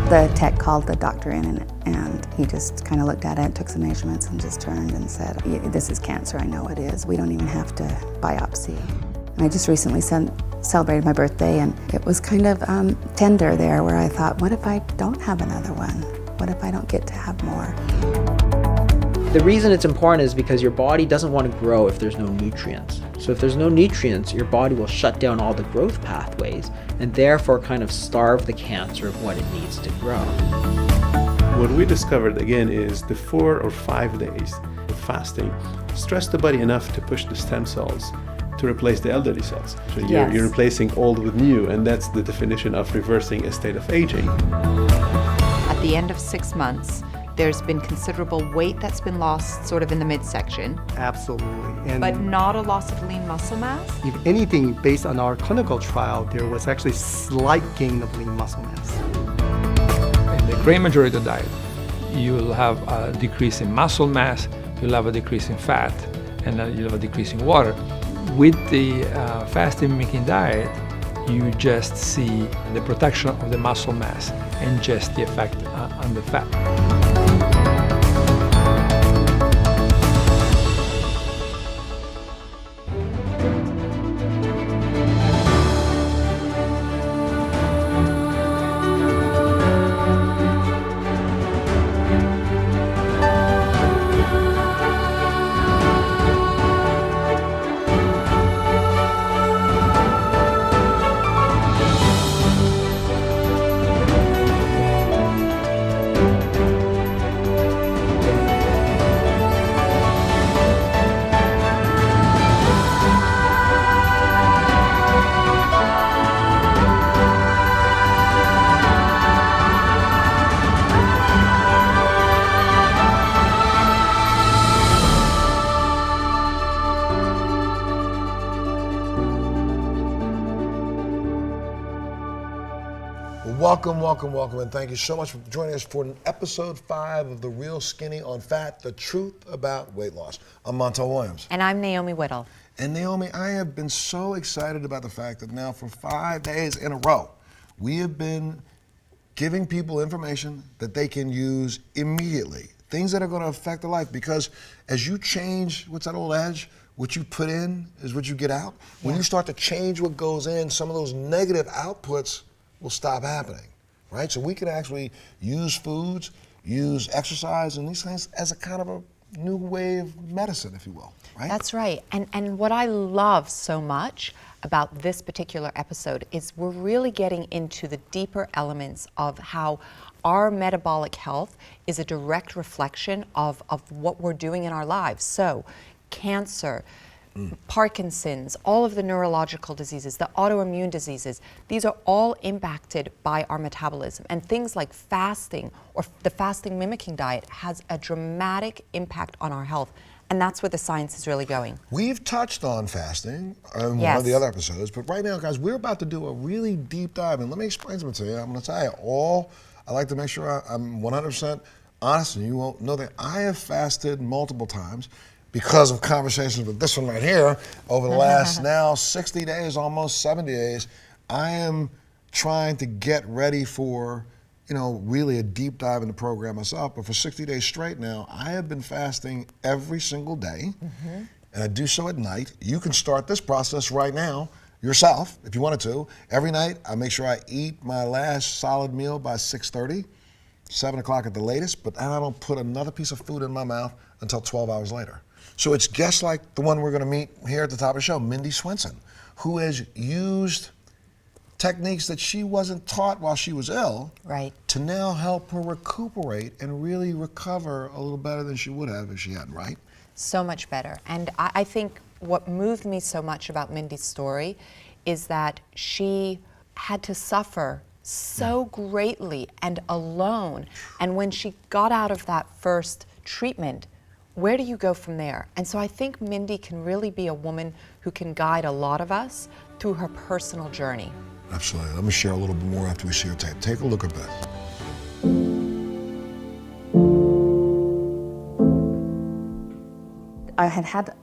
The tech called the doctor in and he just kind of looked at it, took some measurements and just turned and said, "This is cancer, I know it is. We don't even have to biopsy." And I just recently celebrated my birthday, and it was kind of tender there where I thought, what if I don't have another one? What if I don't get to have more? The reason it's important is because your body doesn't want to grow if there's no nutrients. So if there's no nutrients, your body will shut down all the growth pathways and therefore kind of starve the cancer of what it needs to grow. What we discovered again is the 4 or 5 days of fasting stress the body enough to push the stem cells to replace the elderly cells. So you're replacing old with new, and that's the definition of reversing a state of aging. At the end of 6 months, there's been considerable weight that's been lost sort of in the midsection. Absolutely. But not a loss of lean muscle mass? If anything, based on our clinical trial, there was actually slight gain of lean muscle mass. In the great majority of the diet, you'll have a decrease in muscle mass, you'll have a decrease in fat, and you'll have a decrease in water. With the fasting mimicking diet, you just see the protection of the muscle mass and just the effect on the fat. Welcome, and thank you so much for joining us for episode 5 of The Real Skinny on Fat, the truth about weight loss. I'm Montel Williams. And I'm Naomi Whittle. And Naomi, I have been so excited about the fact that now for 5 days in a row, we have been giving people information that they can use immediately, things that are going to affect their life, because as you change, what's that old adage? What you put in is what you get out. When you start to change what goes in, some of those negative outputs will stop happening, right? So we can actually use foods, use exercise and these things as a kind of a new way of medicine, if you will, right? That's right. And what I love so much about this particular episode is we're really getting into the deeper elements of how our metabolic health is a direct reflection of what we're doing in our lives. So cancer, Parkinson's, all of the neurological diseases, the autoimmune diseases, these are all impacted by our metabolism. And things like fasting or the fasting mimicking diet has a dramatic impact on our health. And that's where the science is really going. We've touched on fasting in one of the other episodes, but right now, guys, we're about to do a really deep dive. And let me explain something to you. I'm going to tell you I like to make sure I'm 100% honest, and you won't know that I have fasted multiple times because of conversations with this one right here over the last now 60 days, almost 70 days. I am trying to get ready for, really a deep dive in the program myself. But for 60 days straight now, I have been fasting every single day, and I do so at night. You can start this process right now yourself if you wanted to. Every night, I make sure I eat my last solid meal by 6:30, 7 o'clock at the latest, but then I don't put another piece of food in my mouth until 12 hours later. So it's guests like the one we're going to meet here at the top of the show, Mindy Swenson, who has used techniques that she wasn't taught while she was ill, right, to now help her recuperate and really recover a little better than she would have if she hadn't, right? So much better. And I think what moved me so much about Mindy's story is that she had to suffer so greatly and alone. And when she got out of that first treatment, where do you go from there? And so I think Mindy can really be a woman who can guide a lot of us through her personal journey. Absolutely. Let me share a little bit more after we see her tape. Take a look at this. I had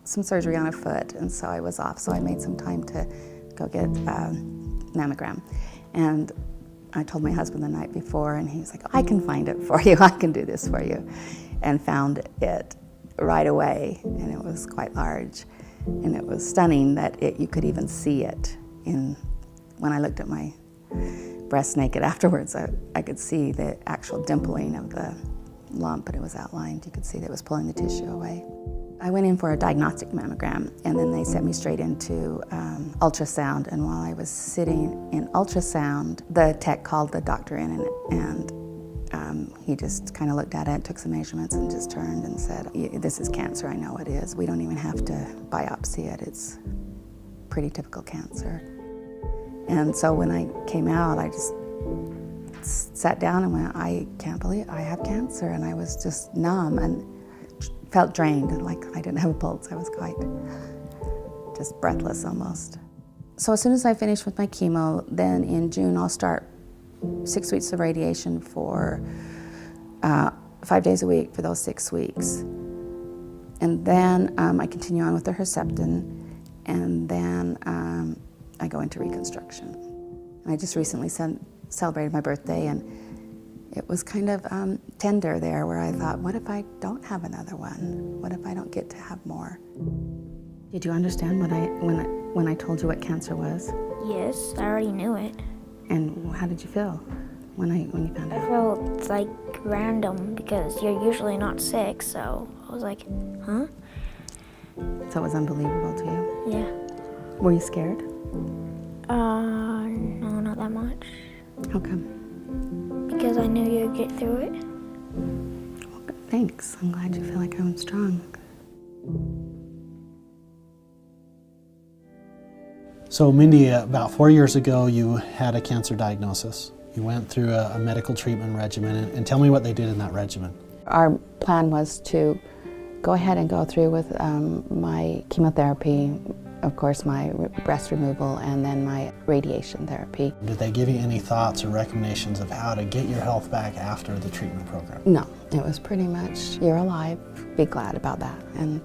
some surgery on a foot, and so I was off, so I made some time to go get a mammogram. And I told my husband the night before, and he was like, I can find it for you, I can do this for you. And found it right away, and it was quite large. And it was stunning that you could even see it when I looked at my breast naked afterwards. I could see the actual dimpling of the lump, and it was outlined. You could see that it was pulling the tissue away. I went in for a diagnostic mammogram, and then they sent me straight into ultrasound. And while I was sitting in ultrasound, the tech called the doctor in, and he just kind of looked at it, took some measurements, and just turned and said, this is cancer, I know it is. We don't even have to biopsy it. It's pretty typical cancer. And so when I came out, I just sat down and went, I can't believe I have cancer. And I was just numb and felt drained, like I didn't have a pulse. I was quite just breathless almost. So as soon as I finish with my chemo, then in June I'll start 6 weeks of radiation for 5 days a week for those 6 weeks. And then I continue on with the Herceptin, and then I go into reconstruction. I just recently celebrated my birthday, and it was kind of tender there, where I thought, what if I don't have another one? What if I don't get to have more? Did you understand when I told you what cancer was? Yes, I already knew it. And how did you feel when you found I out? felt like random because you're usually not sick, so I was like, huh? So it was unbelievable to you? Yeah. Were you scared? No, not that much. How come? Because I knew you'd get through it. Well, thanks. I'm glad you feel like I'm strong. So Mindy, about 4 years ago, you had a cancer diagnosis. You went through a medical treatment regimen, and tell me what they did in that regimen. Our plan was to go ahead and go through with my chemotherapy, of course my breast removal, and then my radiation therapy. Did they give you any thoughts or recommendations of how to get your health back after the treatment program? No, it was pretty much, you're alive, be glad about that, and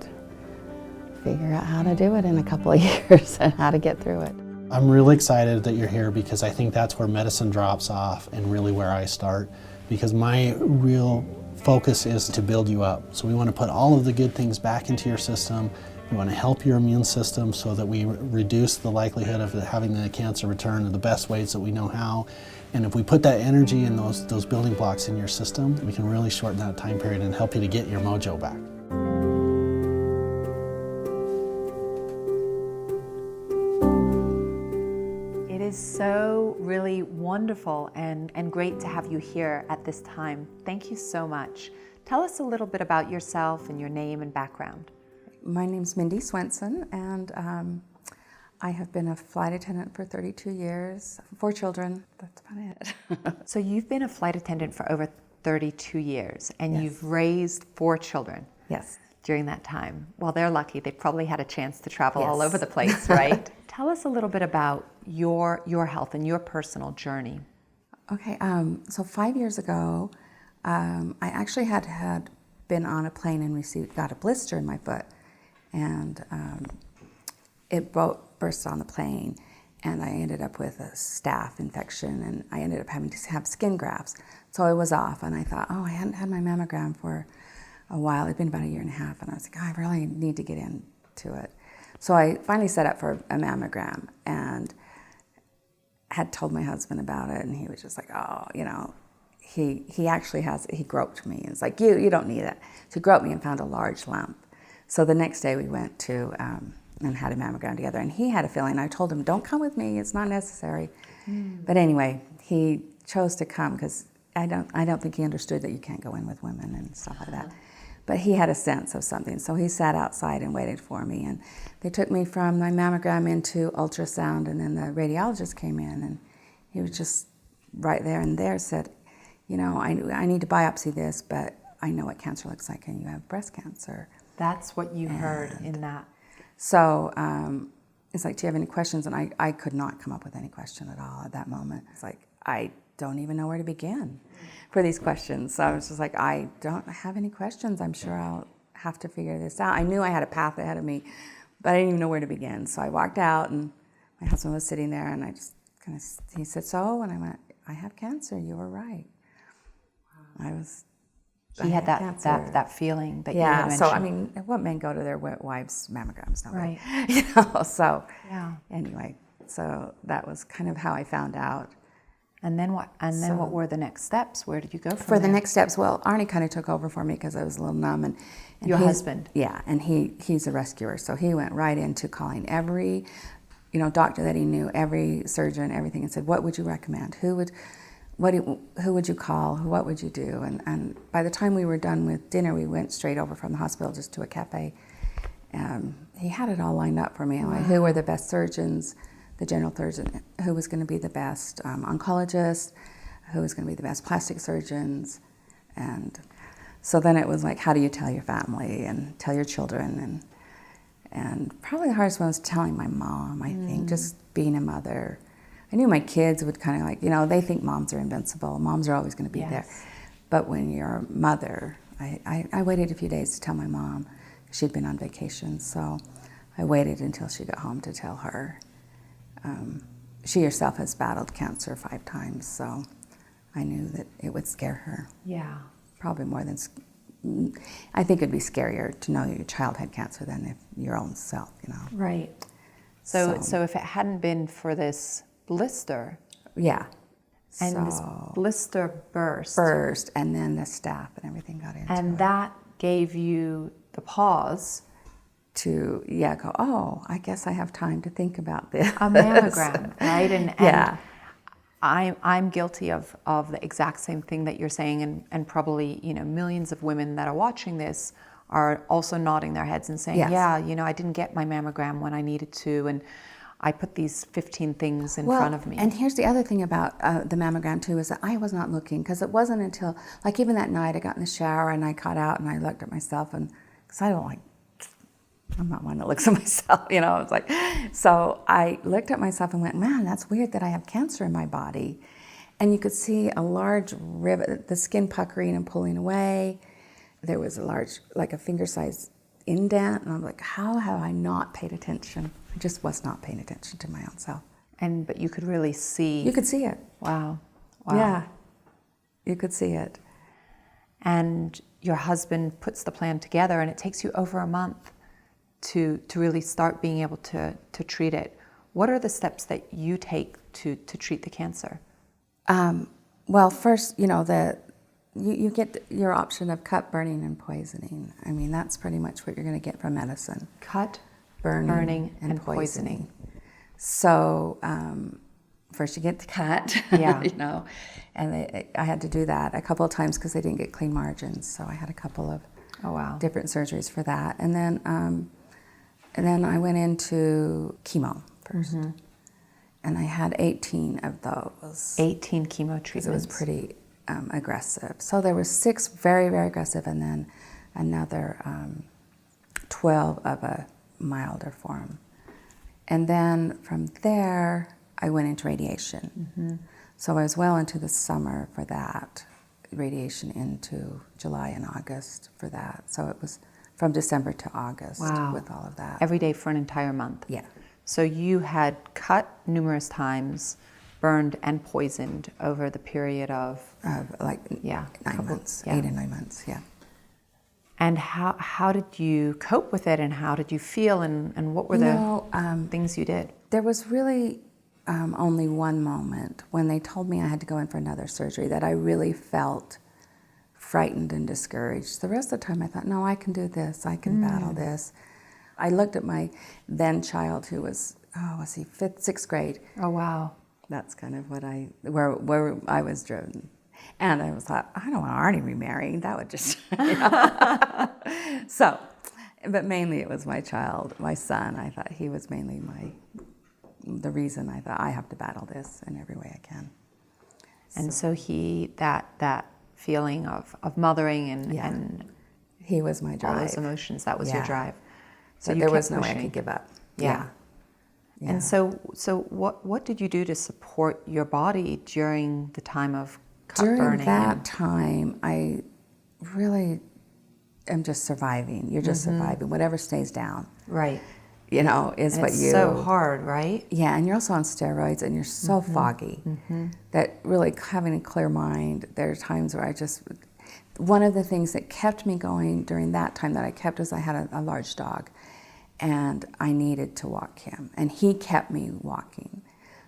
figure out how to do it in a couple of years and how to get through it. I'm really excited that you're here because I think that's where medicine drops off and really where I start, because my real focus is to build you up. So we want to put all of the good things back into your system. We want to help your immune system so that we reduce the likelihood of having the cancer return in the best ways that we know how. And if we put that energy and those building blocks in your system, we can really shorten that time period and help you to get your mojo back. It is so really wonderful and great to have you here at this time. Thank you so much. Tell us a little bit about yourself and your name and background. My name's Mindy Swenson, and I have been a flight attendant for 32 years, 4 children, that's about it. So you've been a flight attendant for over 32 years, and Yes. you've raised 4 children. Yes. During that time. Well, they're lucky. They probably had a chance to travel all Yes. over the place, right? Tell us a little bit about your health and your personal journey. Okay, so 5 years ago, I actually had been on a plane and got a blister in my foot, and it burst on the plane, and I ended up with a staph infection, and I ended up having to have skin grafts. So I was off, and I thought, I hadn't had my mammogram for a while. It'd been about 1.5 years, and I was like, I really need to get into it. So I finally set up for a mammogram, and had told my husband about it, and he was just like, he actually he groped me, and it's like, you don't need it. So he groped me and found a large lump. So the next day we went to and had a mammogram together, and he had a feeling. I told him, don't come with me, it's not necessary. But anyway, he chose to come because I don't think he understood that you can't go in with women and stuff like that. But he had a sense of something, so he sat outside and waited for me. And they took me from my mammogram into ultrasound, and then the radiologist came in, and he was just right there and there said, I need to biopsy this, but I know what cancer looks like, and you have breast cancer. That's what you heard in that. So it's like, do you have any questions? And I could not come up with any question at all at that moment. It's like, I don't even know where to begin for these questions. So I was just like, I don't have any questions. I'm sure I'll have to figure this out. I knew I had a path ahead of me, but I didn't even know where to begin. So I walked out, and my husband was sitting there, and I just he said, so? And I went, I have cancer. You were right. I He had that cancer. that feeling that you had mentioned. So I mean, what men go to their wives' mammograms? Nobody. Right. You know. So Yeah. anyway, so that was kind of how I found out. And then what? And then what were the next steps? Where did you go from For the there? next steps, well, Arnie kind of took over for me because I was a little numb. And Your he's- husband? Yeah, and he's a rescuer, so he went right into calling every, doctor that he knew, every surgeon, everything, and said, "What would you recommend? Who would you call? What would you do?" And by the time we were done with dinner, we went straight over from the hospital just to a cafe. He had it all lined up for me. Like, who were the best surgeons? The general surgeon, who was going to be the best oncologist, who was going to be the best plastic surgeons, and so then it was like, how do you tell your family and tell your children, and probably the hardest one was telling my mom. I think just being a mother. I knew my kids would kind of like, they think moms are invincible. Moms are always going to be there, but when you're a mother, I waited a few days to tell my mom. She'd been on vacation, so I waited until she got home to tell her. She herself has battled cancer 5 times, so I knew that it would scare her. Yeah. Probably more than, I think it'd be scarier to know your child had cancer than if your own self, Right. So if it hadn't been for this blister, Yeah. and this blister burst, and then the staph and everything got into and it. that gave you the pause. To go, oh, I guess I have time to think about this. A mammogram, right? And Yeah. I'm guilty of the exact same thing that you're saying, and probably millions of women that are watching this are also nodding their heads and saying, Yes. yeah, I didn't get my mammogram when I needed to, and I put these 15 things in front of me. And here's the other thing about the mammogram too, is that I was not looking, because it wasn't until, like even that night I got in the shower and I got out and I looked at myself, and because I'm not one that looks at myself, it's like, so I looked at myself and went, man, that's weird that I have cancer in my body. And you could see a large rivet, the skin puckering and pulling away. There was a large, like a finger-sized indent, and I'm like, how have I not paid attention? I just was not paying attention to my own self. But you could really see. You could see it. Wow. Yeah, you could see it. And your husband puts the plan together, and it takes you over a month to really start being able to treat it. What are the steps that you take to treat the cancer? Well, first, you get your option of cut, burning, and poisoning. I mean, that's pretty much what you're going to get from medicine. Cut, burning and poisoning. So first you get the cut, and I had to do that a couple of times because they didn't get clean margins. So I had a couple of different surgeries for that, and then I went into chemo first, and I had 18 of those. 18 chemo treatments. It was pretty aggressive. So there was 6 very, very aggressive, and then another 12 of a milder form. And then from there, I went into radiation. So I was well into the summer for that, radiation into July and August for that. So it was from December to August with all of that. Every day for an entire month? Yeah. So you had cut numerous times, burned and poisoned over the period of 9 months, 8 and 9 months, yeah. And how did you cope with it, and how did you feel, and what were the things you did? There was really only one moment when they told me I had to go in for another surgery that I really felt frightened and discouraged. The rest of the time I thought, no, I can do this, I can battle this. I looked at my then child who was, was he 5th, 6th grade. Oh, wow. That's kind of where I was driven. And I thought, I don't want Arnie remarrying. That would just, So, but mainly it was my child, my son. I thought he was mainly the reason I thought I have to battle this in every way I can. And so that feeling of mothering and he was my drive. All those emotions, that was your drive. So there was no way I could give up. Yeah. And so what did you do to support your body during the time of cut burning? During that time, I really am just surviving. You're just surviving. Whatever stays down. Right. you know, is And what it's you... so hard, right? Yeah, and you're also on steroids and you're so foggy that really having a clear mind, there are times where I just... One of the things that kept me going during that time that I kept is I had a large dog and I needed to walk him, and he kept me walking.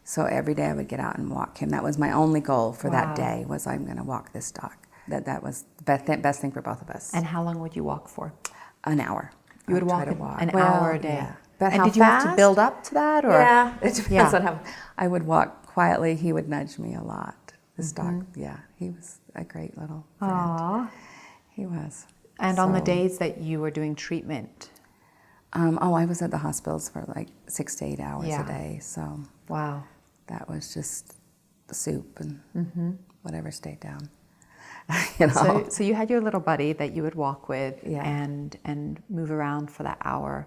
So every day I would get out and walk him. That was my only goal for that day, was I'm going to walk this dog. That was the best thing for both of us. And how long would you walk for? An hour. You would walk an hour a day. Yeah. But and how did you have to fast? build up to that? Or? Yeah, it depends on how... I would walk quietly. He would nudge me a lot. This dog, yeah, he was a great little friend. Aww. He was. And on the days that you were doing treatment? I was at the hospitals for like 6 to 8 hours a day. So wow, that was just the soup and whatever stayed down. You know? So you had your little buddy that you would walk with and move around for that hour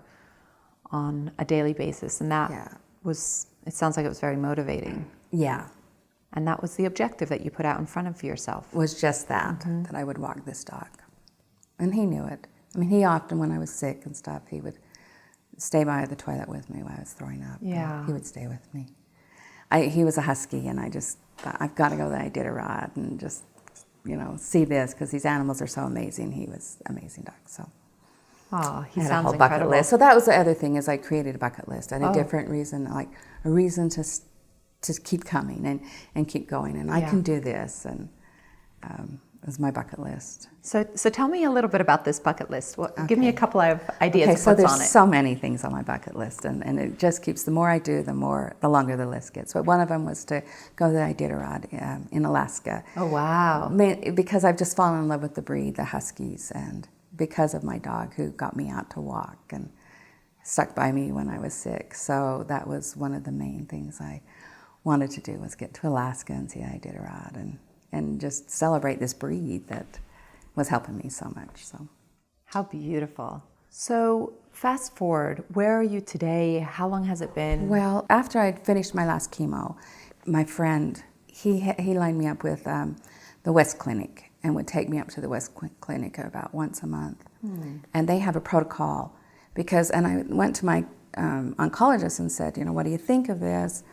on a daily basis, and that was, it sounds like it was very motivating. Yeah. And that was the objective that you put out in front of yourself. Was just that, that I would walk this dog. And he knew it. I mean, he often, when I was sick and stuff, he would stay by the toilet with me while I was throwing up. Yeah. He would stay with me. He was a husky, and I just thought, I've got to go to the Iditarod and just, you know, see this, because these animals are so amazing. He was an amazing dog, so. Oh, he I had sounds a whole incredible. bucket list. So that was the other thing, is I created a bucket list and a different reason, like a reason to keep coming and keep going. And I can do this, and it was my bucket list. So tell me a little bit about this bucket list. Give me a couple of ideas of what's so there's on it. so many things on my bucket list, and it just keeps, the more I do, the longer the list gets. But one of them was to go to the Iditarod in Alaska. Oh, wow. Because I've just fallen in love with the breed, the Huskies, and because of my dog who got me out to walk and stuck by me when I was sick. So that was one of the main things I wanted to do, was get to Alaska and see the Iditarod and just celebrate this breed that was helping me so much. So, how beautiful. So fast forward, where are you today? How long has it been? Well, after I'd finished my last chemo, my friend, he lined me up with the West Clinic and would take me up to the West Clinic about once a month. And they have a protocol, and I went to my oncologist and said, you know, what do you think of this?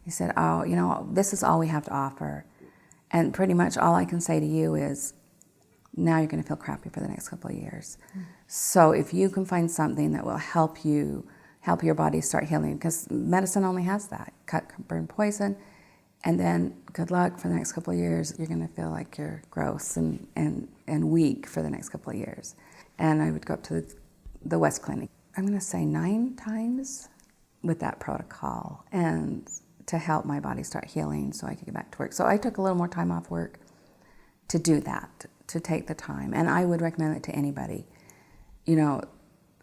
He said, oh, you know, this is all we have to offer. And pretty much all I can say to you is, now you're going to feel crappy for the next couple of years. So if you can find something that will help your body start healing, because medicine only has that, cut, burn, poison, and then good luck for the next couple of years. You're going to feel like you're gross and weak for the next couple of years. And I would go up to the West Clinic, I'm going to say 9 times with that protocol, and to help my body start healing so I could get back to work. So I took a little more time off work to do that, to take the time. And I would recommend it to anybody. You know,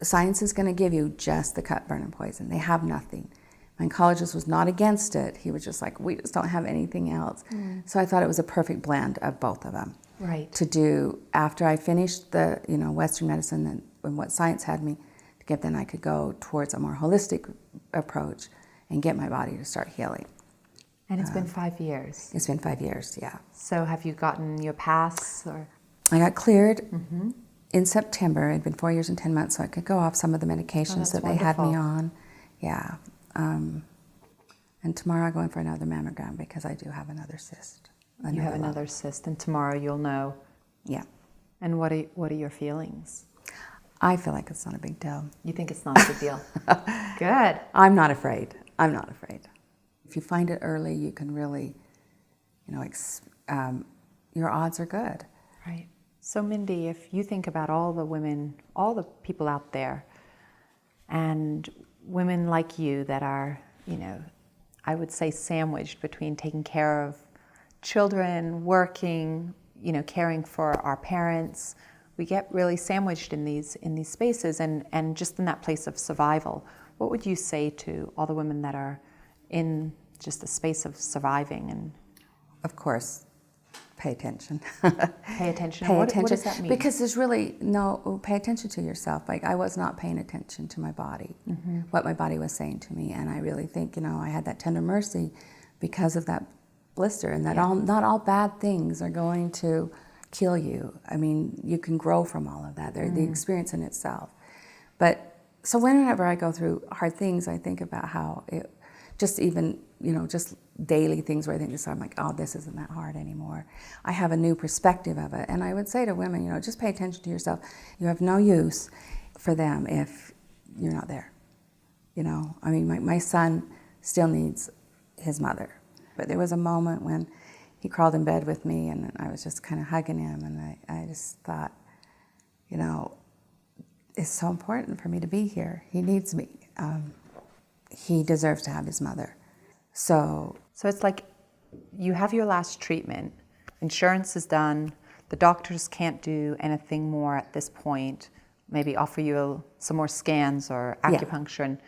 science is going to give you just the cut, burn, and poison. They have nothing. My oncologist was not against it. He was just like, we just don't have anything else. So I thought it was a perfect blend of both of them. Right. To do after I finished the, you know, Western medicine and what science had me to get, then I could go towards a more holistic approach and get my body to start healing. And it's been 5 years. It's been 5 years, yeah. So have you gotten your pass? Or? I got cleared in September. It had been 4 years and 10 months, so I could go off some of the medications that they had me on. Yeah. And tomorrow I go in for another mammogram because I do have another cyst. You have another cyst, and tomorrow you'll know. Yeah. And what are your feelings? I feel like it's not a big deal. You think it's not a big deal? Good. I'm not afraid. I'm not afraid. If you find it early, you can really, you know, your odds are good. Right. So Mindy, if you think about all the women, all the people out there, and women like you that are, you know, I would say sandwiched between taking care of children, working, you know, caring for our parents, we get really sandwiched in these spaces and just in that place of survival. What would you say to all the women that are in just the space of surviving? And of course, pay attention. Pay attention. Pay What attention. does that mean? Because there's really pay attention to yourself. Like, I was not paying attention to my body, what my body was saying to me, and I really think, you know, I had that tender mercy because of that blister, and that not all bad things are going to kill you. I mean, you can grow from all of that. They're the experience in itself. But So whenever I go through hard things, I think about how it, just even, just daily things where I think, I'm like, oh, this isn't that hard anymore. I have a new perspective of it. And I would say to women, just pay attention to yourself. You have no use for them if you're not there. I mean, my son still needs his mother. But there was a moment when he crawled in bed with me and I was just kind of hugging him, and I just thought, it's so important for me to be here. He needs me. He deserves to have his mother. So it's like you have your last treatment, insurance is done, the doctors can't do anything more at this point, maybe offer you some more scans or acupuncture, and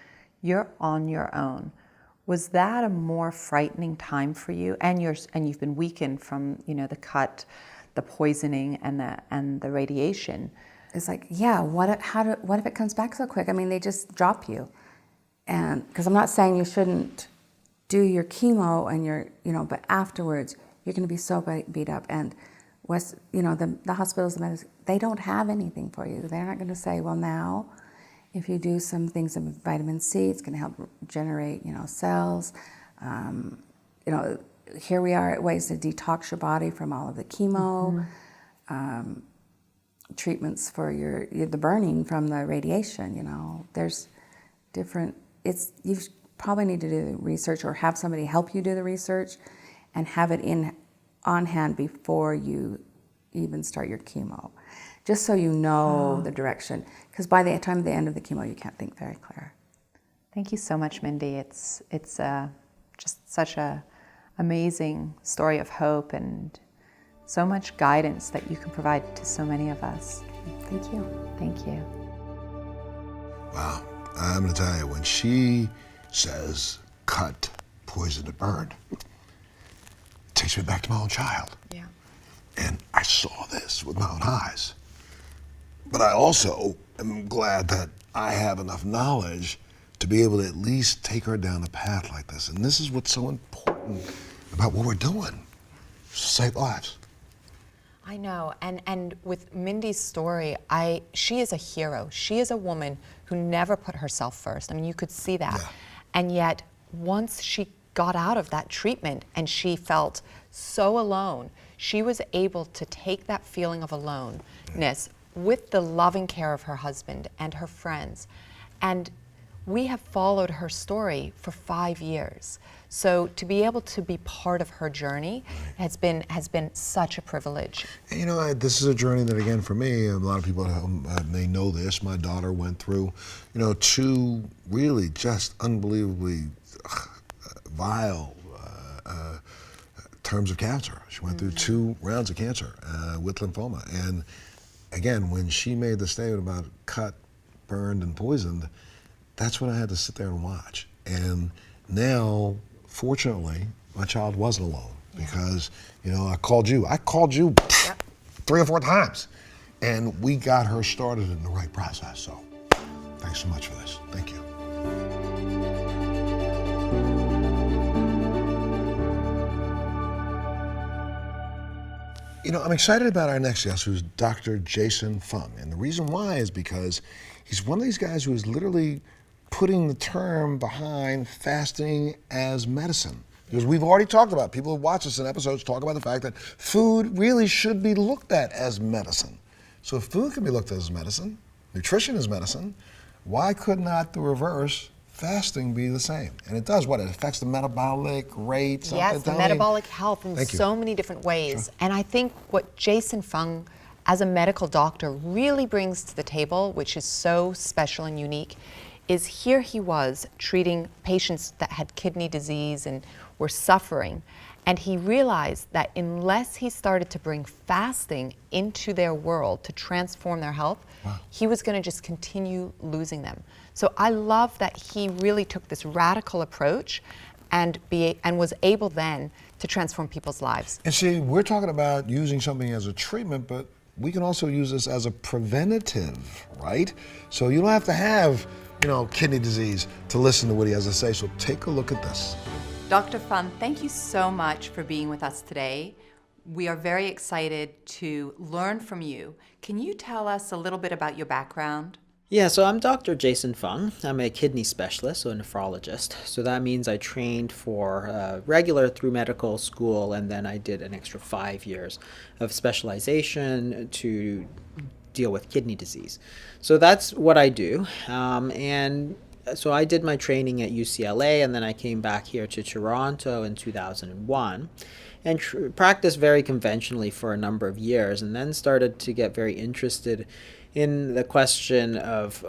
you're on your own. Was that a more frightening time for you? And you've been weakened from the cut, the poisoning, and the radiation. It's like, yeah, what if it comes back so quick? I mean, they just drop you. And because I'm not saying you shouldn't do your chemo and but afterwards you're going to be so beat up. And the hospitals, they don't have anything for you. They're not going to say, well, now if you do some things with vitamin C, it's going to help generate cells. Here we are at ways to detox your body from all of the chemo. Mm-hmm. Treatments for the burning from the radiation. There's different. You probably need to do the research or have somebody help you do the research, and have it on hand before you even start your chemo, just so you know the direction. Because by the time of the end of the chemo, you can't think very clear. Thank you so much, Mindy. It's just such a amazing story of hope and so much guidance that you can provide to so many of us. Thank you. Thank you. Wow. I'm going to tell you, when she says cut, poison, and burn, it takes me back to my own child. Yeah. And I saw this with my own eyes. But I also am glad that I have enough knowledge to be able to at least take her down a path like this. And this is what's so important about what we're doing: save lives. I know, and with Mindy's story, she is a hero. She is a woman who never put herself first. I mean, you could see that. Yeah. And yet, once she got out of that treatment and she felt so alone, she was able to take that feeling of aloneness with the loving care of her husband and her friends. And we have followed her story for 5 years. So to be able to be part of her journey has been such a privilege. And this is a journey that, again, for me, a lot of people may know this. My daughter went through, 2 really just unbelievably vile terms of cancer. She went through 2 rounds of cancer with lymphoma. And again, when she made the statement about cut, burned, and poisoned, that's when I had to sit there and watch. And now, fortunately, my child wasn't alone, because, I called you. I called you 3 or 4 times, and we got her started in the right process. So thanks so much for this. Thank you. I'm excited about our next guest, who's Dr. Jason Fung. And the reason why is because he's one of these guys who is literally putting the term behind fasting as medicine. Because we've already talked about, people who watch us in episodes talk about the fact that food really should be looked at as medicine. So if food can be looked at as medicine, nutrition is medicine, why could not the reverse, fasting, be the same? And it does. What? It affects the metabolic rate? Yes, the metabolic health in so many different ways. Sure. And I think what Jason Fung, as a medical doctor, really brings to the table, which is so special and unique, is here he was treating patients that had kidney disease and were suffering. And he realized that unless he started to bring fasting into their world to transform their health, he was going to just continue losing them. So I love that he really took this radical approach and was able then to transform people's lives. And see, we're talking about using something as a treatment, but we can also use this as a preventative, right? So you don't have to have, kidney disease to listen to what he has to say. So take a look at this. Dr. Fung, thank you so much for being with us today. We are very excited to learn from you. Can you tell us a little bit about your background? Yeah, so I'm Dr. Jason Fung. I'm a kidney specialist, so a nephrologist. So that means I trained for regular through medical school, and then I did an extra 5 years of specialization to deal with kidney disease. So that's what I do. And so I did my training at UCLA, and then I came back here to Toronto in 2001 and practiced very conventionally for a number of years, and then started to get very interested in the question of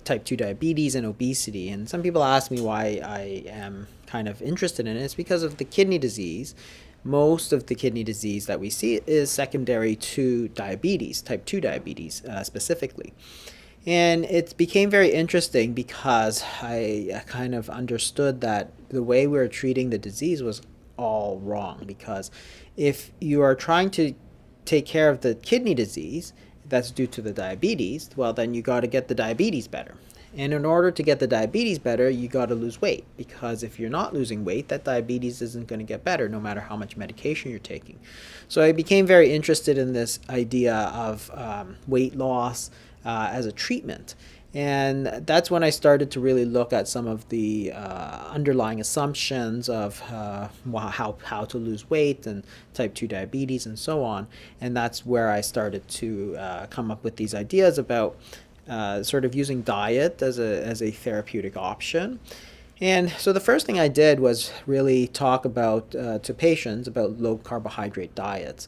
type 2 diabetes and obesity. And some people ask me why I am kind of interested in it. It's because of the kidney disease. Most of the kidney disease that we see is secondary to diabetes, type 2 diabetes specifically. And it became very interesting because I kind of understood that the way we were treating the disease was all wrong. Because if you are trying to take care of the kidney disease that's due to the diabetes, well, then you got to get the diabetes better. And in order to get the diabetes better, you got to lose weight, because if you're not losing weight, that diabetes isn't going to get better no matter how much medication you're taking. So I became very interested in this idea of weight loss as a treatment. And that's when I started to really look at some of the underlying assumptions of how to lose weight and type 2 diabetes and so on. And that's where I started to come up with these ideas about sort of using diet as a therapeutic option. And so the first thing I did was really talk about to patients about low carbohydrate diets.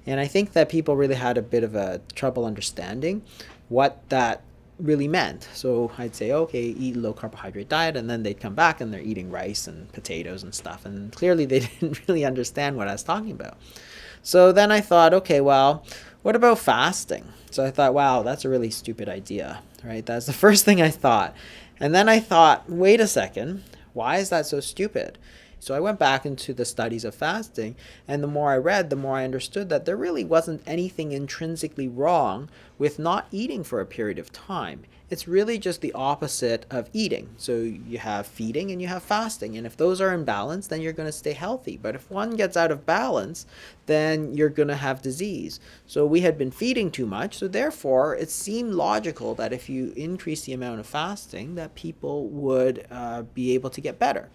And I think that people really had a bit of a trouble understanding what that really meant. So I'd say, okay, eat a low carbohydrate diet, and then they'd come back and they're eating rice and potatoes and stuff. And clearly they didn't really understand what I was talking about. So then I thought, okay, well, what about fasting? So I thought, wow, that's a really stupid idea, right? That's the first thing I thought. And then I thought, wait a second, why is that so stupid? So I went back into the studies of fasting, and the more I read, the more I understood that there really wasn't anything intrinsically wrong with not eating for a period of time. It's really just the opposite of eating. So you have feeding and you have fasting, and if those are in balance, then you're going to stay healthy. But if one gets out of balance, then you're going to have disease. So we had been feeding too much, so therefore it seemed logical that if you increase the amount of fasting, that people would be able to get better.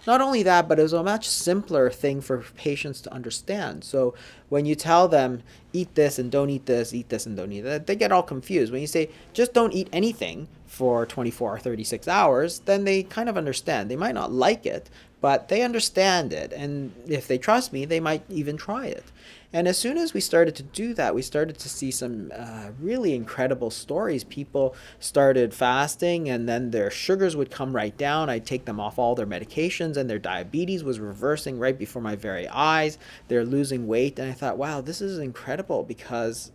Not only that, but it was a much simpler thing for patients to understand. So when you tell them, eat this and don't eat this and don't eat that, they get all confused. When you say, just don't eat anything for 24 or 36 hours, then they kind of understand. They might not like it, but they understand it. And if they trust me, they might even try it. And as soon as we started to do that, we started to see some really incredible stories. People started fasting, and then their sugars would come right down. I'd take them off all their medications, and their diabetes was reversing right before my very eyes. They're losing weight, and I thought, wow, this is incredible, because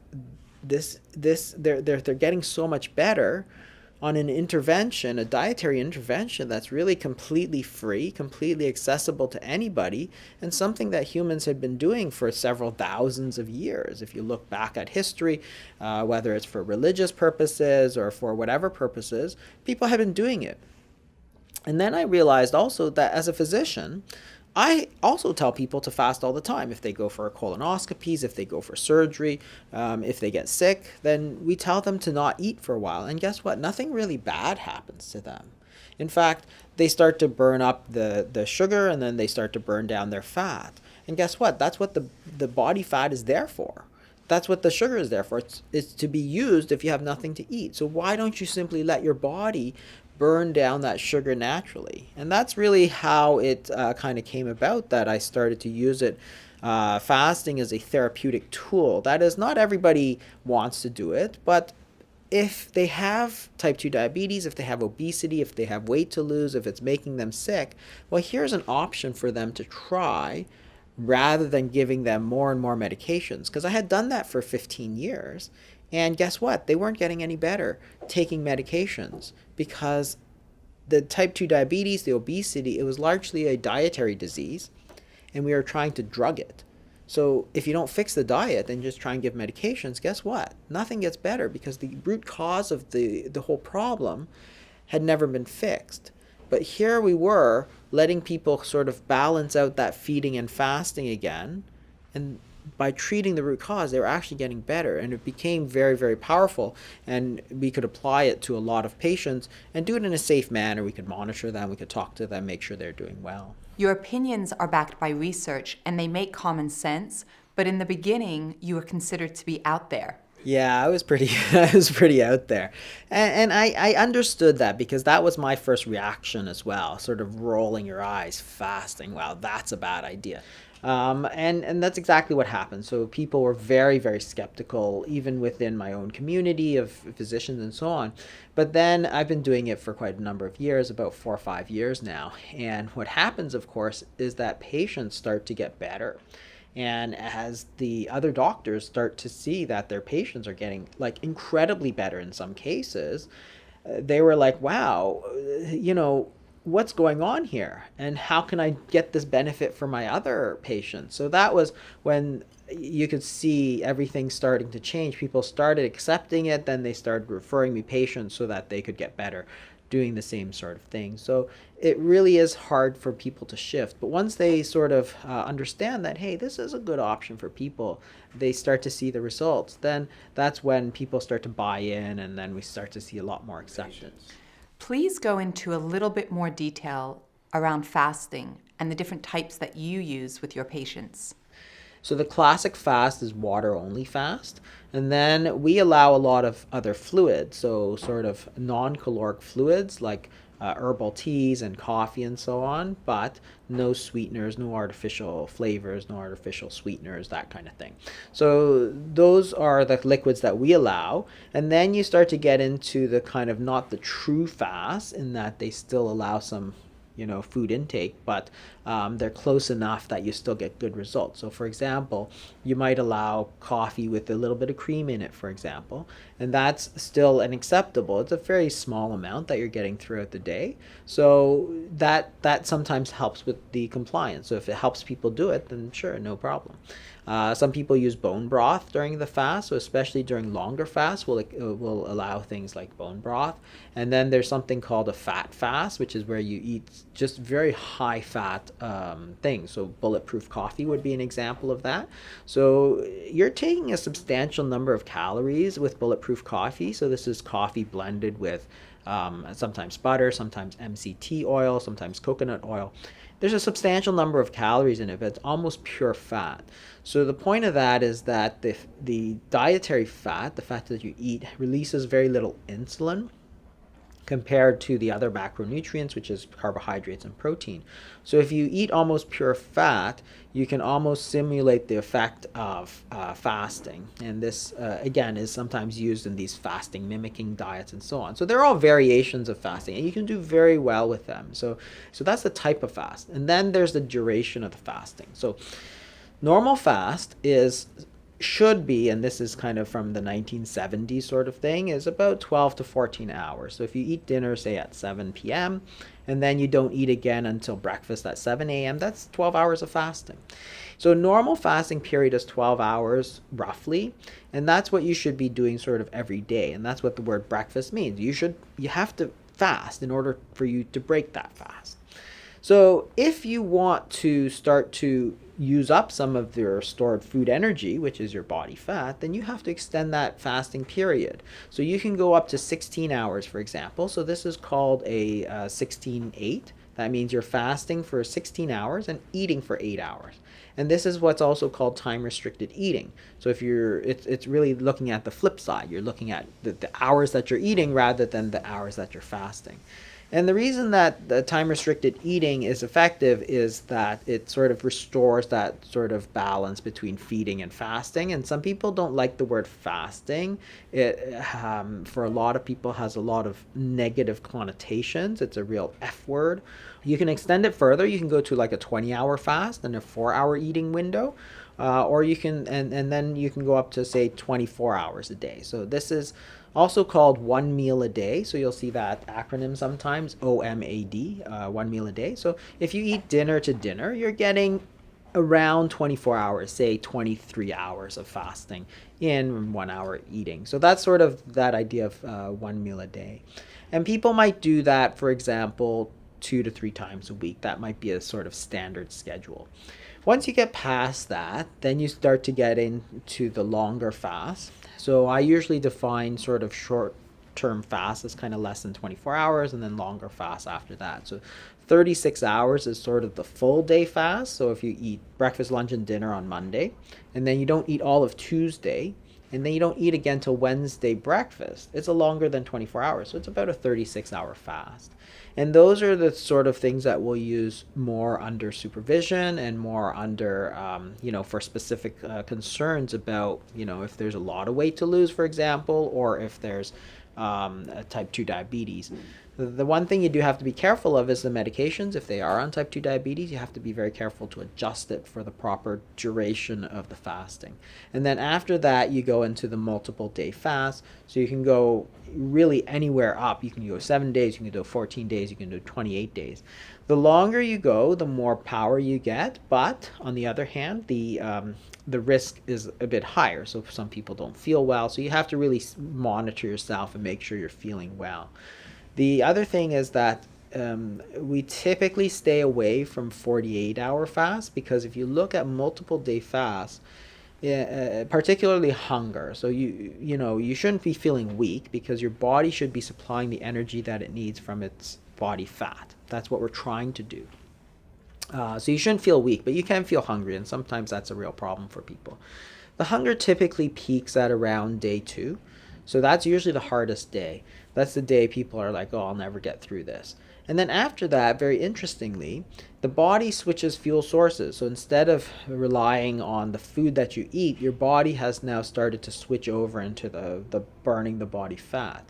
they're getting so much better on an intervention, a dietary intervention that's really completely free, completely accessible to anybody, and something that humans had been doing for several thousands of years. If you look back at history, whether it's for religious purposes or for whatever purposes, people have been doing it. And then I realized also that as a physician, I also tell people to fast all the time. If they go for colonoscopies, if they go for surgery, if they get sick, then we tell them to not eat for a while. And guess what? Nothing really bad happens to them. In fact, they start to burn up the sugar, and then they start to burn down their fat. And guess what? That's what the body fat is there for. That's what the sugar is there for. It's to be used if you have nothing to eat. So why don't you simply let your body burn down that sugar naturally? And that's really how it kind of came about, that I started to use it, fasting as a therapeutic tool. That is, not everybody wants to do it, but if they have type 2 diabetes, if they have obesity, if they have weight to lose, if it's making them sick, well, here's an option for them to try, rather than giving them more and more medications. Because I had done that for 15 years. And guess what? They weren't getting any better taking medications, because the type 2 diabetes, the obesity, it was largely a dietary disease, and we were trying to drug it. So if you don't fix the diet and just try and give medications, guess what? Nothing gets better, because the root cause of the whole problem had never been fixed. But here we were letting people sort of balance out that feeding and fasting again, and by treating the root cause, they were actually getting better, and it became very, very powerful. And we could apply it to a lot of patients and do it in a safe manner. We could monitor them, we could talk to them, make sure they're doing well. Your opinions are backed by research and they make common sense, but in the beginning, you were considered to be out there. Yeah, I was pretty out there. And I understood that, because that was my first reaction as well, sort of rolling your eyes, fasting. Wow, that's a bad idea. And that's exactly what happened. So people were very, very skeptical, even within my own community of physicians and so on. But then I've been doing it for quite a number of years, about 4 or 5 years now. And what happens, of course, is that patients start to get better. And as the other doctors start to see that their patients are getting like incredibly better in some cases, they were like, wow, what's going on here? And how can I get this benefit for my other patients? So that was when you could see everything starting to change. People started accepting it, then they started referring me patients so that they could get better doing the same sort of thing. So it really is hard for people to shift. But once they sort of understand that, hey, this is a good option for people, they start to see the results, then that's when people start to buy in, and then we start to see a lot more acceptance. Please go into a little bit more detail around fasting and the different types that you use with your patients. So the classic fast is water only fast. And then we allow a lot of other fluids, so sort of non-caloric fluids like herbal teas and coffee and so on, but no sweeteners, no artificial flavors, no artificial sweeteners, that kind of thing. So those are the liquids that we allow. And then you start to get into the kind of not the true fast, in that they still allow some food intake, but they're close enough that you still get good results. So for example, you might allow coffee with a little bit of cream in it, for example, and that's still an acceptable. It's a very small amount that you're getting throughout the day. So that sometimes helps with the compliance. So if it helps people do it, then sure, no problem. Some people use bone broth during the fast, so especially during longer fasts, we'll allow things like bone broth. And then there's something called a fat fast, which is where you eat just very high fat things. So bulletproof coffee would be an example of that. So you're taking a substantial number of calories with bulletproof coffee. So this is coffee blended with sometimes butter, sometimes MCT oil, sometimes coconut oil. There's a substantial number of calories in it, but it's almost pure fat. So the point of that is that the dietary fat, the fat that you eat, releases very little insulin compared to the other macronutrients, which is carbohydrates and protein. So if you eat almost pure fat, you can almost simulate the effect of fasting. And this, again, is sometimes used in these fasting mimicking diets and so on. So they're all variations of fasting, and you can do very well with them. So that's the type of fast. And then there's the duration of the fasting. So normal fast should be, and this is kind of from the 1970s sort of thing, is about 12 to 14 hours. So if you eat dinner, say at 7 p.m., and then you don't eat again until breakfast at 7 a.m., that's 12 hours of fasting. So normal fasting period is 12 hours roughly, and that's what you should be doing sort of every day. And that's what the word breakfast means. You have to fast in order for you to break that fast. So if you want to start to use up some of your stored food energy, which is your body fat, then you have to extend that fasting period. So you can go up to 16 hours, for example. So this is called a 16-8. That means you're fasting for 16 hours and eating for 8 hours. And this is what's also called time-restricted eating. So if it's really looking at the flip side. You're looking at the hours that you're eating rather than the hours that you're fasting. And the reason that the time-restricted eating is effective is that it sort of restores that sort of balance between feeding and fasting. And some people don't like the word fasting. It, for a lot of people, has a lot of negative connotations. It's a real F word. You can extend it further. You can go to like a 20-hour fast and a 4-hour eating window. Or you can, and then you can go up to, say, 24 hours a day. So this is also called 1 meal a day. So you'll see that acronym sometimes, OMAD, 1 meal a day. So if you eat dinner to dinner, you're getting around 24 hours, say 23 hours of fasting in 1 hour eating. So that's sort of that idea of 1 meal a day. And people might do that, for example, 2 to 3 times a week. That might be a sort of standard schedule. Once you get past that, then you start to get into the longer fast. So I usually define sort of short-term fast as kind of less than 24 hours, and then longer fast after that. So 36 hours is sort of the full day fast. So if you eat breakfast, lunch, and dinner on Monday, and then you don't eat all of Tuesday, and then you don't eat again till Wednesday breakfast, it's a longer than 24 hours. So it's about a 36-hour fast. And those are the sort of things that we'll use more under supervision and more under, for specific concerns about, if there's a lot of weight to lose, for example, or if there's type 2 diabetes. The one thing you do have to be careful of is the medications. If they are on type 2 diabetes, you have to be very careful to adjust it for the proper duration of the fasting. And then after that, you go into the multiple day fast. So you can go really anywhere up. You can go 7 days, you can do 14 days, you can do 28 days. The longer you go, the more power you get. But on the other hand, the risk is a bit higher. So some people don't feel well. So you have to really monitor yourself and make sure you're feeling well. The other thing is that we typically stay away from 48-hour fasts, because if you look at multiple day fasts, particularly hunger, so you shouldn't be feeling weak, because your body should be supplying the energy that it needs from its body fat. That's what we're trying to do. So you shouldn't feel weak, but you can feel hungry, and sometimes that's a real problem for people. The hunger typically peaks at around day 2. So that's usually the hardest day. That's the day people are like, oh, I'll never get through this. And then after that, very interestingly, the body switches fuel sources. So instead of relying on the food that you eat, your body has now started to switch over into the burning the body fat.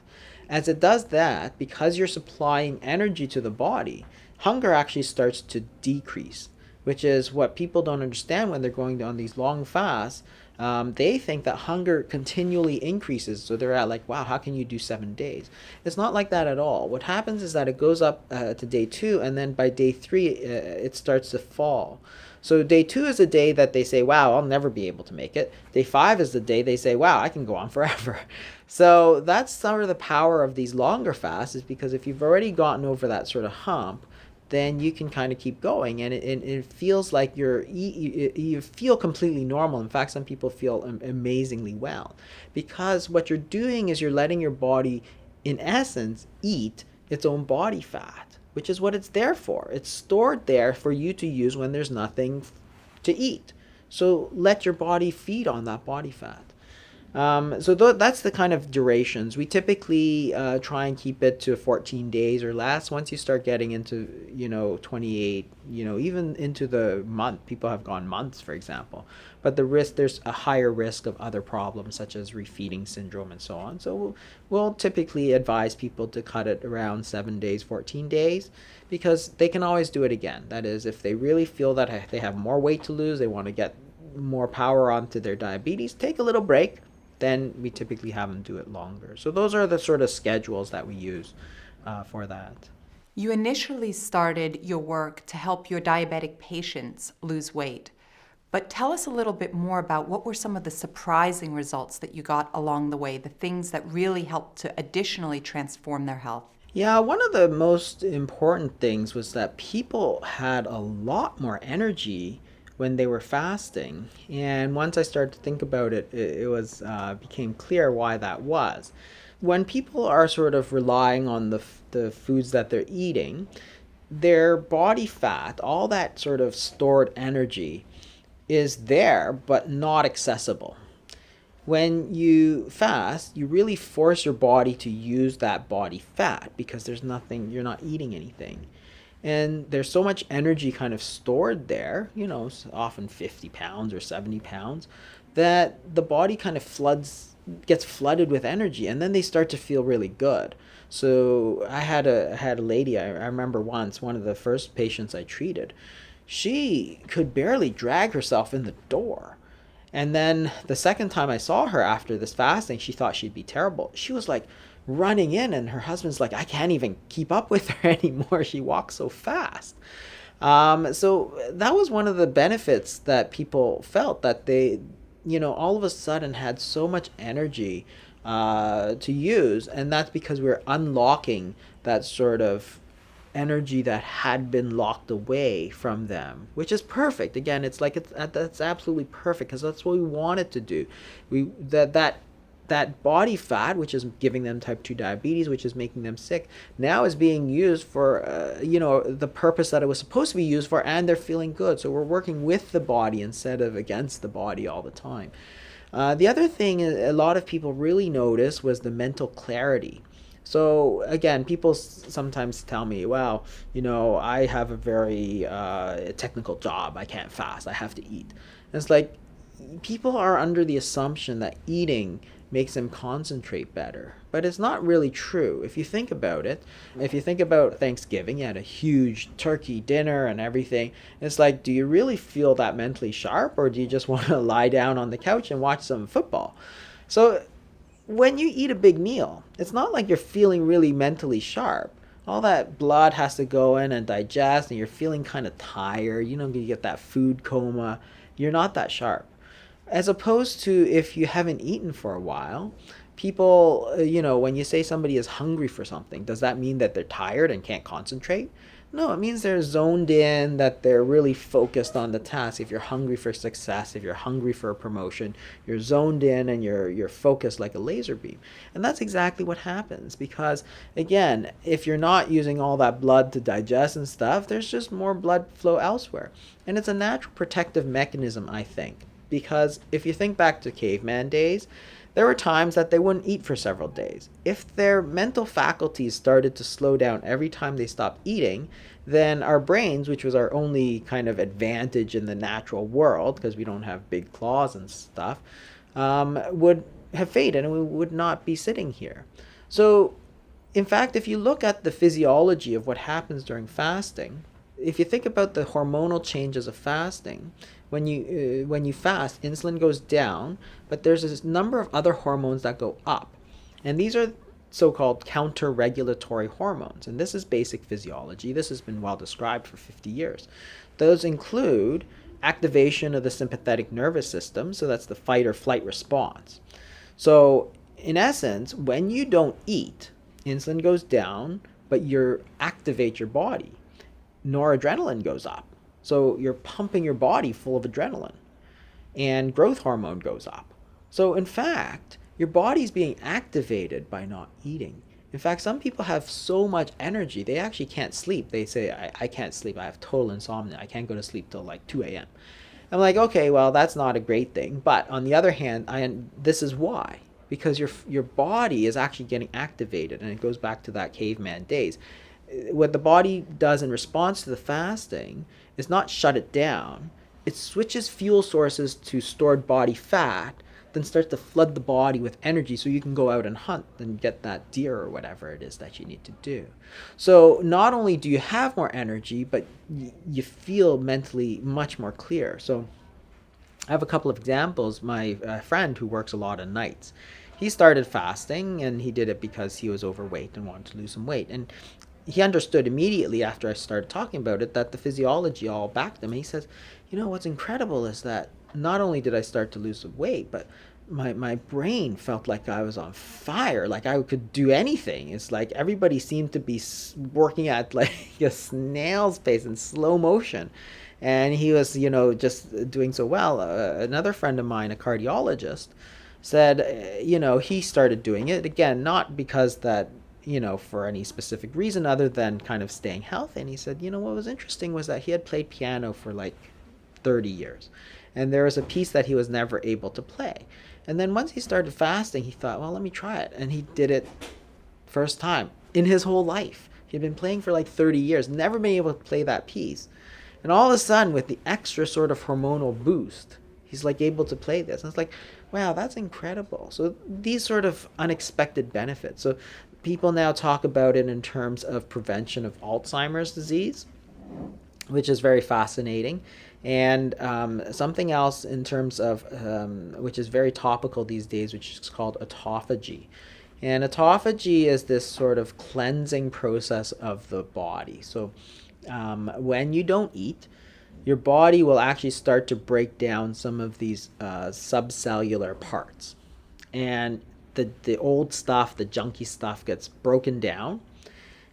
As it does that, because you're supplying energy to the body, hunger actually starts to decrease, which is what people don't understand when they're going on these long fasts. They think that hunger continually increases, so they're at like, wow, how can you do 7 days? It's not like that at all. What happens is that it goes up to day 2, and then by day 3 it starts to fall. So day 2 is a day that they say, wow, I'll never be able to make it. Day 5 is the day they say, wow, I can go on forever. So that's some of the power of these longer fasts, is because if you've already gotten over that sort of hump, then you can kind of keep going, and it feels like you feel completely normal. In fact, some people feel amazingly well, because what you're doing is you're letting your body, in essence, eat its own body fat, which is what it's there for. It's stored there for you to use when there's nothing to eat. So let your body feed on that body fat. That's the kind of durations. We typically try and keep it to 14 days or less. Once you start getting into, 28, even into the month, people have gone months, for example. But there's a higher risk of other problems such as refeeding syndrome and so on. So we'll typically advise people to cut it around 7 days, 14 days, because they can always do it again. That is, if they really feel that they have more weight to lose, they want to get more power onto their diabetes, take a little break. Then we typically have them do it longer. So those are the sort of schedules that we use for that. You initially started your work to help your diabetic patients lose weight. But tell us a little bit more about what were some of the surprising results that you got along the way, the things that really helped to additionally transform their health. Yeah, one of the most important things was that people had a lot more energy when they were fasting. And once I started to think about it, it was became clear why that was. When people are sort of relying on the foods that they're eating, their body fat, all that sort of stored energy, is there but not accessible. When you fast, you really force your body to use that body fat, because there's nothing, you're not eating anything. And there's so much energy kind of stored there, often 50 pounds or 70 pounds, that the body kind of gets flooded with energy, and then they start to feel really good. So I had a lady, I remember once, one of the first patients I treated, she could barely drag herself in the door. And then the second time I saw her after this fasting, she thought she'd be terrible. She was like running in, and her husband's like, I can't even keep up with her anymore. She walks so fast. So that was one of the benefits that people felt, that they, all of a sudden had so much energy to use. And that's because we're unlocking that sort of energy that had been locked away from them, which is perfect. Again, that's absolutely perfect, because that's what we wanted to do. That body fat, which is giving them type 2 diabetes, which is making them sick, now is being used for the purpose that it was supposed to be used for, and they're feeling good. So we're working with the body instead of against the body all the time. The other thing a lot of people really noticed was the mental clarity. So again, people sometimes tell me, well, I have a very technical job. I can't fast. I have to eat. And it's like, people are under the assumption that eating makes them concentrate better. But it's not really true. If you think about it, if you think about Thanksgiving, you had a huge turkey dinner and everything. It's like, do you really feel that mentally sharp, or do you just want to lie down on the couch and watch some football? So when you eat a big meal, it's not like you're feeling really mentally sharp. All that blood has to go in and digest, and you're feeling kind of tired. You get that food coma. You're not that sharp. As opposed to if you haven't eaten for a while, people, when you say somebody is hungry for something, does that mean that they're tired and can't concentrate? No, it means they're zoned in, that they're really focused on the task. If you're hungry for success, if you're hungry for a promotion, you're zoned in and you're focused like a laser beam. And that's exactly what happens, because, again, if you're not using all that blood to digest and stuff, there's just more blood flow elsewhere. And it's a natural protective mechanism, I think. Because if you think back to caveman days, there were times that they wouldn't eat for several days. If their mental faculties started to slow down every time they stopped eating, then our brains, which was our only kind of advantage in the natural world, because we don't have big claws and stuff, would have faded, and we would not be sitting here. So, in fact, if you look at the physiology of what happens during fasting, if you think about the hormonal changes of fasting, when you fast, insulin goes down, but there's this number of other hormones that go up. And these are so-called counter-regulatory hormones. And this is basic physiology. This has been well described for 50 years. Those include activation of the sympathetic nervous system, so that's the fight or flight response. So in essence, when you don't eat, insulin goes down, but you activate your body. Noradrenaline goes up. So you're pumping your body full of adrenaline, and growth hormone goes up. So in fact, your body's being activated by not eating. In fact, some people have so much energy, they actually can't sleep. They say, I can't sleep. I have total insomnia. I can't go to sleep till like 2 a.m. I'm like, okay, well, that's not a great thing. But on the other hand, this is why. Because your body is actually getting activated, and it goes back to that caveman days. What the body does in response to the fasting is not shut it down. It switches fuel sources to stored body fat, then starts to flood the body with energy so you can go out and hunt and get that deer or whatever it is that you need to do. So not only do you have more energy, but you feel mentally much more clear. So I have a couple of examples. My friend who works a lot of nights, he started fasting, and he did it because he was overweight and wanted to lose some weight. And he understood immediately after I started talking about it that the physiology all backed him. And he says, what's incredible is that not only did I start to lose some weight, but my brain felt like I was on fire, like I could do anything. It's like everybody seemed to be working at like a snail's pace in slow motion. And he was, just doing so well. Another friend of mine, a cardiologist, said, he started doing it, again, not because that, for any specific reason other than kind of staying healthy. And he said, what was interesting was that he had played piano for like 30 years. And there was a piece that he was never able to play. And then once he started fasting, he thought, well, let me try it. And he did it first time in his whole life. He'd been playing for like 30 years, never been able to play that piece. And all of a sudden, with the extra sort of hormonal boost, he's like able to play this. And it's like, wow, that's incredible. So these sort of unexpected benefits. So people now talk about it in terms of prevention of Alzheimer's disease, which is very fascinating. And something else in terms of, which is very topical these days, which is called autophagy. And autophagy is this sort of cleansing process of the body. So when you don't eat, your body will actually start to break down some of these subcellular parts. And the old stuff, the junky stuff gets broken down.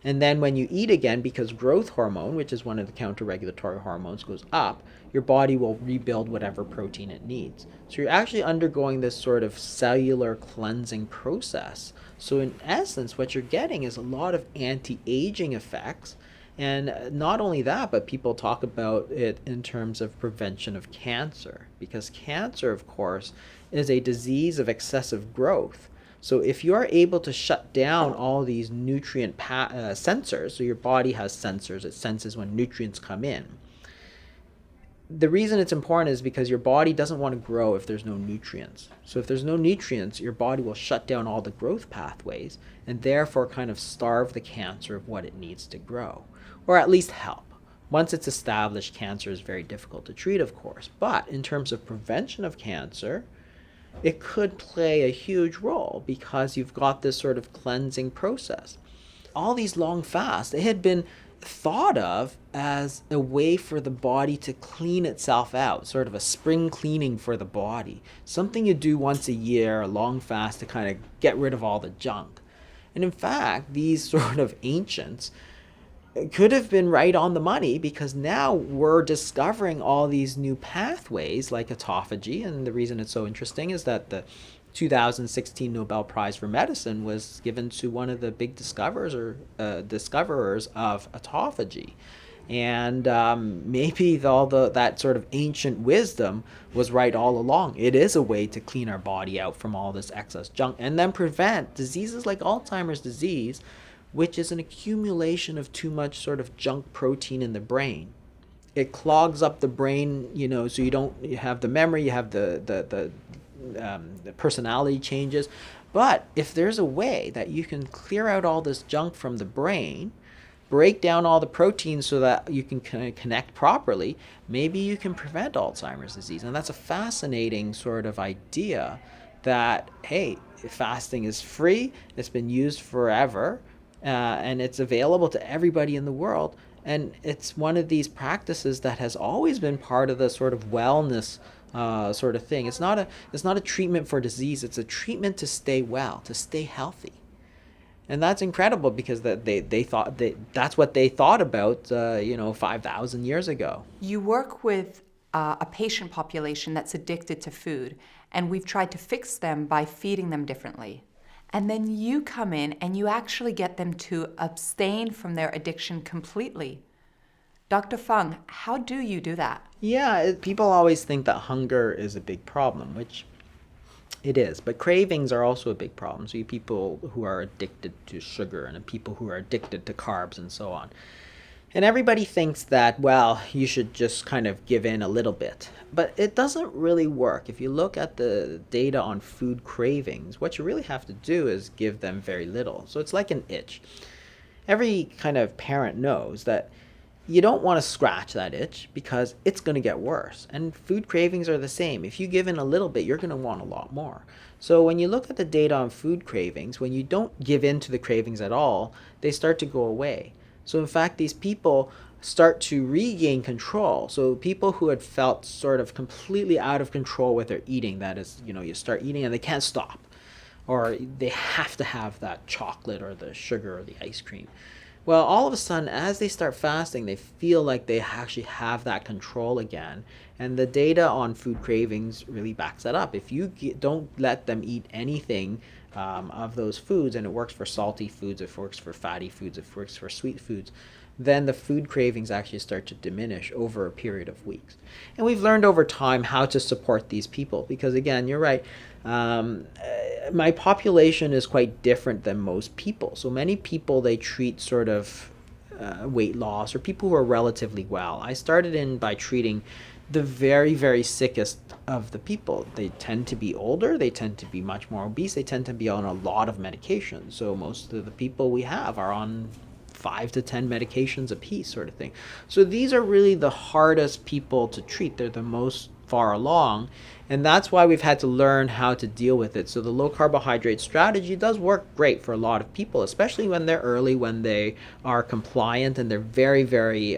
And then when you eat again, because growth hormone, which is one of the counter-regulatory hormones, goes up, your body will rebuild whatever protein it needs. So you're actually undergoing this sort of cellular cleansing process. So in essence, what you're getting is a lot of anti-aging effects. And not only that, but people talk about it in terms of prevention of cancer, because cancer, of course, is a disease of excessive growth. So if you are able to shut down all these nutrient sensors, so your body has sensors, it senses when nutrients come in. The reason it's important is because your body doesn't want to grow if there's no nutrients. So if there's no nutrients, your body will shut down all the growth pathways and therefore kind of starve the cancer of what it needs to grow, or at least help. Once it's established, cancer is very difficult to treat, of course. But in terms of prevention of cancer, it could play a huge role because you've got this sort of cleansing process. All these long fasts, they had been thought of as a way for the body to clean itself out, sort of a spring cleaning for the body. Something you do once a year, a long fast, to kind of get rid of all the junk. And in fact, these sort of ancients could have been right on the money, because now we're discovering all these new pathways like autophagy. And the reason it's so interesting is that the 2016 Nobel Prize for Medicine was given to one of the big discoverers of autophagy. And maybe all that sort of ancient wisdom was right all along. It is a way to clean our body out from all this excess junk and then prevent diseases like Alzheimer's disease, which is an accumulation of too much sort of junk protein in the brain. It clogs up the brain, so you have the memory, you have the personality changes. But if there's a way that you can clear out all this junk from the brain, break down all the proteins so that you can connect properly, maybe you can prevent Alzheimer's disease. And that's a fascinating sort of idea that, hey, fasting is free, it's been used forever, and it's available to everybody in the world. And it's one of these practices that has always been part of the sort of wellness sort of thing. It's not a treatment for disease. It's a treatment to stay well, to stay healthy. And that's incredible, because they thought that's what they thought about 5,000 years ago. You work with a patient population that's addicted to food, and we've tried to fix them by feeding them differently. And then you come in and you actually get them to abstain from their addiction completely. Dr. Fung, how do you do that? Yeah, people always think that hunger is a big problem, which it is. But cravings are also a big problem. So you people who are addicted to sugar and people who are addicted to carbs and so on. And everybody thinks that, well, you should just kind of give in a little bit. But it doesn't really work. If you look at the data on food cravings, what you really have to do is give them very little. So it's like an itch. Every kind of parent knows that you don't want to scratch that itch because it's going to get worse. And food cravings are the same. If you give in a little bit, you're going to want a lot more. So when you look at the data on food cravings, when you don't give in to the cravings at all, they start to go away. So in fact, these people start to regain control. So people who had felt sort of completely out of control with their eating, that is, you start eating and they can't stop, or they have to have that chocolate or the sugar or the ice cream. Well, all of a sudden, as they start fasting, they feel like they actually have that control again. And the data on food cravings really backs that up. If you don't let them eat anything of those foods, and it works for salty foods, it works for fatty foods, it works for sweet foods, then the food cravings actually start to diminish over a period of weeks. And we've learned over time how to support these people, because again, you're right, my population is quite different than most people. So many people, they treat sort of weight loss, or people who are relatively well. I started by treating the very, very sickest of the people. They tend to be older, they tend to be much more obese, they tend to be on a lot of medication. So most of the people we have are on 5 to 10 medications a piece, sort of thing. So these are really the hardest people to treat. They're the most far along, and that's why we've had to learn how to deal with it. So the low carbohydrate strategy does work great for a lot of people, especially when they're early, when they are compliant and they're very, very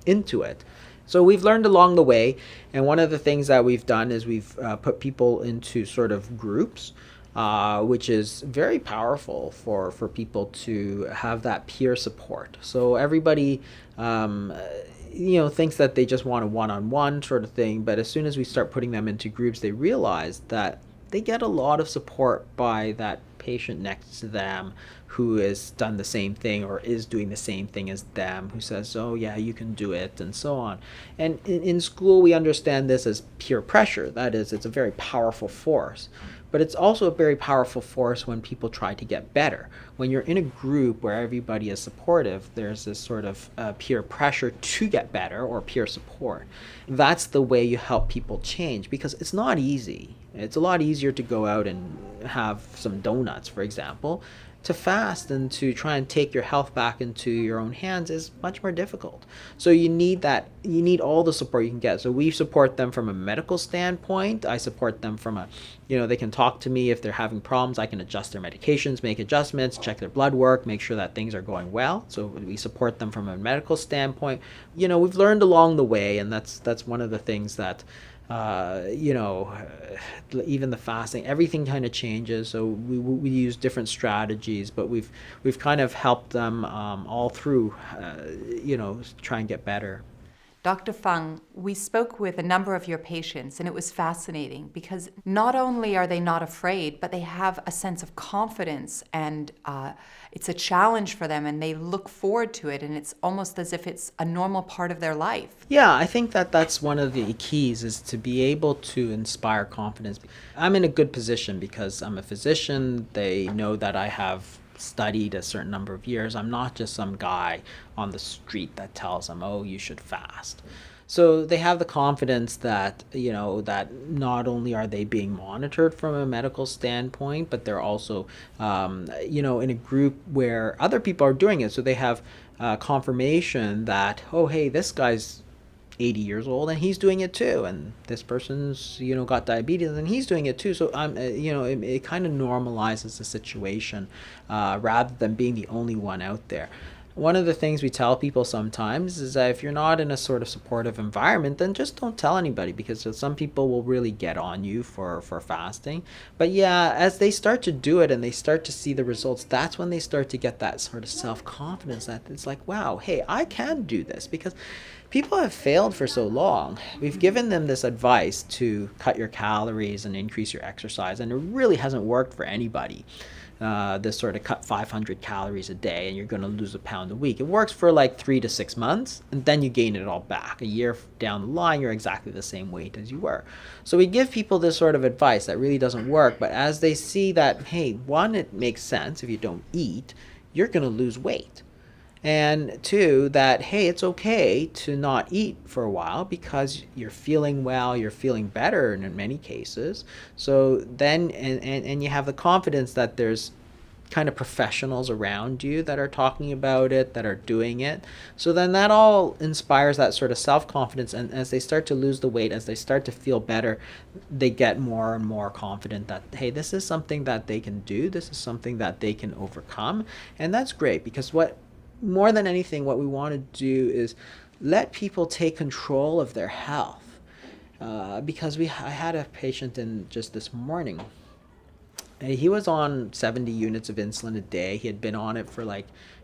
into it. So we've learned along the way, and one of the things that we've done is we've put people into sort of groups. which is very powerful for people to have that peer support. So everybody thinks that they just want a one-on-one sort of thing, but as soon as we start putting them into groups, they realize that they get a lot of support by that patient next to them who has done the same thing or is doing the same thing as them, who says, oh yeah, you can do it, and so on. And in school, we understand this as peer pressure. That is, it's a very powerful force. But it's also a very powerful force when people try to get better. When you're in a group where everybody is supportive, there's this sort of peer pressure to get better, or peer support. That's the way you help people change, because it's not easy. It's a lot easier to go out and have some donuts, for example. To fast and to try and take your health back into your own hands is much more difficult. So you need all the support you can get. So we support them from a medical standpoint. I support them from they can talk to me if they're having problems. I can adjust their medications, make adjustments, check their blood work, make sure that things are going well. So we support them from a medical standpoint. We've learned along the way, and that's one of the things that even the fasting, everything kind of changes. So we use different strategies, but we've kind of helped them all through, try and get better. Dr. Fung, we spoke with a number of your patients, and it was fascinating because not only are they not afraid, but they have a sense of confidence, and it's a challenge for them, and they look forward to it, and it's almost as if it's a normal part of their life. Yeah, I think that's one of the keys, is to be able to inspire confidence. I'm in a good position because I'm a physician. They know that I have studied a certain number of years. I'm not just some guy on the street that tells them, oh, you should fast. So they have the confidence that, that not only are they being monitored from a medical standpoint, but they're also, in a group where other people are doing it. So they have confirmation that, oh, hey, this guy's 80 years old and he's doing it too, and this person's got diabetes and he's doing it too. So it kind of normalizes the situation rather than being the only one out there. One of the things we tell people sometimes is that if you're not in a sort of supportive environment, then just don't tell anybody, because some people will really get on you for fasting. But yeah, as they start to do it and they start to see the results, that's when they start to get that sort of self-confidence that it's like, wow, hey, I can do this, because people have failed for so long. We've given them this advice to cut your calories and increase your exercise, and it really hasn't worked for anybody. This sort of cut 500 calories a day and you're going to lose a pound a week. It works for like 3 to 6 months, and then you gain it all back. A year down the line, you're exactly the same weight as you were. So we give people this sort of advice that really doesn't work, but as they see that, hey, one, it makes sense. If you don't eat, you're going to lose weight. And two, that, hey, it's okay to not eat for a while because you're feeling well, you're feeling better in many cases. So then, and you have the confidence that there's kind of professionals around you that are talking about it, that are doing it. So then that all inspires that sort of self-confidence. And as they start to lose the weight, as they start to feel better, they get more and more confident that, hey, this is something that they can do. This is something that they can overcome. And that's great, because more than anything, what we want to do is let people take control of their health. Because I had a patient in just this morning. He was on 70 units of insulin a day. He had been on it for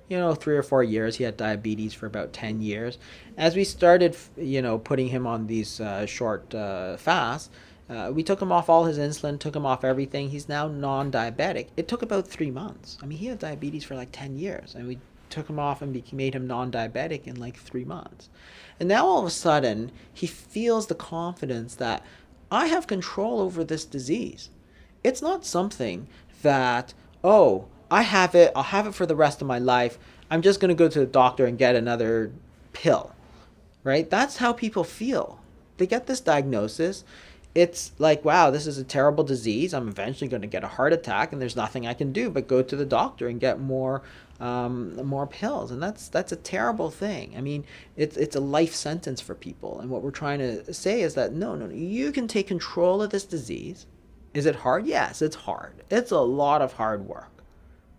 3 or 4 years. He had diabetes for about 10 years. As we started, putting him on these short fasts, we took him off all his insulin, took him off everything. He's now non-diabetic. It took about 3 months. I mean, he had diabetes for 10 years, and we took him off and made him non-diabetic in 3 months. And now all of a sudden, he feels the confidence that I have control over this disease. It's not something that, oh, I have it, I'll have it for the rest of my life. I'm just going to go to the doctor and get another pill, right? That's how people feel. They get this diagnosis. It's like, wow, this is a terrible disease. I'm eventually going to get a heart attack, and there's nothing I can do but go to the doctor and get more pills. And that's a terrible thing. I mean, it's a life sentence for people. And what we're trying to say is that no, you can take control of this disease. Is it hard? Yes, it's hard. It's a lot of hard work.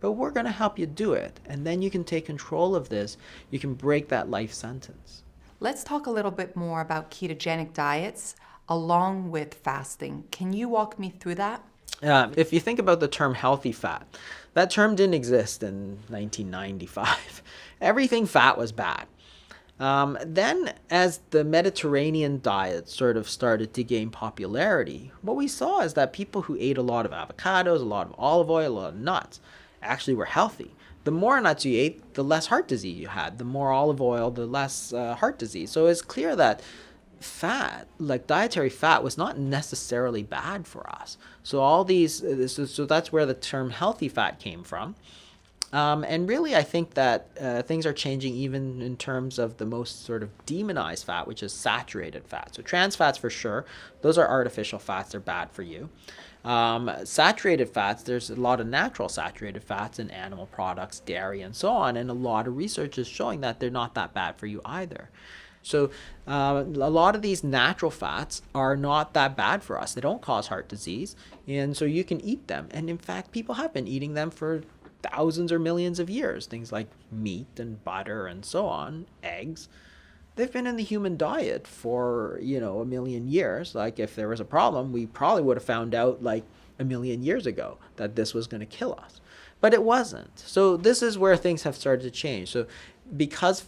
But we're going to help you do it. And then you can take control of this. You can break that life sentence. Let's talk a little bit more about ketogenic diets along with fasting. Can you walk me through that? If you think about the term healthy fat, that term didn't exist in 1995. Everything fat was bad. Then, as the Mediterranean diet sort of started to gain popularity, what we saw is that people who ate a lot of avocados, a lot of olive oil, a lot of nuts, actually were healthy. The more nuts you ate, the less heart disease you had. The more olive oil, the less heart disease. So it's clear that fat, like dietary fat, was not necessarily bad for us. So all these, so that's where the term healthy fat came from. And really, I think that things are changing even in terms of the most sort of demonized fat, which is saturated fat. So trans fats, for sure, those are artificial fats. They're bad for you. Saturated fats, there's a lot of natural saturated fats in animal products, dairy, and so on. And a lot of research is showing that they're not that bad for you either. So a lot of these natural fats are not that bad for us. They don't cause heart disease. And so you can eat them. And in fact, people have been eating them for thousands or millions of years. Things like meat and butter and so on, eggs, they've been in the human diet for, a million years. Like if there was a problem, we probably would have found out like a million years ago that this was going to kill us. But it wasn't. So this is where things have started to change. So because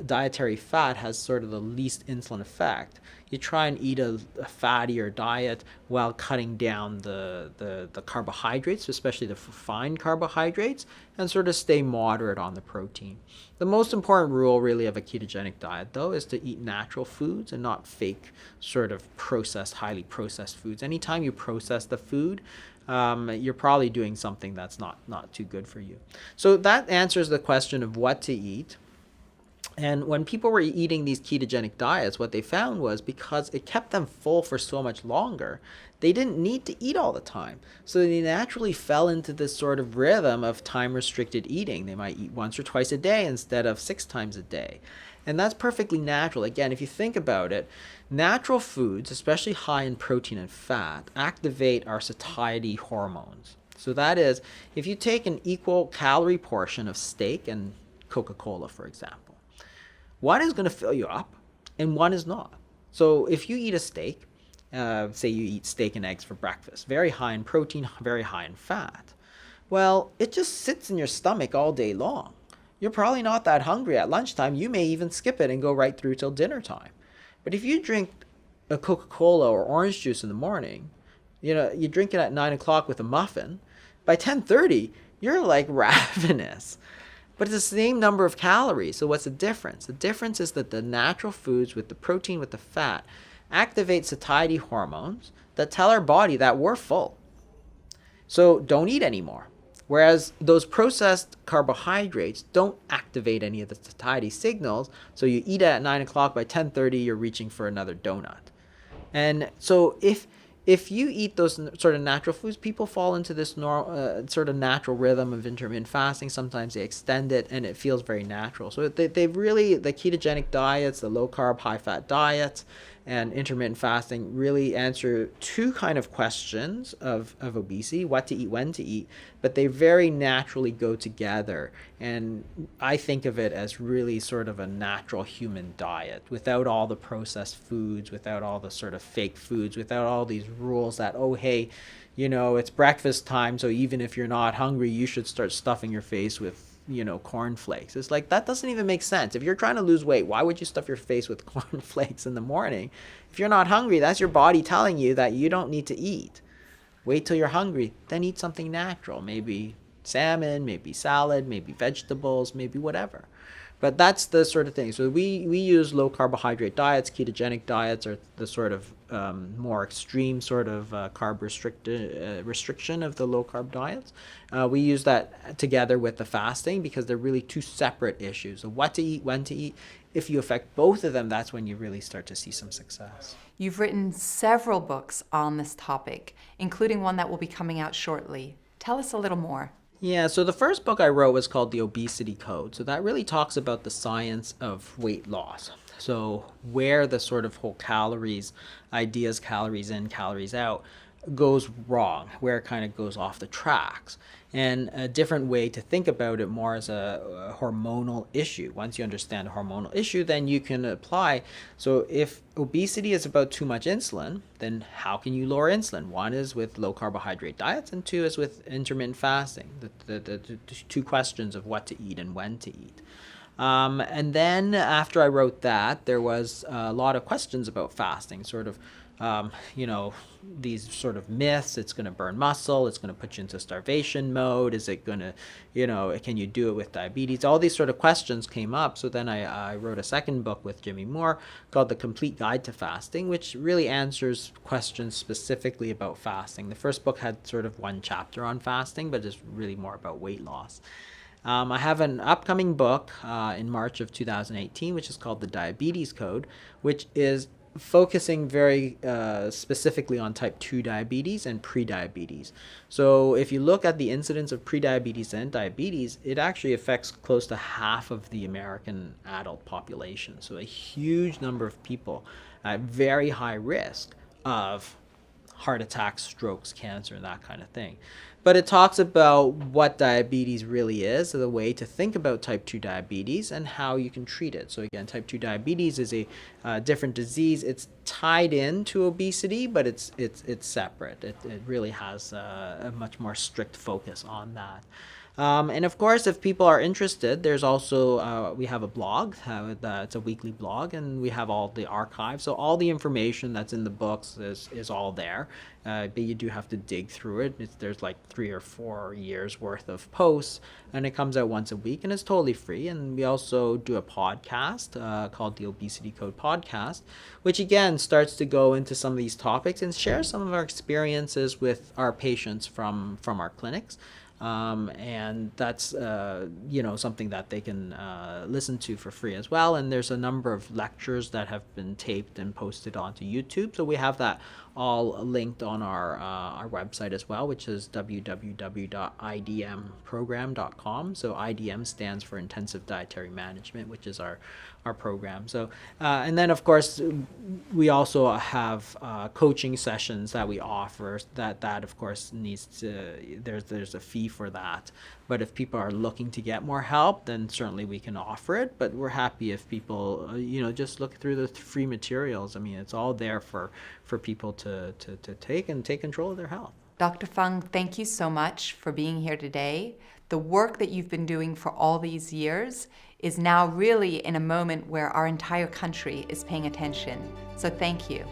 dietary fat has sort of the least insulin effect, you try and eat a fattier diet while cutting down the carbohydrates, especially the refined carbohydrates, and sort of stay moderate on the protein. The most important rule really of a ketogenic diet, though, is to eat natural foods and not fake sort of highly processed foods. Anytime you process the food, you're probably doing something that's not too good for you. So that answers the question of what to eat. And when people were eating these ketogenic diets, what they found was because it kept them full for so much longer, they didn't need to eat all the time. So they naturally fell into this sort of rhythm of time-restricted eating. They might eat once or twice a day instead of 6 times a day. And that's perfectly natural. Again, if you think about it, natural foods, especially high in protein and fat, activate our satiety hormones. So that is, if you take an equal calorie portion of steak and Coca-Cola, for example, one is going to fill you up and one is not. So if you eat a steak, say you eat steak and eggs for breakfast, very high in protein, very high in fat, well, it just sits in your stomach all day long. You're probably not that hungry at lunchtime. You may even skip it and go right through till dinner time. But if you drink a Coca-Cola or orange juice in the morning, you drink it at 9 o'clock with a muffin, by 10:30, you're like ravenous. But it's the same number of calories. So what's the difference? The difference is that the natural foods with the protein, with the fat, activate satiety hormones that tell our body that we're full. So don't eat anymore. Whereas those processed carbohydrates don't activate any of the satiety signals. So you eat it at 9 o'clock, by 10:30, you're reaching for another donut. And so if you eat those sort of natural foods, people fall into this sort of natural rhythm of intermittent fasting. Sometimes they extend it and it feels very natural. So they've really, the ketogenic diets, the low carb, high fat diets, and intermittent fasting really answer two kind of questions of obesity, what to eat, when to eat, but they very naturally go together. And I think of it as really sort of a natural human diet without all the processed foods, without all the sort of fake foods, without all these rules that, oh, hey, it's breakfast time, so even if you're not hungry, you should start stuffing your face with cornflakes. It's like, that doesn't even make sense. If you're trying to lose weight, why would you stuff your face with cornflakes in the morning? If you're not hungry, that's your body telling you that you don't need to eat. Wait till you're hungry, then eat something natural. Maybe salmon, maybe salad, maybe vegetables, maybe whatever. But that's the sort of thing. So we use low carbohydrate diets. Ketogenic diets are the sort of more extreme sort of carb restriction of the low carb diets. We use that together with the fasting because they're really two separate issues. So what to eat, when to eat. If you affect both of them, that's when you really start to see some success. You've written several books on this topic, including one that will be coming out shortly. Tell us a little more. Yeah, so the first book I wrote was called The Obesity Code. So that really talks about the science of weight loss. So where the sort of whole calories, ideas, calories in, calories out, goes wrong, where it kind of goes off the tracks. And a different way to think about it more as a hormonal issue. Once you understand a hormonal issue, then you can apply. So if obesity is about too much insulin, then how can you lower insulin? One is with low carbohydrate diets, and two is with intermittent fasting. The two questions of what to eat and when to eat. And then after I wrote that, there was a lot of questions about fasting, sort of, these sort of myths. It's going to burn muscle. It's going to put you into starvation mode. Is it going to, can you do it with diabetes? All these sort of questions came up. So then I wrote a second book with Jimmy Moore called The Complete Guide to Fasting, which really answers questions specifically about fasting. The first book had sort of one chapter on fasting, but it's really more about weight loss. I have an upcoming book in March of 2018, which is called The Diabetes Code, which is focusing very specifically on type 2 diabetes and prediabetes. So if you look at the incidence of prediabetes and diabetes, it actually affects close to half of the American adult population. So a huge number of people at very high risk of heart attacks, strokes, cancer, and that kind of thing. But it talks about what diabetes really is, the way to think about type 2 diabetes and how you can treat it. So again, type 2 diabetes is a different disease. It's tied into obesity, but it's separate. It really has a much more strict focus on that. And of course, if people are interested, there's also, we have a blog, it's a weekly blog, and we have all the archives. So all the information that's in the books is all there, but you do have to dig through it. There's like 3 or 4 years worth of posts, and it comes out once a week, and it's totally free. And we also do a podcast called the Obesity Code Podcast, which again starts to go into some of these topics and share some of our experiences with our patients from our clinics. And that's something that they can listen to for free as well. And there's a number of lectures that have been taped and posted onto YouTube. So we have that all linked on our website as well, which is www.idmprogram.com. So IDM stands for Intensive Dietary Management, which is our program. So and then of course we also have coaching sessions that we offer. That of course needs to, there's a fee for that. But if people are looking to get more help, then certainly we can offer it. But we're happy if people just look through the free materials. I mean, it's all there for people to take and take control of their health. Dr. Fung, thank you so much for being here today. The work that you've been doing for all these years is now really in a moment where our entire country is paying attention. So thank you.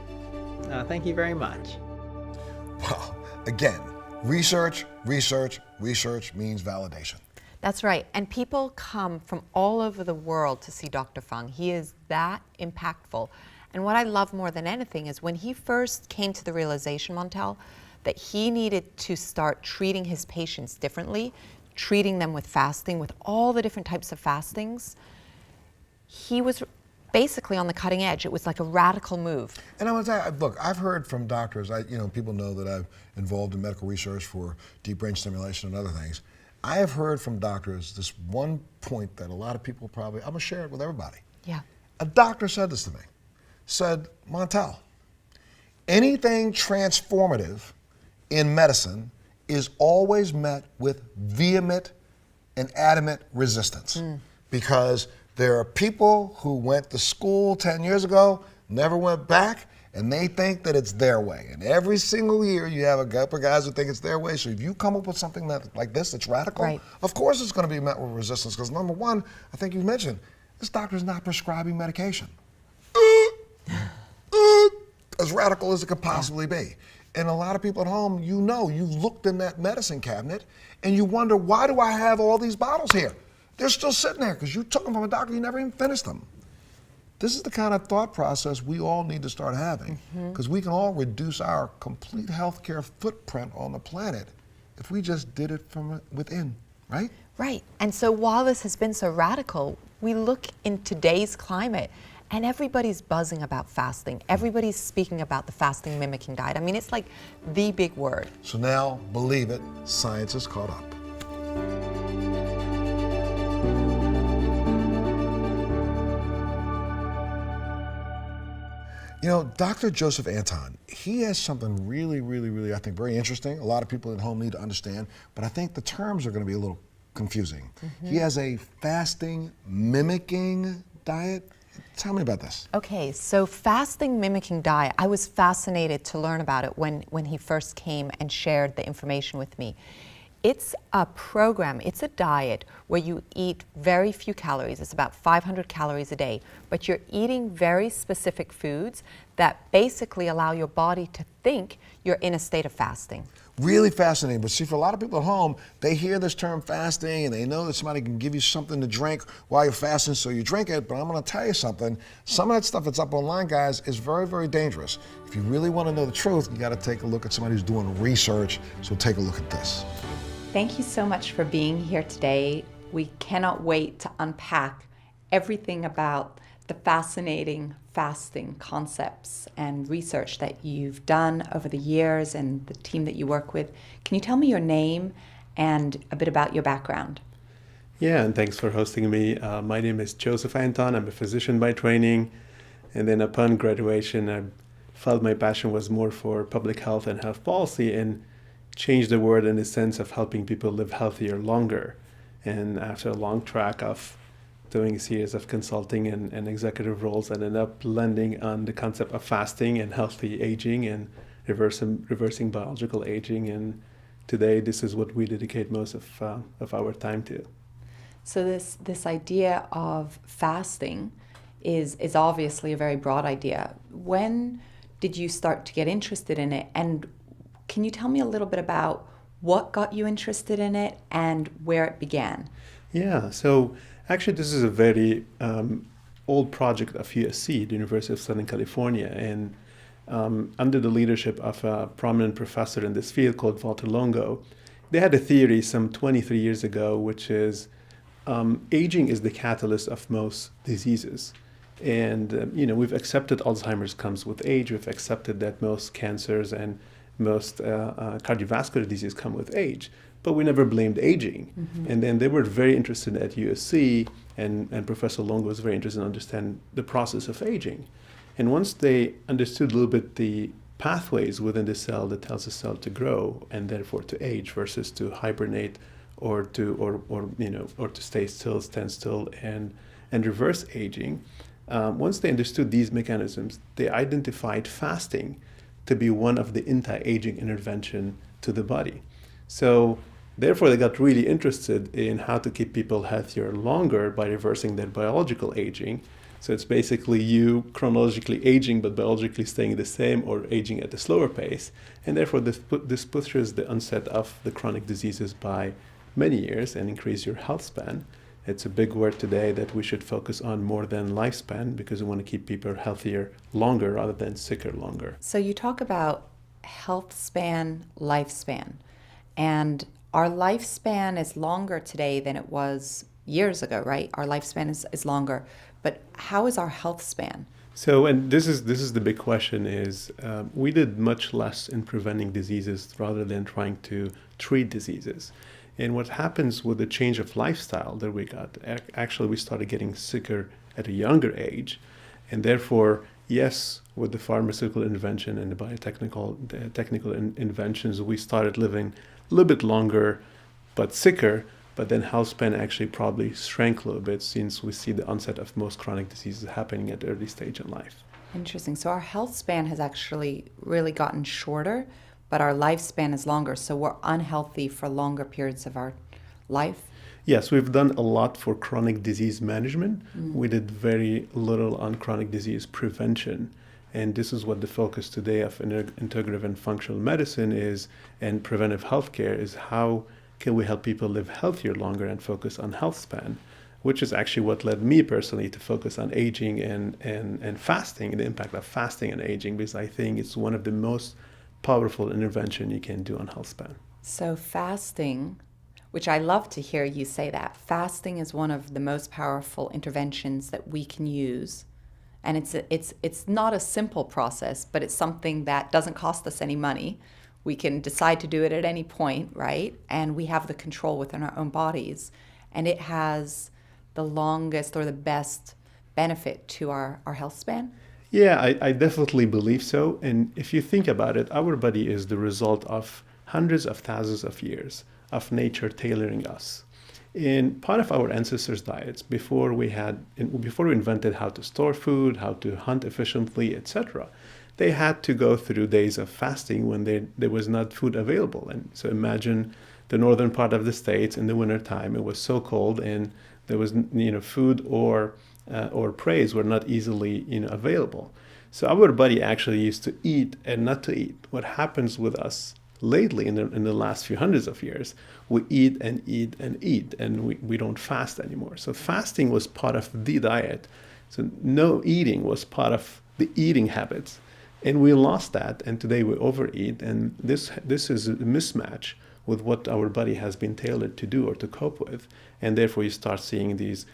Thank you very much. Well, again, research means validation. That's right. And people come from all over the world to see Dr. Fung. He is that impactful. And what I love more than anything is when he first came to the realization, Montel, that he needed to start treating his patients differently, treating them with fasting, with all the different types of fastings, he was basically on the cutting edge. It was like a radical move. And I want to tell you, look, I've heard from doctors, people know that I'm involved in medical research for deep brain stimulation and other things. I have heard from doctors this one point that a lot of people probably, I'm going to share it with everybody. Yeah. A doctor said this to me, said, Montel, anything transformative in medicine is always met with vehement and adamant resistance. Because there are people who went to school 10 years ago, never went back, and they think that it's their way. And every single year you have a group of guys who think it's their way. So if you come up with something like this that's radical, right, of course it's going to be met with resistance. Because number one, I think you mentioned, this doctor's not prescribing medication. As radical as it could possibly be. And a lot of people at home, you looked in that medicine cabinet and you wonder, why do I have all these bottles here? They're still sitting there because you took them from a doctor, you never even finished them. This is the kind of thought process we all need to start having, because we can all reduce our complete healthcare footprint on the planet if we just did it from within, right? Right. And so while this has been so radical, we look in today's climate and everybody's buzzing about fasting. Everybody's speaking about the fasting mimicking diet. I mean, it's like the big word. So now, believe it, science has caught up. You know, Dr. Rsof Anton, he has something really, really, really, I think, very interesting. A lot of people at home need to understand, but I think the terms are going to be a little confusing. He has a fasting mimicking diet. Tell me about this. Okay, so fasting mimicking diet, I was fascinated to learn about it when he first came and shared the information with me. It's a program, it's a diet where you eat very few calories. It's about 500 calories a day, but you're eating very specific foods that basically allow your body to think you're in a state of fasting. Really fascinating. But see, for a lot of people at home, they hear this term fasting and they know that somebody can give you something to drink while you're fasting, so you drink it. But I'm going to tell you something. Some of that stuff that's up online, guys, is very, very dangerous. If you really want to know the truth, you got to take a look at somebody who's doing research. So take a look at this. Thank you so much for being here today. We cannot wait to unpack everything about the fascinating fasting concepts and research that you've done over the years and the team that you work with. Can you tell me your name and a bit about your background? Yeah, and thanks for hosting me. My name is Rsof Anton. I'm a physician by training. And then upon graduation, I felt my passion was more for public health and health policy and changed the world in the sense of helping people live healthier longer. And after a long track of doing a series of consulting and executive roles, I ended up landing on the concept of fasting and healthy aging and reversing biological aging. And today, this is what we dedicate most of our time to. So this idea of fasting is obviously a very broad idea. When did you start to get interested in it? And can you tell me a little bit about what got you interested in it and where it began? Yeah, so actually this is a very old project of USC, the University of Southern California, and under the leadership of a prominent professor in this field called Walter Longo, they had a theory some 23 years ago, which is aging is the catalyst of most diseases. And we've accepted Alzheimer's comes with age. We've accepted that most cancers and most cardiovascular diseases come with age, but we never blamed aging. Mm-hmm. And then they were very interested at USC, and Professor Longo was very interested in understanding the process of aging. And once they understood a little bit the pathways within the cell that tells the cell to grow and therefore to age versus to hibernate or to stay still, stand still, and reverse aging, once they understood these mechanisms, they identified fasting to be one of the anti-aging intervention to the body. So therefore they got really interested in how to keep people healthier longer by reversing their biological aging. So it's basically you chronologically aging but biologically staying the same or aging at a slower pace. And therefore this pushes the onset of the chronic diseases by many years and increase your health span. It's a big word today that we should focus on more than lifespan because we want to keep people healthier longer rather than sicker longer. So you talk about health span, lifespan, and our lifespan is longer today than it was years ago, right? Our lifespan is longer, but how is our health span? So, and this is the big question is we did much less in preventing diseases rather than trying to treat diseases. And what happens with the change of lifestyle that we got, actually we started getting sicker at a younger age. And therefore, yes, with the pharmaceutical intervention and the technical inventions, we started living a little bit longer, but sicker. But then health span actually probably shrank a little bit since we see the onset of most chronic diseases happening at early stage in life. Interesting. So our health span has actually really gotten shorter, but our lifespan is longer. So we're unhealthy for longer periods of our life. Yes, we've done a lot for chronic disease management. We did very little on chronic disease prevention. And this is what the focus today of integrative and functional medicine is, and preventive healthcare is how can we help people live healthier longer and focus on health span, which is actually what led me personally to focus on aging and fasting, the impact of fasting and aging, because I think it's one of the most powerful intervention you can do on health span. So fasting, which I love to hear you say that, fasting is one of the most powerful interventions that we can use. And it's not a simple process, but it's something that doesn't cost us any money. We can decide to do it at any point, right? And we have the control within our own bodies. And it has the longest or the best benefit to our health span. Yeah, I definitely believe so. And if you think about it, our body is the result of hundreds of thousands of years of nature tailoring us. In part of our ancestors' diets, before we invented how to store food, how to hunt efficiently, etc., they had to go through days of fasting when there was not food available. And so imagine the northern part of the States in the wintertime. It was so cold, and there was food or praise were not easily available. So our body actually used to eat and not to eat. What happens with us lately in the last few hundreds of years, we eat and eat and eat, and we don't fast anymore. So fasting was part of the diet. So no eating was part of the eating habits. And we lost that, and today we overeat, and this is a mismatch with what our body has been tailored to do or to cope with. And therefore you start seeing these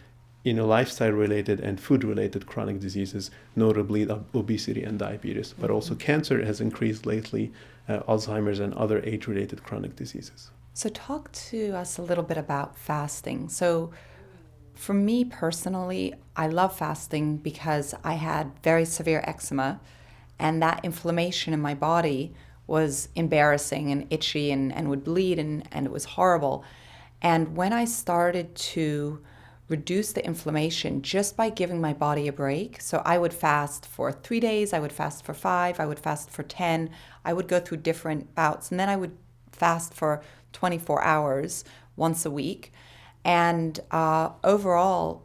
lifestyle-related and food-related chronic diseases, notably obesity and diabetes, but also cancer has increased lately, Alzheimer's and other age-related chronic diseases. So talk to us a little bit about fasting. So for me personally, I love fasting because I had very severe eczema, and that inflammation in my body was embarrassing and itchy and would bleed, and it was horrible. And when I started to reduce the inflammation just by giving my body a break, so I would fast for 3 days, I would fast for 5, I would fast for 10, I would go through different bouts, and then I would fast for 24 hours once a week. And overall,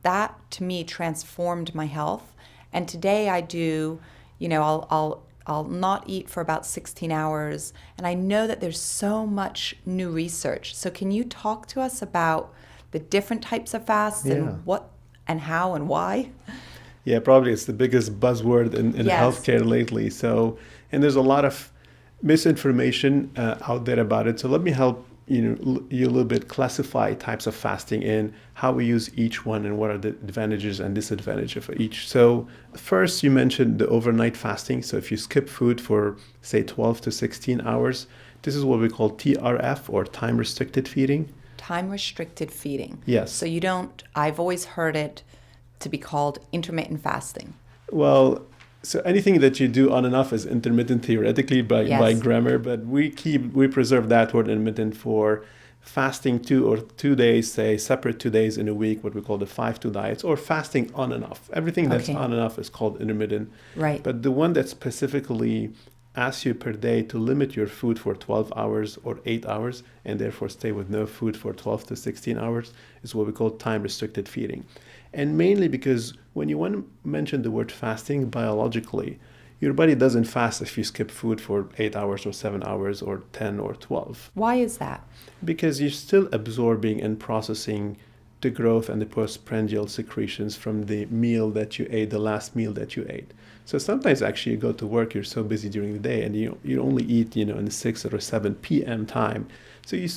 that to me transformed my health. And today I do, I'll not eat for about 16 hours. And I know that there's so much new research. So can you talk to us about the different types of fasts and what and how and why? Yeah, probably it's the biggest buzzword in healthcare lately. So, and there's a lot of misinformation out there about it. So let me help you a little bit classify types of fasting and how we use each one and what are the advantages and disadvantages of each. So first, you mentioned the overnight fasting. So if you skip food for say 12 to 16 hours, this is what we call TRF, or time restricted feeding. Time restricted feeding. Yes. So I've always heard it to be called intermittent fasting. Well, so anything that you do on and off is intermittent theoretically by grammar, but we preserve that word intermittent for fasting 2 days, say separate 2 days in a week, what we call the 5-2 diets, or fasting on and off. Everything that's on and off is called intermittent. Right. But the one that specifically asks you per day to limit your food for 12 hours or 8 hours, and therefore stay with no food for 12 to 16 hours, is what we call time restricted feeding. And mainly because when you want to mention the word fasting biologically, your body doesn't fast if you skip food for 8 hours or 7 hours or 10 or 12. Why is that? Because you're still absorbing and processing the growth and the postprandial secretions from the meal that you ate, the last meal that you ate. So sometimes actually you go to work, you're so busy during the day, and you only eat, in the 6 or 7 p.m. time. So you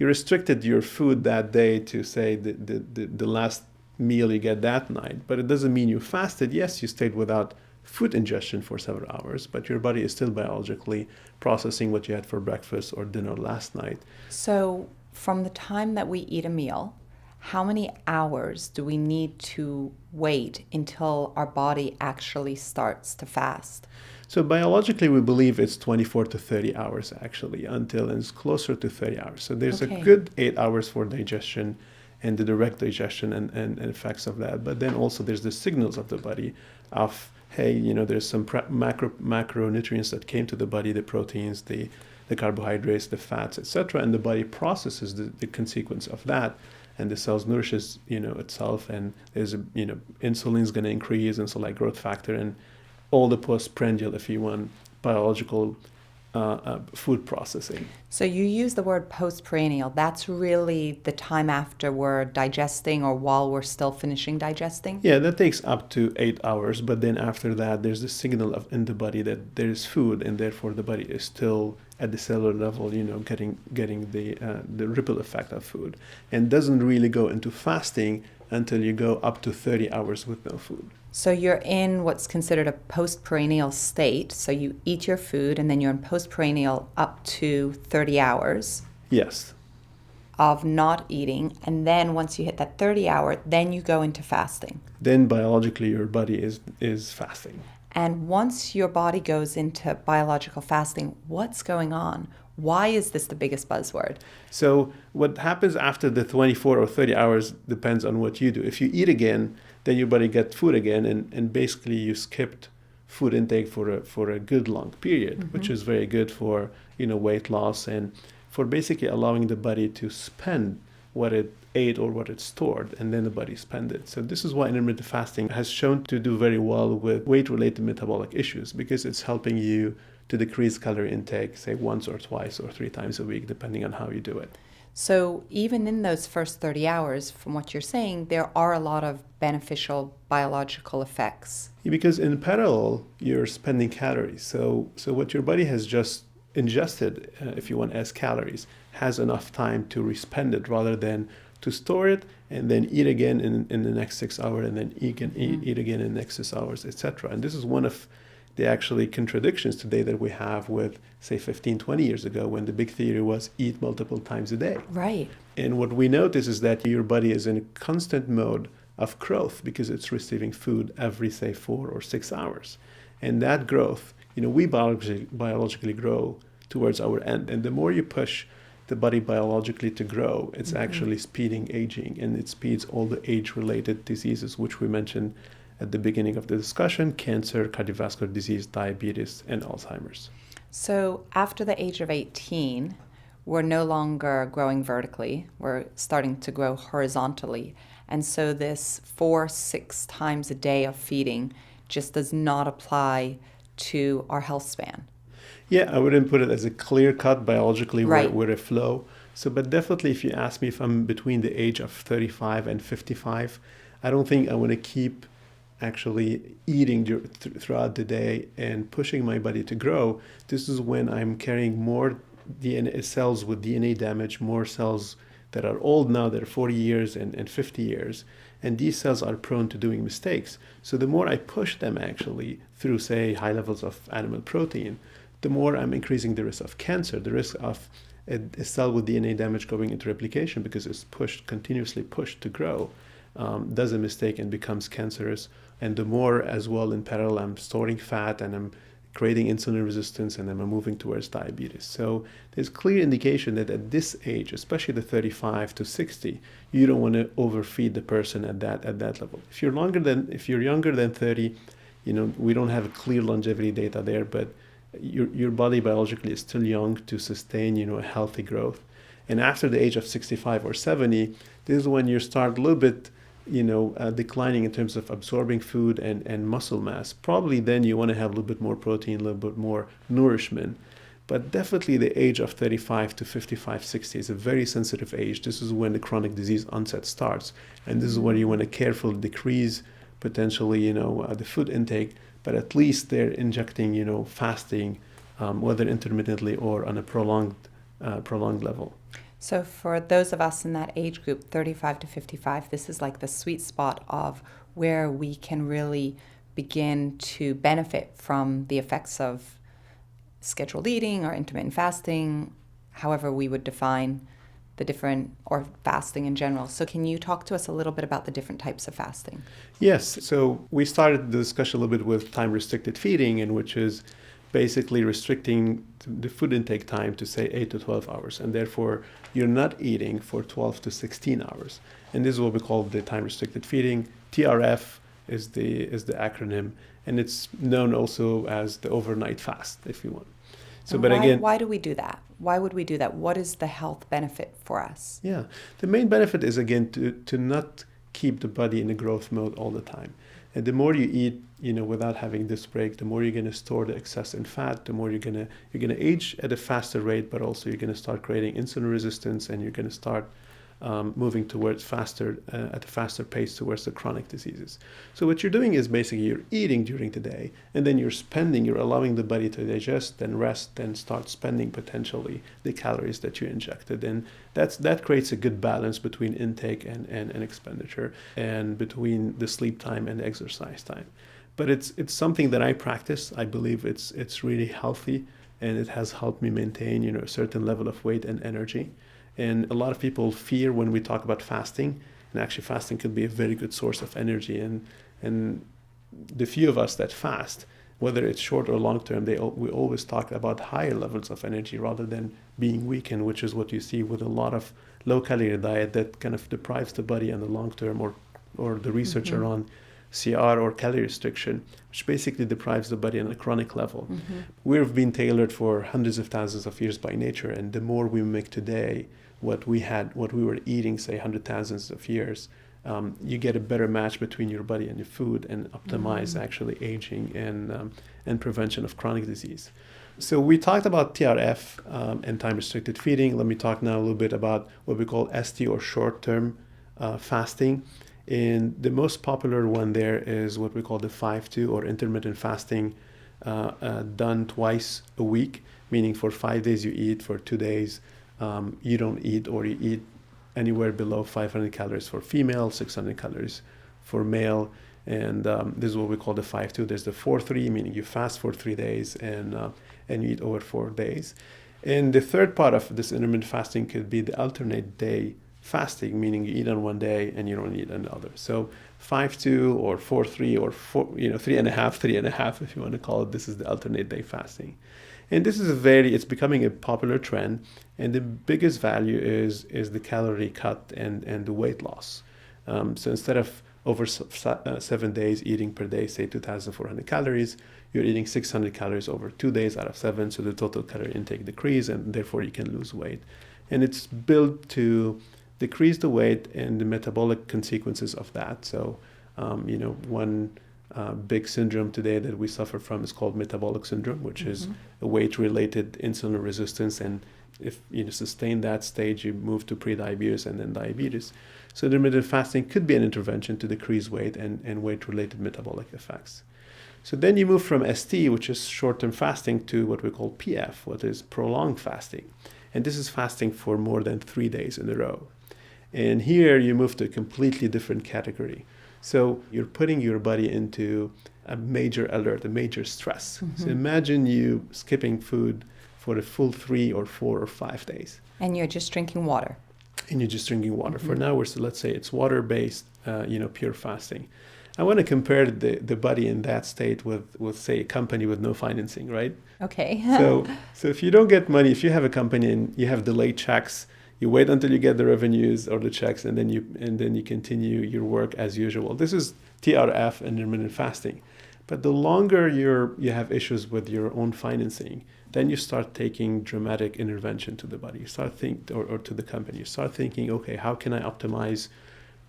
restricted your food that day to say the last meal you get that night, but it doesn't mean you fasted. Yes, you stayed without food ingestion for several hours, but your body is still biologically processing what you had for breakfast or dinner last night. So from the time that we eat a meal, how many hours do we need to wait until our body actually starts to fast? So biologically, we believe it's 24 to 30 hours actually, until it's closer to 30 hours. So there's a good 8 hours for digestion and the direct digestion and effects of that. But then also there's the signals of the body of, hey, there's some macronutrients that came to the body, the proteins, the carbohydrates, the fats, etc. And the body processes the consequence of that. And the cells nourishes, itself. And there's, insulin's going to increase, insulin growth factor, and all the postprandial, if you want, biological food processing. So you use the word postprandial. That's really the time after we're digesting or while we're still finishing digesting? Yeah, that takes up to 8 hours. But then after that, there's the signal in the body that there's food, and therefore the body is still at the cellular level, getting the ripple effect of food, and doesn't really go into fasting until you go up to 30 hours with no food. So you're in what's considered a postprandial state. So you eat your food and then you're in postprandial up to 30 hours. Yes. of not eating, and then once you hit that 30 hour, then you go into fasting. Then biologically your body is fasting. And once your body goes into biological fasting, what's going on? Why is this the biggest buzzword? So what happens after the 24 or 30 hours depends on what you do. If you eat again, then your body gets food again, and basically you skipped food intake for a good long period, which is very good for weight loss and for basically allowing the body to spend what it ate or what it stored, and then the body spend it. So this is why intermittent fasting has shown to do very well with weight-related metabolic issues, because it's helping you to decrease calorie intake, say once or twice or 3 times a week, depending on how you do it. So even in those first 30 hours, from what you're saying, there are a lot of beneficial biological effects. Because in parallel, you're spending calories. So what your body has just ingested, if you want, as calories, has enough time to respend it rather than to store it and then eat again in the next 6 hours and then eat again in the next 6 hours, etc. And this is one of the actually contradictions today that we have with, say, 15, 20 years ago, when the big theory was eat multiple times a day. Right. And what we notice is that your body is in a constant mode of growth because it's receiving food every, say, 4 or 6 hours. And that growth, we biologically grow towards our end. And the more you push the body biologically to grow, it's actually speeding aging, and it speeds all the age-related diseases, which we mentioned at the beginning of the discussion: cancer, cardiovascular disease, diabetes, and Alzheimer's. So after the age of 18, we're no longer growing vertically, we're starting to grow horizontally. And so this 4-6 times a day of feeding just does not apply to our health span. Yeah, I wouldn't put it as a clear-cut biologically Right. with a flow. So, but definitely if you ask me if I'm between the age of 35 and 55, I don't think I want to keep actually eating throughout the day and pushing my body to grow. This is when I'm carrying more DNA cells with DNA damage, more cells that are old now, that are 40 years and 50 years. And these cells are prone to doing mistakes. So the more I push them actually through, say, high levels of animal protein, the more I'm increasing the risk of cancer, the risk of a cell with DNA damage going into replication because it's continuously pushed to grow, does a mistake and becomes cancerous. And the more as well in parallel I'm storing fat and I'm creating insulin resistance and then I'm moving towards diabetes. So there's clear indication that at this age, especially the 35 to 60, you don't want to overfeed the person at that level. If you're younger than 30, we don't have clear longevity data there, but your body biologically is still young to sustain, a healthy growth. And after the age of 65 or 70, this is when you start a little bit, declining in terms of absorbing food and muscle mass. Probably then you want to have a little bit more protein, a little bit more nourishment. But definitely the age of 35 to 55, 60 is a very sensitive age. This is when the chronic disease onset starts. And this is where you want to carefully decrease potentially, the food intake, but at least they're injecting, fasting, whether intermittently or on a prolonged level. So for those of us in that age group, 35 to 55, this is like the sweet spot of where we can really begin to benefit from the effects of scheduled eating or intermittent fasting, however we would define the different, or fasting in general. So can you talk to us a little bit about the different types of fasting? Yes. So we started the discussion a little bit with time-restricted feeding, and which is basically restricting the food intake time to, say, 8 to 12 hours. And therefore, you're not eating for 12 to 16 hours. And this is what we call the time-restricted feeding. TRF is the acronym, and it's known also as the overnight fast, if you want. So, but again, why do we do that? Why would we do that? What is the health benefit for us? Yeah, the main benefit is, again, to not keep the body in a growth mode all the time. And the more you eat, without having this break, the more you're going to store the excess in fat, the more you're going to age at a faster rate, but also you're going to start creating insulin resistance, and you're going to start moving towards at a faster pace towards the chronic diseases. So what you're doing is basically you're eating during the day, and then you're allowing the body to digest, then rest, then start spending potentially the calories that you injected. And that creates a good balance between intake and expenditure, and between the sleep time and the exercise time. But it's something that I practice. I believe it's really healthy, and it has helped me maintain, a certain level of weight and energy. And a lot of people fear when we talk about fasting, and actually fasting could be a very good source of energy. And the few of us that fast, whether it's short or long term, we always talk about higher levels of energy rather than being weakened, which is what you see with a lot of low-calorie diet that kind of deprives the body in the long term, or the research around CR or calorie restriction, which basically deprives the body on a chronic level. We've been tailored for hundreds of thousands of years by nature, and the more we mimic today what we were eating, say, hundred thousands of years, you get a better match between your body and your food, and optimize actually aging and prevention of chronic disease. So we talked about TRF and time-restricted feeding. Let me talk now a little bit about what we call ST, or short-term fasting. And the most popular one there is what we call the 5-2, or intermittent fasting, done twice a week, meaning for 5 days you eat, for 2 days you don't eat, or you eat anywhere below 500 calories for female, 600 calories for male. And this is what we call the 5-2. There's the 4-3, meaning you fast for 3 days and you eat over 4 days. And the third part of this intermittent fasting could be the alternate day fasting, meaning you eat on one day and you don't eat on the other. So 5-2 or 4-3 or 3.5, if you want to call it. This is the alternate day fasting. And this is it's becoming a popular trend. And the biggest value is the calorie cut and the weight loss. So instead of over 7 days eating per day, say 2,400 calories, you're eating 600 calories over 2 days out of 7. So the total calorie intake decreases, and therefore you can lose weight. And it's built to decrease the weight and the metabolic consequences of that. So, one big syndrome today that we suffer from is called metabolic syndrome, which is a weight-related insulin resistance. And if you sustain that stage, you move to prediabetes and then diabetes. So intermittent fasting could be an intervention to decrease weight and weight-related metabolic effects. So then you move from ST, which is short-term fasting, to what we call PF, what is prolonged fasting. And this is fasting for more than 3 days in a row. And here you move to a completely different category. So you're putting your body into a major alert, a major stress. So imagine you skipping food for a full 3 or 4 or 5 days. And you're just drinking water. For now, let's say it's water-based, pure fasting. I want to compare the body in that state with, say, a company with no financing, right? Okay. So if you don't get money, if you have a company and you have delayed checks, you wait until you get the revenues or the checks, and then you continue your work as usual. This is TRF and intermittent fasting. But the longer you have issues with your own financing, then you start taking dramatic intervention to the body. You start or to the company. You start thinking, okay, how can I optimize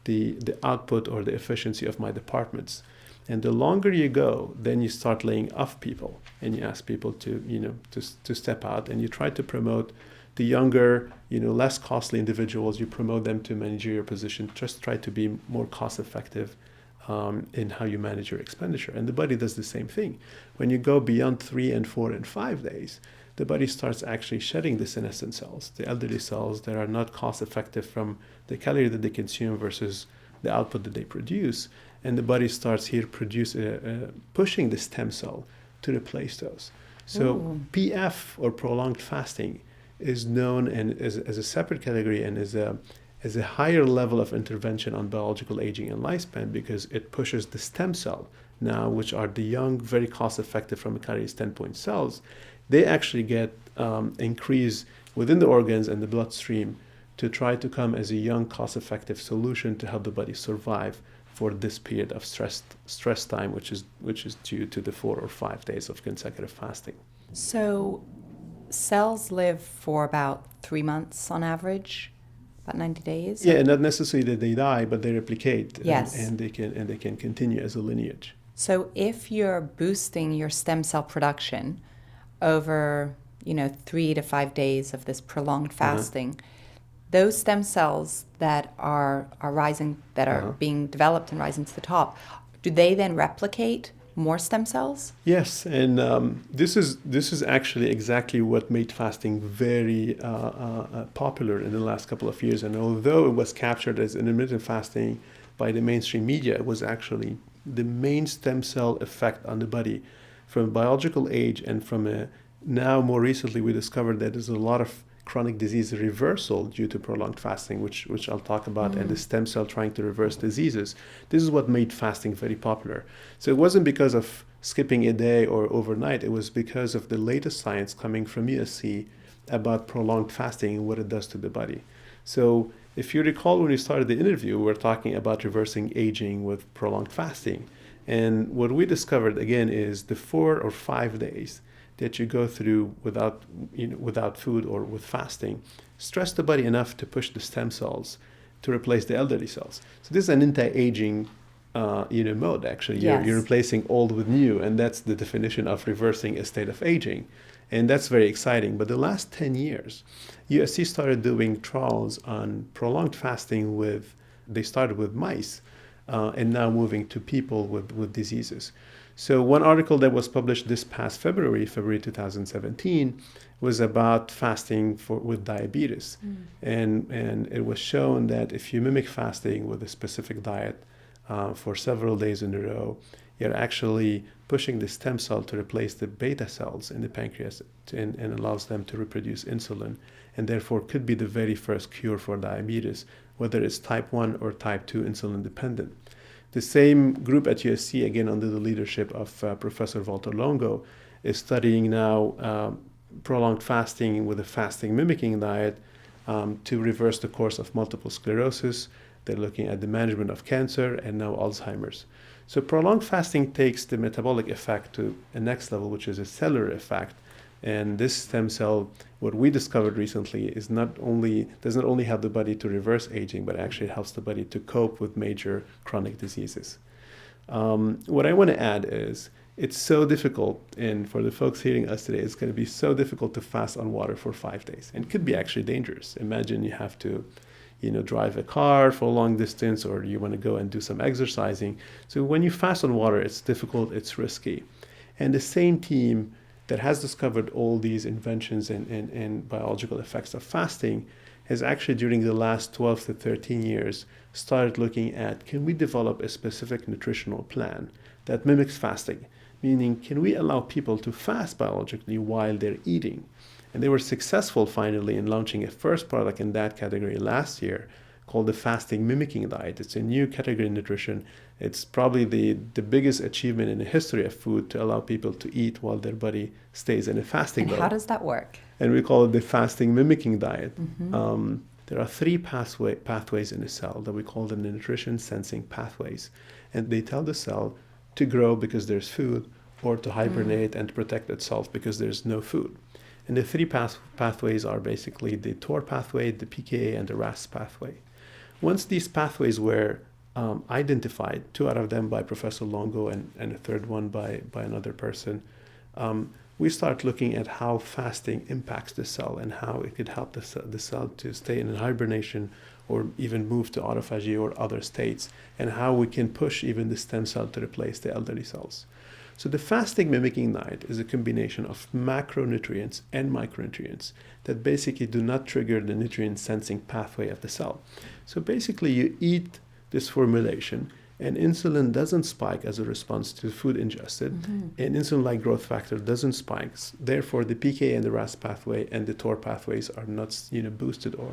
the output or the efficiency of my departments? And the longer you go, then you start laying off people, and you ask people to step out, and you try to promote the younger, less costly individuals. You promote them to managerial position. Just try to be more cost effective in how you manage your expenditure. And the body does the same thing. When you go beyond 3 and 4 and 5 days, the body starts actually shedding the senescent cells, the elderly cells that are not cost effective from the calorie that they consume versus the output that they produce. And the body starts here pushing the stem cell to replace those. So PF, or prolonged fasting, is known as a separate category and as a higher level of intervention on biological aging and lifespan, because it pushes the stem cell now, which are the young, very cost-effective from a calorie standpoint cells. They actually get increase within the organs and the bloodstream to try to come as a young, cost-effective solution to help the body survive for this period of stress time, which is due to the 4 or 5 days of consecutive fasting. So cells live for about 3 months on average, about 90 days? Yeah, not necessarily that they die, but they replicate. Yes. And they can continue as a lineage. So if you're boosting your stem cell production over, 3 to 5 days of this prolonged fasting, those stem cells that are rising, that are being developed and rising to the top, do they then replicate more stem cells? Yes, and this is actually exactly what made fasting very popular in the last couple of years. And although it was captured as intermittent fasting by the mainstream media, it was actually the main stem cell effect on the body from biological age. And now more recently we discovered that there's a lot of chronic disease reversal due to prolonged fasting, which I'll talk about, and the stem cell trying to reverse diseases. This is what made fasting very popular. So it wasn't because of skipping a day or overnight, it was because of the latest science coming from USC about prolonged fasting and what it does to the body. So if you recall, when we started the interview, we were talking about reversing aging with prolonged fasting. And what we discovered, again, is the 4 or 5 days that you go through without food or with fasting stress the body enough to push the stem cells to replace the elderly cells. So this is an anti-aging mode, actually. You're replacing old with new, and that's the definition of reversing a state of aging. And that's very exciting. But the last 10 years, USC started doing trials on prolonged fasting they started with mice, and now moving to people with diseases. So one article that was published this past February 2017, was about fasting with diabetes. And it was shown that if you mimic fasting with a specific diet for several days in a row, you're actually pushing the stem cell to replace the beta cells in the pancreas and allows them to reproduce insulin, and therefore could be the very first cure for diabetes, whether it's type 1 or type 2 insulin dependent. The same group at USC, again under the leadership of Professor Walter Longo, is studying now prolonged fasting with a fasting mimicking diet to reverse the course of multiple sclerosis. They're looking at the management of cancer and now Alzheimer's. So prolonged fasting takes the metabolic effect to a next level, which is a cellular effect. And this stem cell, what we discovered recently, does not only help the body to reverse aging, but actually helps the body to cope with major chronic diseases. What I want to add is, it's so difficult, and for the folks hearing us today, it's going to be so difficult to fast on water for 5 days. And it could be actually dangerous. Imagine you have to drive a car for a long distance, or you want to go and do some exercising. So when you fast on water, it's difficult, it's risky. And the same team that has discovered all these inventions and biological effects of fasting has actually, during the last 12 to 13 years, started looking at, can we develop a specific nutritional plan that mimics fasting? Meaning, can we allow people to fast biologically while they're eating? And they were successful finally in launching a first product in that category last year called the fasting mimicking diet. It's a new category in nutrition. It's probably the biggest achievement in the history of food to allow people to eat while their body stays in a fasting mode. How does that work? And we call it the fasting mimicking diet. There are 3 pathways in the cell that we call them the nutrition sensing pathways. And they tell the cell to grow because there's food, or to hibernate and protect itself because there's no food. And the 3 pathways are basically the TOR pathway, the PKA, and the RAS pathway. Once these pathways were identified, 2 out of them by Professor Longo and a third one by another person, we start looking at how fasting impacts the cell and how it could help the cell to stay in hibernation or even move to autophagy or other states, and how we can push even the stem cell to replace the elderly cells. So the fasting mimicking diet is a combination of macronutrients and micronutrients that basically do not trigger the nutrient sensing pathway of the cell. So basically you eat this formulation and insulin doesn't spike as a response to food ingested, and insulin-like growth factor doesn't spike. Therefore, the PKA and the RAS pathway and the TOR pathways are not boosted or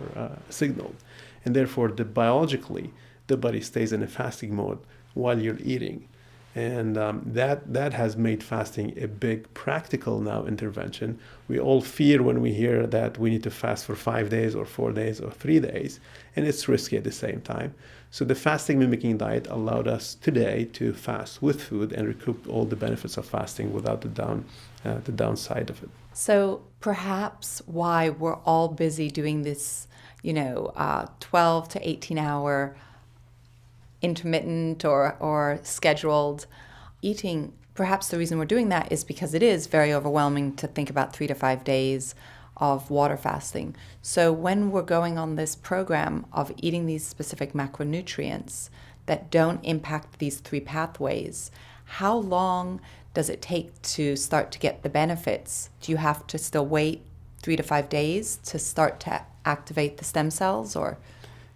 signaled. And therefore, biologically, the body stays in a fasting mode while you're eating. And that has made fasting a big practical now intervention. We all fear when we hear that we need to fast for 5 days or 4 days or 3 days, and it's risky at the same time. So the fasting mimicking diet allowed us today to fast with food and recoup all the benefits of fasting without the downside of it. So perhaps why we're all busy doing this, 12 to 18 hour intermittent or scheduled eating, perhaps the reason we're doing that is because it is very overwhelming to think about 3 to 5 days of water fasting. So when we're going on this program of eating these specific macronutrients that don't impact these 3 pathways, how long does it take to start to get the benefits? Do you have to still wait 3 to 5 days to start to activate the stem cells, or?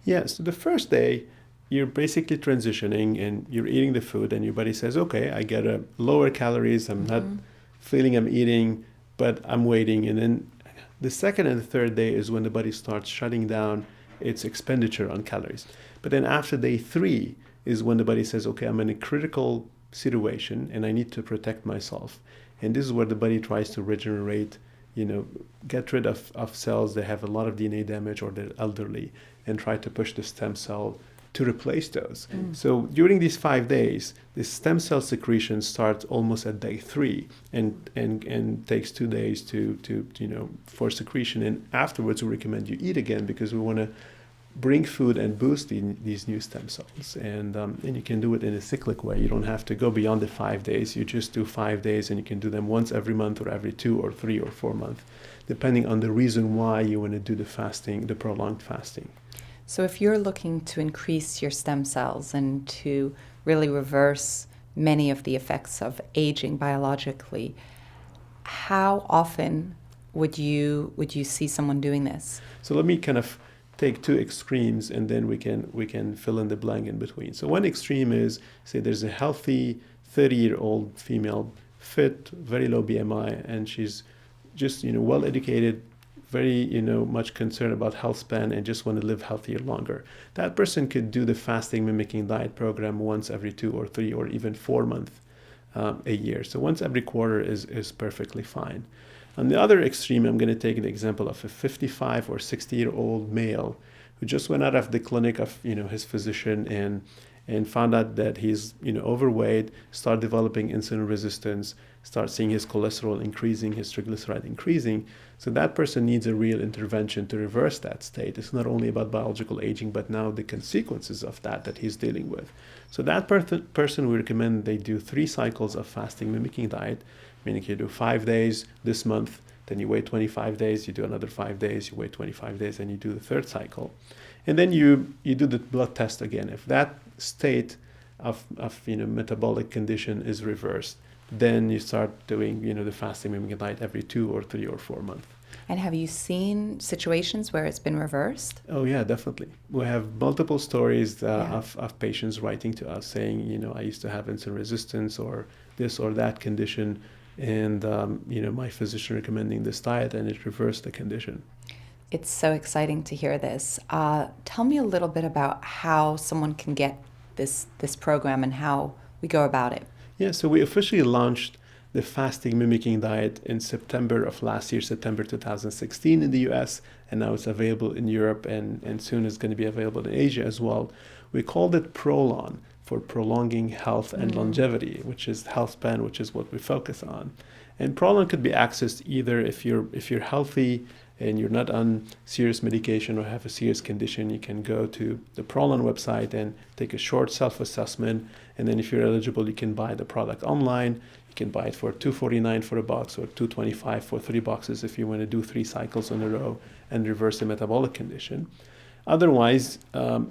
Yes, the first day, you're basically transitioning and you're eating the food and your body says, okay, I get a lower calories, I'm not feeling I'm eating, but I'm waiting. And then The second and the third day is when the body starts shutting down its expenditure on calories. But then after day 3 is when the body says, okay, I'm in a critical situation and I need to protect myself. And this is where the body tries to regenerate, get rid of cells that have a lot of DNA damage or they're elderly, and try to push the stem cell to replace those. So during these 5 days, the stem cell secretion starts almost at day 3 and takes 2 days for secretion. And afterwards, we recommend you eat again because we want to bring food and boost these new stem cells. And you can do it in a cyclic way. You don't have to go beyond the 5 days. You just do 5 days, and you can do them once every month or every 2 or 3 or 4 months, depending on the reason why you want to do the fasting, the prolonged fasting. So if you're looking to increase your stem cells and to really reverse many of the effects of aging biologically, how often would you see someone doing this? So let me kind of take 2 extremes, and then we can fill in the blank in between. So one extreme is, say there's a healthy 30-year-old female, fit, very low BMI, and she's just well educated, very much concerned about health span, and just want to live healthier longer. That person could do the fasting mimicking diet program once every 2 or 3 or even 4 months a year. So once every quarter is perfectly fine. On the other extreme, I'm going to take an example of a 55 or 60-year-old male who just went out of the clinic of his physician and found out that he's overweight, start developing insulin resistance, start seeing his cholesterol increasing, his triglyceride increasing. So that person needs a real intervention to reverse that state. It's not only about biological aging, but now the consequences of that he's dealing with. So that person, we recommend they do 3 cycles of fasting mimicking diet, meaning you do 5 days this month, then you wait 25 days, you do another 5 days, you wait 25 days, and you do the 3rd cycle. And then you do the blood test again. If that state of metabolic condition is reversed, then you start doing the fasting mimicking diet every 2 or 3 or 4 months. And have you seen situations where it's been reversed? Oh yeah, definitely. We have multiple stories of patients writing to us saying, I used to have insulin resistance or this or that condition, and my physician recommending this diet, and it reversed the condition. It's so exciting to hear this. Tell me a little bit about how someone can get this program and how we go about it. Yeah, so we officially launched the fasting mimicking diet in September of last year, September 2016 in the US, and now it's available in Europe, and soon it's going to be available in Asia as well. We called it Prolon, for prolonging health and longevity, which is health span, which is what we focus on. And Prolon could be accessed either if you're healthy and you're not on serious medication or have a serious condition, you can go to the Prolon website and take a short self-assessment. And then if you're eligible, you can buy the product online. You can buy it for $249 for a box or $225 for 3 boxes if you want to do 3 cycles in a row and reverse the metabolic condition. Otherwise,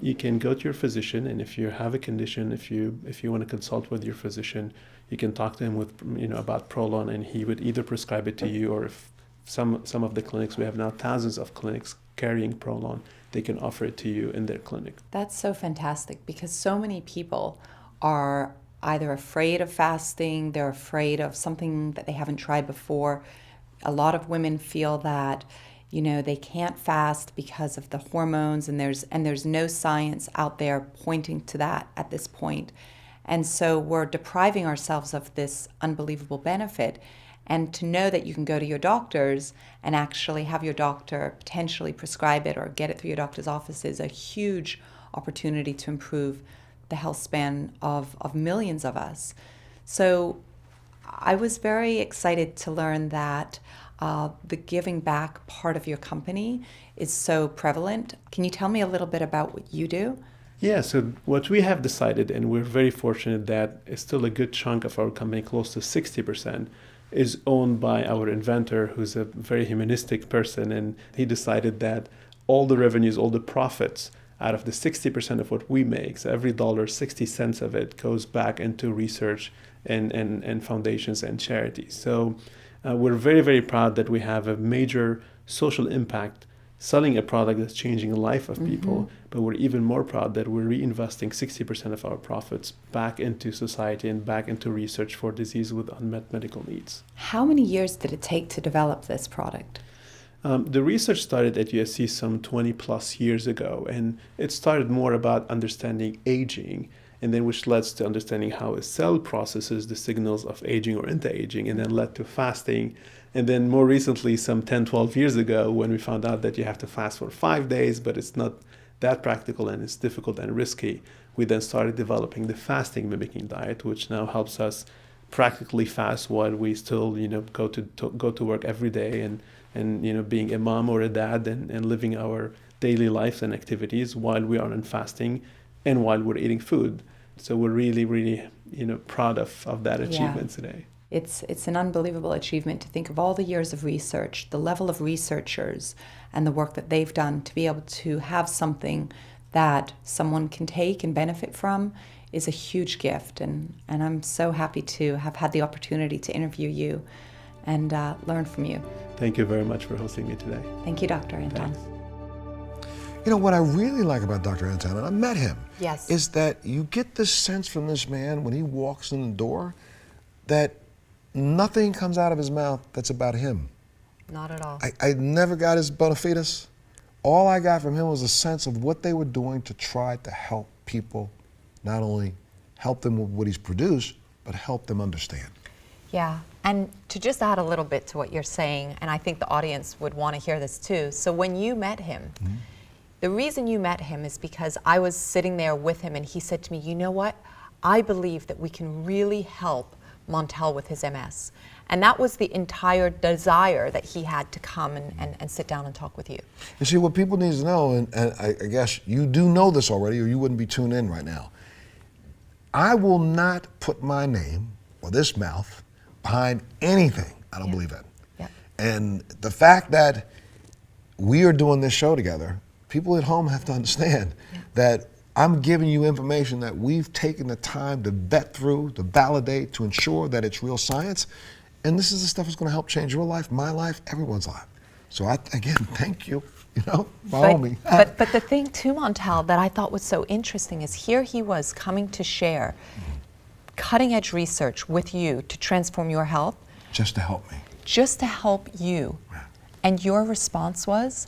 you can go to your physician, and if you have a condition, if you want to consult with your physician, you can talk to him about Prolon, and he would either prescribe it to you, or if some of the clinics, we have now thousands of clinics carrying Prolon, they can offer it to you in their clinic. That's so fantastic, because so many people are either afraid of fasting, they're afraid of something that they haven't tried before. A lot of women feel that they can't fast because of the hormones, and there's no science out there pointing to that at this point. And so we're depriving ourselves of this unbelievable benefit. And to know that you can go to your doctors and actually have your doctor potentially prescribe it or get it through your doctor's office is a huge opportunity to improve the health span of millions of us. So I was very excited to learn that the giving back part of your company is so prevalent. Can you tell me a little bit about what you do? Yeah, so what we have decided, and we're very fortunate that still a good chunk of our company, close to 60%, is owned by our inventor, who's a very humanistic person, and he decided that all the revenues, all the profits out of the 60% of what we make, so every dollar, 60 cents of it goes back into research and foundations and charities. So we're very, very proud that we have a major social impact selling a product that's changing the life of people, but we're even more proud that we're reinvesting 60% of our profits back into society and back into research for disease with unmet medical needs. How many years did it take to develop this product? The research started at USC some 20 plus years ago, and it started more about understanding aging, and then which leads to understanding how a cell processes the signals of aging or anti-aging, and then led to fasting. And then more recently, some 10, 12 years ago, when we found out that you have to fast for 5 days, but it's not that practical and it's difficult and risky, we then started developing the fasting mimicking diet, which now helps us practically fast while we still, go to work every day and being a mom or a dad and living our daily lives and activities while we are in fasting and while we're eating food. So we're really, really, proud of that achievement today. It's an unbelievable achievement to think of all the years of research, the level of researchers and the work that they've done to be able to have something that someone can take and benefit from is a huge gift. And I'm so happy to have had the opportunity to interview you and learn from you. Thank you very much for hosting me today. Thank you, Dr. Anton. Thanks. What I really like about Dr. Anton, and I met him, Yes. is that you get this sense from this man when he walks in the door that nothing comes out of his mouth that's about him. Not at all. I never got his bona fides. All I got from him was a sense of what they were doing to try to help people, not only help them with what he's produced, but help them understand. Yeah, and to just add a little bit to what you're saying, and I think the audience would want to hear this too. So when you met him, the reason you met him is because I was sitting there with him and he said to me, you know what? I believe that we can really help Montel with his MS. And that was the entire desire that he had to come and sit down and talk with you. You see, what people need to know, and I guess you do know this already or you wouldn't be tuned in right now, I will not put my name or this mouth behind anything. I don't believe that. Yeah. And the fact that we are doing this show together, people at home have to understand that I'm giving you information that we've taken the time to vet through, to validate, to ensure that it's real science. And this is the stuff that's going to help change your life, my life, everyone's life. So again, thank you, follow me. But the thing too, Montel, that I thought was so interesting is here he was coming to share cutting edge research with you to transform your health. Just to help me. Just to help you. And your response was,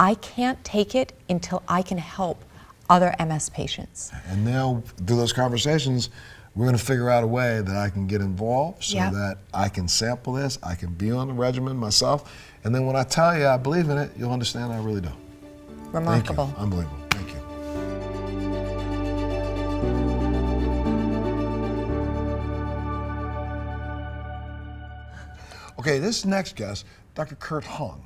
I can't take it until I can help other MS patients. And now, through those conversations, we're going to figure out a way that I can get involved so that I can sample this, I can be on the regimen myself, and then when I tell you I believe in it, you'll understand I really do. Remarkable. Thank you. Unbelievable. Thank you. Okay, this next guest, Dr. Kurt Hong.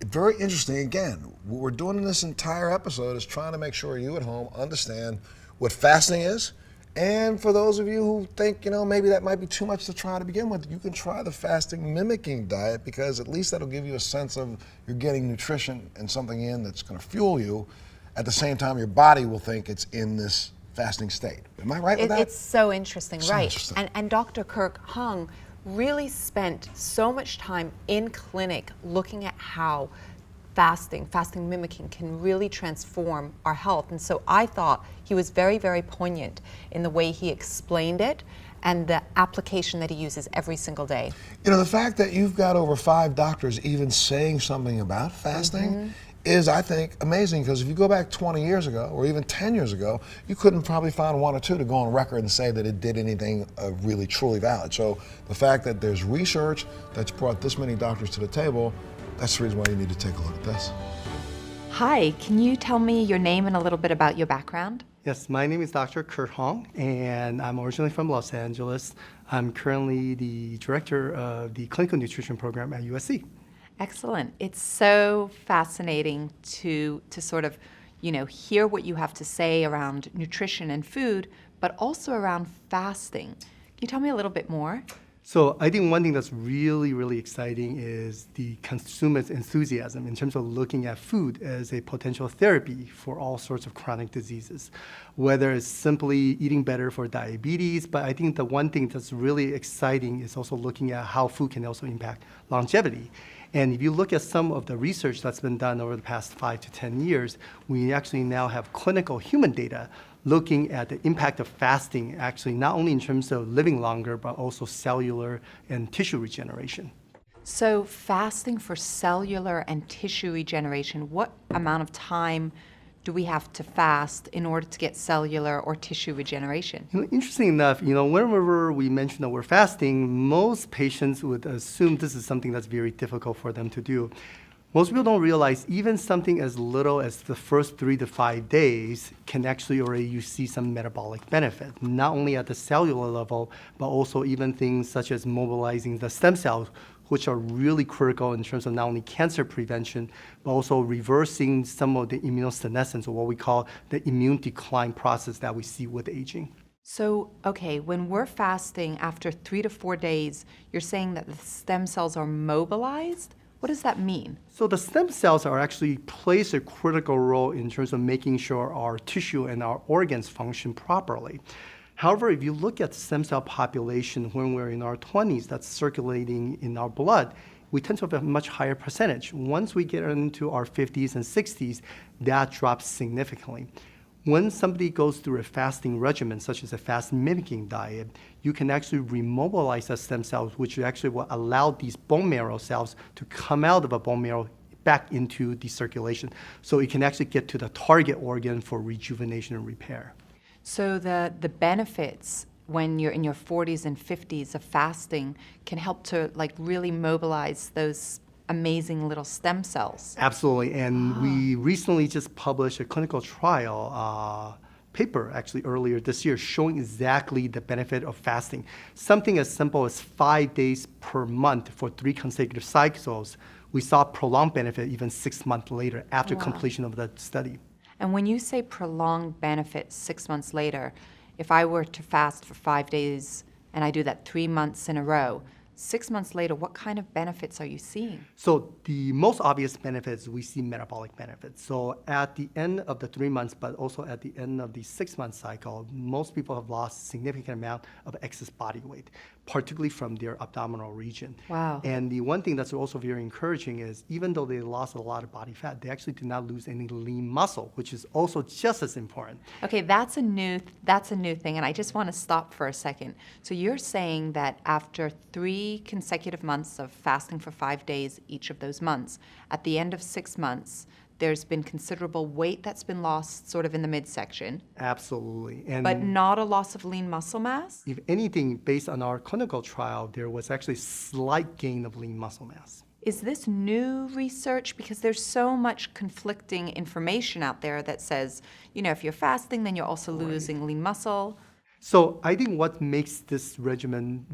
Very interesting. Again, what we're doing in this entire episode is trying to make sure you at home understand what fasting is. And for those of you who think, maybe that might be too much to try to begin with, you can try the fasting mimicking diet because at least that'll give you a sense of you're getting nutrition and something in that's going to fuel you. At the same time, your body will think it's in this fasting state. Am I right with that? It's so interesting, So right? interesting. And Dr. Kirk Hung really spent so much time in clinic looking at how fasting mimicking can really transform our health. And so I thought he was very, very poignant in the way he explained it and the application that he uses every single day. The fact that you've got over 5 doctors even saying something about fasting is, I think, amazing, because if you go back 20 years ago or even 10 years ago, you couldn't probably find 1 or 2 to go on record and say that it did anything really truly valid. So the fact that there's research that's brought this many doctors to the table, that's the reason why you need to take a look at this. Hi, can you tell me your name and a little bit about your background? Yes, my name is Dr. Kurt Hong, and I'm originally from Los Angeles. I'm currently the director of the clinical nutrition program at USC. Excellent. It's so fascinating to sort of, hear what you have to say around nutrition and food, but also around fasting. Can you tell me a little bit more? So I think one thing that's really, really exciting is the consumer's enthusiasm in terms of looking at food as a potential therapy for all sorts of chronic diseases, whether it's simply eating better for diabetes, but I think the one thing that's really exciting is also looking at how food can also impact longevity. And if you look at some of the research that's been done over the past 5 to 10 years, we actually now have clinical human data looking at the impact of fasting, actually not only in terms of living longer, but also cellular and tissue regeneration. So fasting for cellular and tissue regeneration, what amount of time do we have to fast in order to get cellular or tissue regeneration? Interesting enough, whenever we mention that we're fasting, most patients would assume this is something that's very difficult for them to do. Most people don't realize even something as little as the first 3 to 5 days can actually already you see some metabolic benefit, not only at the cellular level, but also even things such as mobilizing the stem cells, which are really critical in terms of not only cancer prevention, but also reversing some of the immunosenescence, or what we call the immune decline process that we see with aging. So, okay, when we're fasting after 3 to 4 days, you're saying that the stem cells are mobilized? What does that mean? So the stem cells are actually plays a critical role in terms of making sure our tissue and our organs function properly. However, if you look at the stem cell population when we're in our 20s that's circulating in our blood, we tend to have a much higher percentage. Once we get into our 50s and 60s, that drops significantly. When somebody goes through a fasting regimen, such as a fast mimicking diet, you can actually remobilize the stem cells, which actually will allow these bone marrow cells to come out of a bone marrow back into the circulation. So it can actually get to the target organ for rejuvenation and repair. So the benefits when you're in your 40s and 50s of fasting can help to really mobilize those amazing little stem cells. Absolutely, and we recently just published a clinical trial paper actually earlier this year showing exactly the benefit of fasting. Something as simple as 5 days per month for 3 consecutive cycles, we saw prolonged benefit even 6 months later after completion of the study. And when you say prolonged benefit 6 months later, if I were to fast for 5 days and I do that 3 months in a row, 6 months later, what kind of benefits are you seeing? So the most obvious benefits, we see metabolic benefits. So at the end of the 3 months, but also at the end of the 6 month cycle, most people have lost significant amount of excess body weight, particularly from their abdominal region. Wow. And the one thing that's also very encouraging is even though they lost a lot of body fat, they actually did not lose any lean muscle, which is also just as important. Okay, that's a new thing, and I just want to stop for a second. So you're saying that after 3 consecutive months of fasting for 5 days each of those months, at the end of 6 months, there's been considerable weight that's been lost sort of in the midsection. Absolutely. But not a loss of lean muscle mass? If anything, based on our clinical trial, there was actually slight gain of lean muscle mass. Is this new research? Because there's so much conflicting information out there that says, if you're fasting, then you're also losing lean muscle. So I think what makes this regimen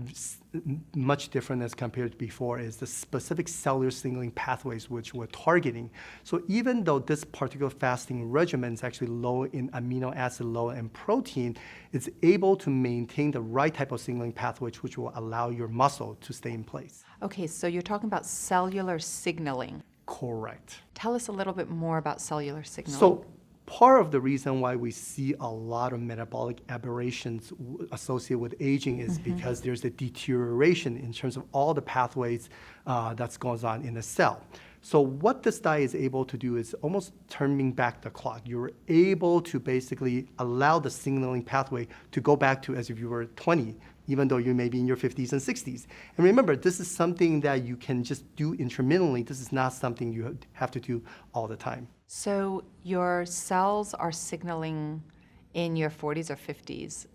much different as compared to before is the specific cellular signaling pathways which we're targeting. So even though this particular fasting regimen is actually low in amino acid, low in protein, it's able to maintain the right type of signaling pathways which will allow your muscle to stay in place. Okay, so you're talking about cellular signaling. Correct. Tell us a little bit more about cellular signaling. So part of the reason why we see a lot of metabolic aberrations associated with aging is because there's a deterioration in terms of all the pathways that's goes on in the cell. So what this diet is able to do is almost turning back the clock. You're able to basically allow the signaling pathway to go back to as if you were 20, even though you may be in your 50s and 60s. And remember, this is something that you can just do intermittently. This is not something you have to do all the time. So your cells are signaling in your 40s or 50s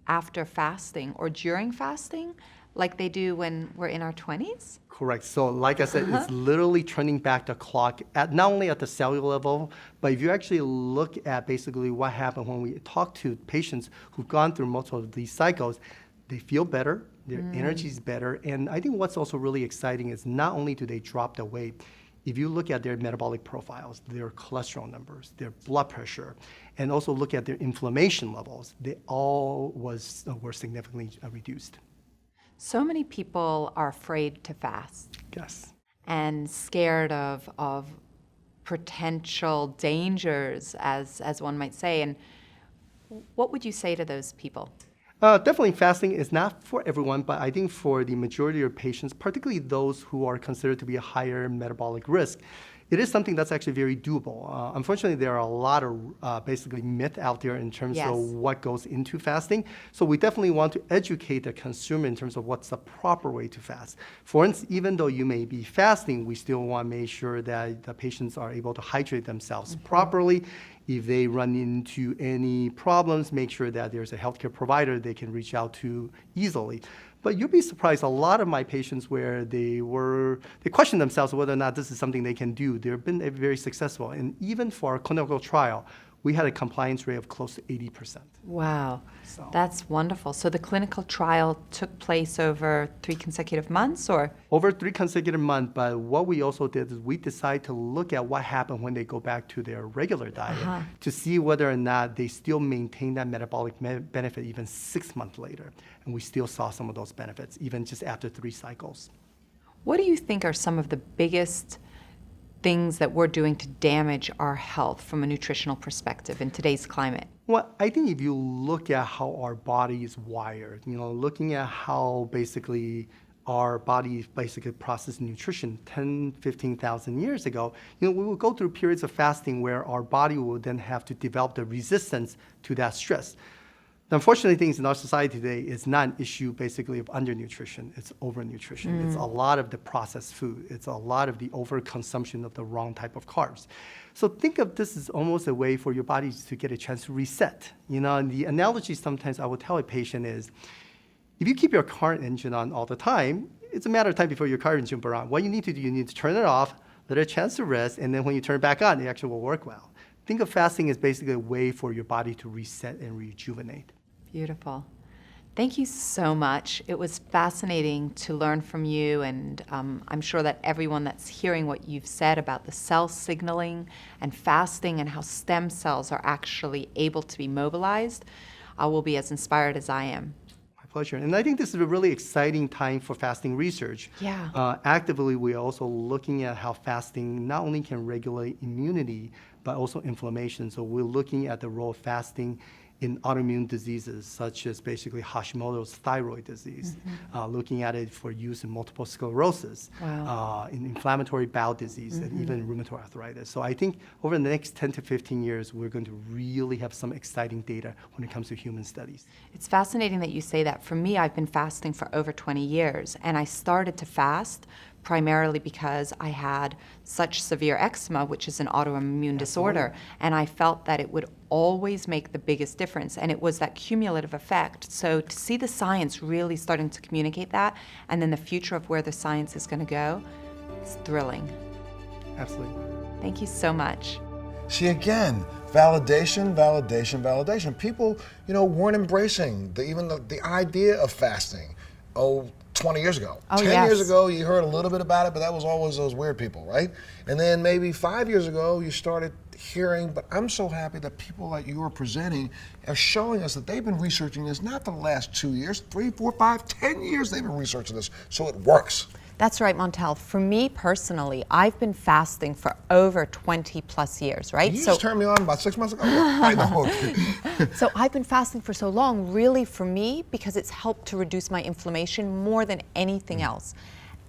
after fasting or during fasting like they do when we're in our 20s? Correct. So like I said, it's literally turning back the clock at not only at the cellular level, but if you actually look at basically what happened when we talk to patients who've gone through multiple of these cycles, they feel better, their energy is better. And I think what's also really exciting is not only do they drop the weight, if you look at their metabolic profiles, their cholesterol numbers, their blood pressure, and also look at their inflammation levels, they all were significantly reduced. So many people are afraid to fast. Yes. And scared of potential dangers, as one might say. And what would you say to those people? Definitely fasting is not for everyone, but I think for the majority of patients, particularly those who are considered to be a higher metabolic risk, it is something that's actually very doable. Unfortunately, there are a lot of basically myth out there in terms of what goes into fasting. So we definitely want to educate the consumer in terms of what's the proper way to fast. For instance, even though you may be fasting, we still want to make sure that the patients are able to hydrate themselves properly. If they run into any problems, make sure that there's a healthcare provider they can reach out to easily. But you'll be surprised, a lot of my patients where they question themselves whether or not this is something they can do. They've been very successful. And even for our clinical trial, we had a compliance rate of close to 80%. Wow, that's wonderful. So the clinical trial took place over 3 consecutive months, or? Over 3 consecutive months, but what we also did is we decided to look at what happened when they go back to their regular diet to see whether or not they still maintain that metabolic benefit even 6 months later. And we still saw some of those benefits, even just after 3 cycles. What do you think are some of the biggest things that we're doing to damage our health from a nutritional perspective in today's climate? Well, I think if you look at how our body is wired, looking at how basically our body basically processes nutrition 10, 15,000 years ago, we will go through periods of fasting where our body will then have to develop the resistance to that stress. The unfortunate things in our society today is not an issue basically of undernutrition, it's overnutrition. It's a lot of the processed food. It's a lot of the overconsumption of the wrong type of carbs. So think of this as almost a way for your body to get a chance to reset. And the analogy sometimes I would tell a patient is, if you keep your car engine on all the time, it's a matter of time before your car engine burns on. What you need to do, you need to turn it off, let it a chance to rest, and then when you turn it back on, it actually will work well. Think of fasting as basically a way for your body to reset and rejuvenate. Beautiful. Thank you so much. It was fascinating to learn from you, and I'm sure that everyone that's hearing what you've said about the cell signaling and fasting and how stem cells are actually able to be mobilized will be as inspired as I am. My pleasure. And I think this is a really exciting time for fasting research. Yeah. Actively, we're also looking at how fasting not only can regulate immunity, but also inflammation. So we're looking at the role of fasting in autoimmune diseases, such as basically Hashimoto's thyroid disease, looking at it for use in multiple sclerosis, in inflammatory bowel disease, and even rheumatoid arthritis. So I think over the next 10 to 15 years, we're going to really have some exciting data when it comes to human studies. It's fascinating that you say that. For me, I've been fasting for over 20 years, and I started to fast primarily because I had such severe eczema, which is an autoimmune disorder, and I felt that it would always make the biggest difference, and it was that cumulative effect. So to see the science really starting to communicate that, and then the future of where the science is going to go, it's thrilling. Absolutely. Thank you so much. See, again, validation, validation, validation. People, weren't embracing even the idea of fasting. 20 years ago. 10 years ago, you heard a little bit about it, but that was always those weird people, right? And then maybe 5 years ago, you started hearing, but I'm so happy that people like you are presenting are showing us that they've been researching this, not the last 2 years, 3, 4, 5, 10 years they've been researching this, so it works. That's right, Montel. For me personally, I've been fasting for over 20 plus years, right? You just turned me on about 6 months ago? I know. So I've been fasting for so long, really for me, because it's helped to reduce my inflammation more than anything else.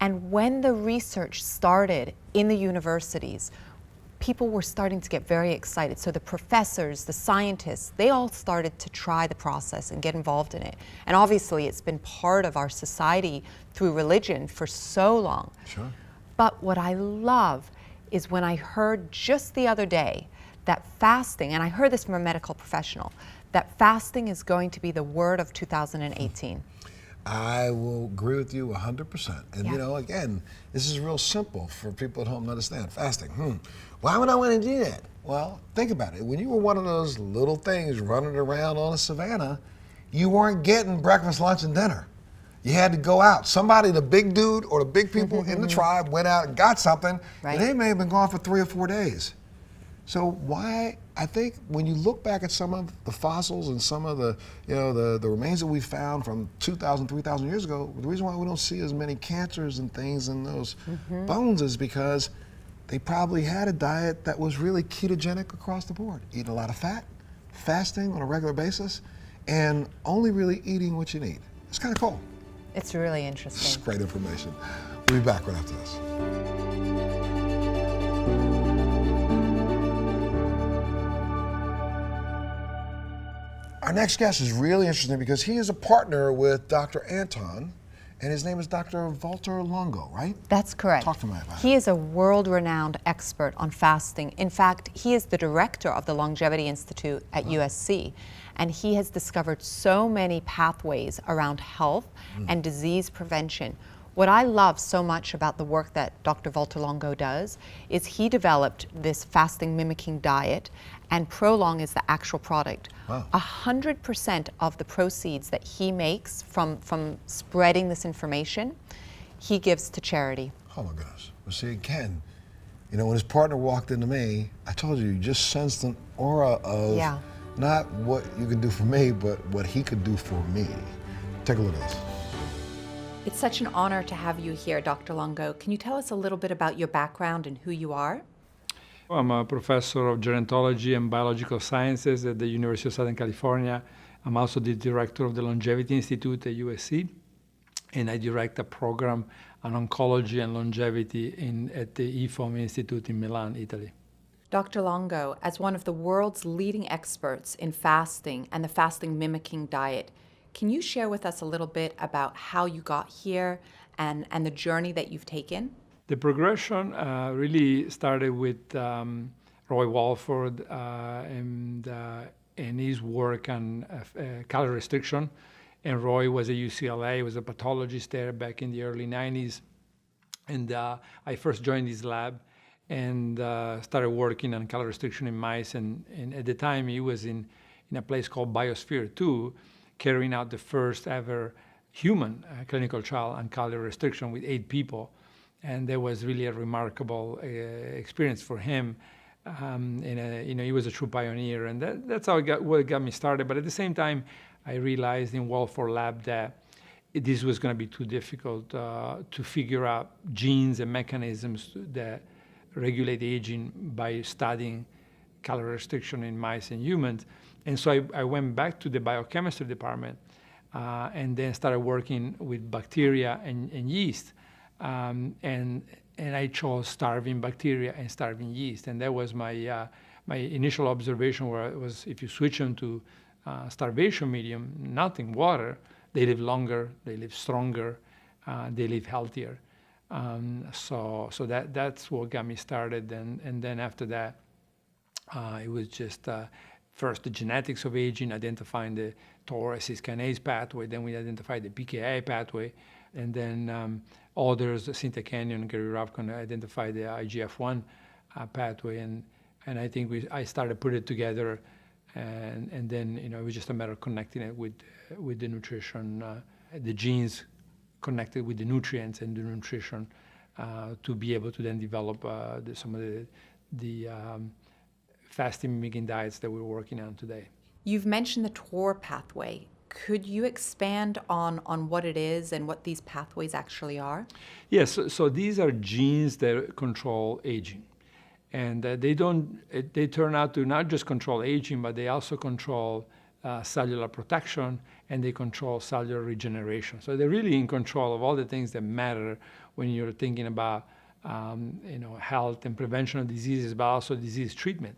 And when the research started in the universities, people were starting to get very excited. So the professors, the scientists, they all started to try the process and get involved in it. And obviously it's been part of our society through religion for so long. Sure. But what I love is when I heard just the other day that fasting, and I heard this from a medical professional, that fasting is going to be the word of 2018. I will agree with you 100%. And again, this is real simple for people at home to understand. Fasting, why would I want to do that? Well, think about it. When you were one of those little things running around on a savannah, you weren't getting breakfast, lunch, and dinner. You had to go out. Somebody, the big dude or the big people in the tribe went out and got something, and they may have been gone for 3 or 4 days. So why, I think when you look back at some of the fossils and some of the, the remains that we found from 2,000, 3,000 years ago, the reason why we don't see as many cancers and things in those bones is because they probably had a diet that was really ketogenic across the board. Eating a lot of fat, fasting on a regular basis, and only really eating what you need. It's kind of cool. It's really interesting. It's great information. We'll be back right after this. Our next guest is really interesting because he is a partner with Dr. Anton, and his name is Dr. Walter Longo, right? That's correct. Talk to me about it. He is a world-renowned expert on fasting. In fact, he is the director of the Longevity Institute at USC, and he has discovered so many pathways around health and disease prevention. What I love so much about the work that Dr. Walter Longo does is he developed this fasting mimicking diet, and Prolong is the actual product. Wow. 100% of the proceeds that he makes from spreading this information, he gives to charity. Oh my goodness. Well, see, again, you know, when his partner walked into me, I told you, you just sensed an aura of not what you can do for me, but what he could do for me. Take a look at this. It's such an honor to have you here, Dr. Longo. Can you tell us a little bit about your background and who you are? I'm a professor of gerontology and biological sciences at the University of Southern California. I'm also the director of the Longevity Institute at USC, and I direct a program on oncology and longevity at the E5 Institute in Milan, Italy. Dr. Longo, as one of the world's leading experts in fasting and the fasting mimicking diet, can you share with us a little bit about how you got here and the journey that you've taken? The progression really started with Roy Walford and his work on calorie restriction. And Roy was at UCLA, was a pathologist there back in the early 90s. And I first joined his lab and started working on calorie restriction in mice. And at the time, he was in a place called Biosphere 2, carrying out the first ever human clinical trial on calorie restriction with 8 people. And that was really a remarkable experience for him. He was a true pioneer, and that's how what got me started. But at the same time, I realized in Walford Lab that this was going to be too difficult to figure out genes and mechanisms that regulate aging by studying calorie restriction in mice and humans. And so I went back to the biochemistry department and then started working with bacteria and yeast. And I chose starving bacteria and starving yeast. And that was my initial observation, where it was if you switch them to starvation medium, nothing, water, they live longer, they live stronger, they live healthier. So that's what got me started. And then after that, it was just first the genetics of aging, identifying the TOR kinase pathway. Then we identified the PKI pathway, and then others, Cynthia Kenyon and Gary Rafcon, identified the IGF-1 pathway, and I think I started putting it together, and then it was just a matter of connecting it with the nutrition, the genes connected with the nutrients and the nutrition to be able to then develop some of the fasting mimicking diets that we're working on today. You've mentioned the TOR pathway. Could you expand on what it is and what these pathways actually are? Yes, so these are genes that control aging. And they turn out to not just control aging, but they also control cellular protection, and they control cellular regeneration. So they're really in control of all the things that matter when you're thinking about health and prevention of diseases, but also disease treatment.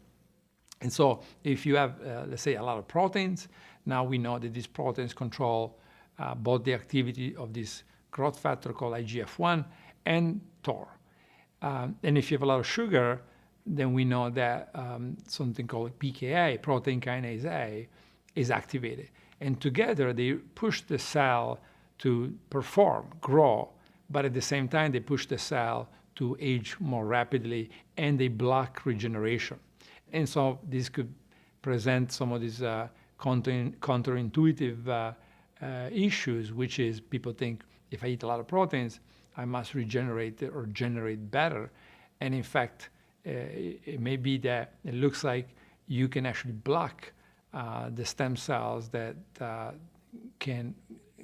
And so if you have, let's say, a lot of proteins, now we know that these proteins control both the activity of this growth factor called IGF-1 and TOR. And if you have a lot of sugar, then we know that something called PKA, protein kinase A, is activated. And together they push the cell to perform, grow, but at the same time they push the cell to age more rapidly, and they block regeneration. And so this could present some of these counterintuitive issues, which is people think if I eat a lot of proteins, I must regenerate or generate better. And in fact, it may be that it looks like you can actually block the stem cells that can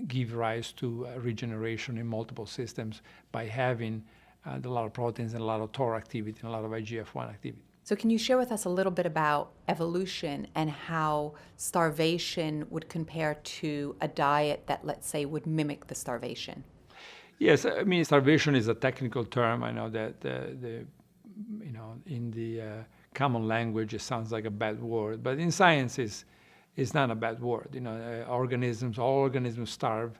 give rise to regeneration in multiple systems by having a lot of proteins and a lot of TOR activity and a lot of IGF-1 activity. So can you share with us a little bit about evolution and how starvation would compare to a diet that, let's say, would mimic the starvation? Yes, I mean, starvation is a technical term. I know that in the common language it sounds like a bad word, but in science is not a bad word. All organisms starve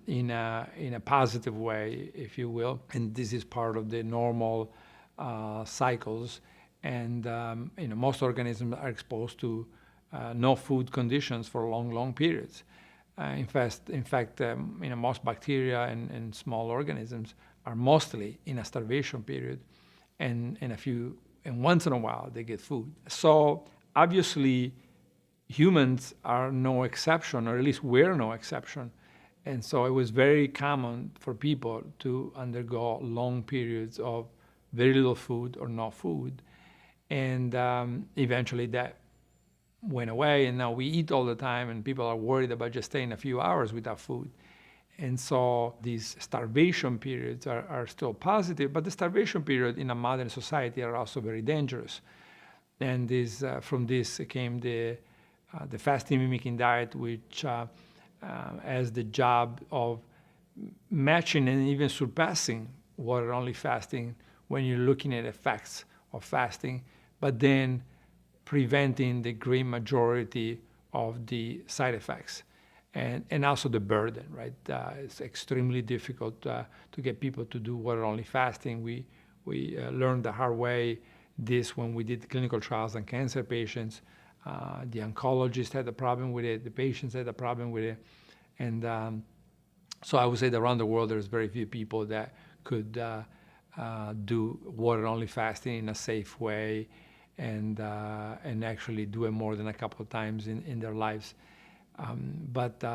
in a positive way, if you will, and this is part of the normal cycles. And most organisms are exposed to no food conditions for long periods. In fact, most bacteria and small organisms are mostly in a starvation period, and once in a while they get food. So obviously, humans are no exception, or at least we're no exception. And so it was very common for people to undergo long periods of very little food or no food. And eventually that went away, and now we eat all the time, and people are worried about just staying a few hours without food. And so these starvation periods are still positive, but the starvation period in a modern society are also very dangerous. And from this came the fasting mimicking diet, which has the job of matching and even surpassing water-only fasting when you're looking at effects of fasting, but then preventing the great majority of the side effects and also the burden, right? It's extremely difficult to get people to do water-only fasting. We learned the hard way this when we did clinical trials on cancer patients. The oncologist had a problem with it, the patients had a problem with it. And so I would say that around the world there's very few people that could do water-only fasting in a safe way and actually do it more than a couple of times in their lives.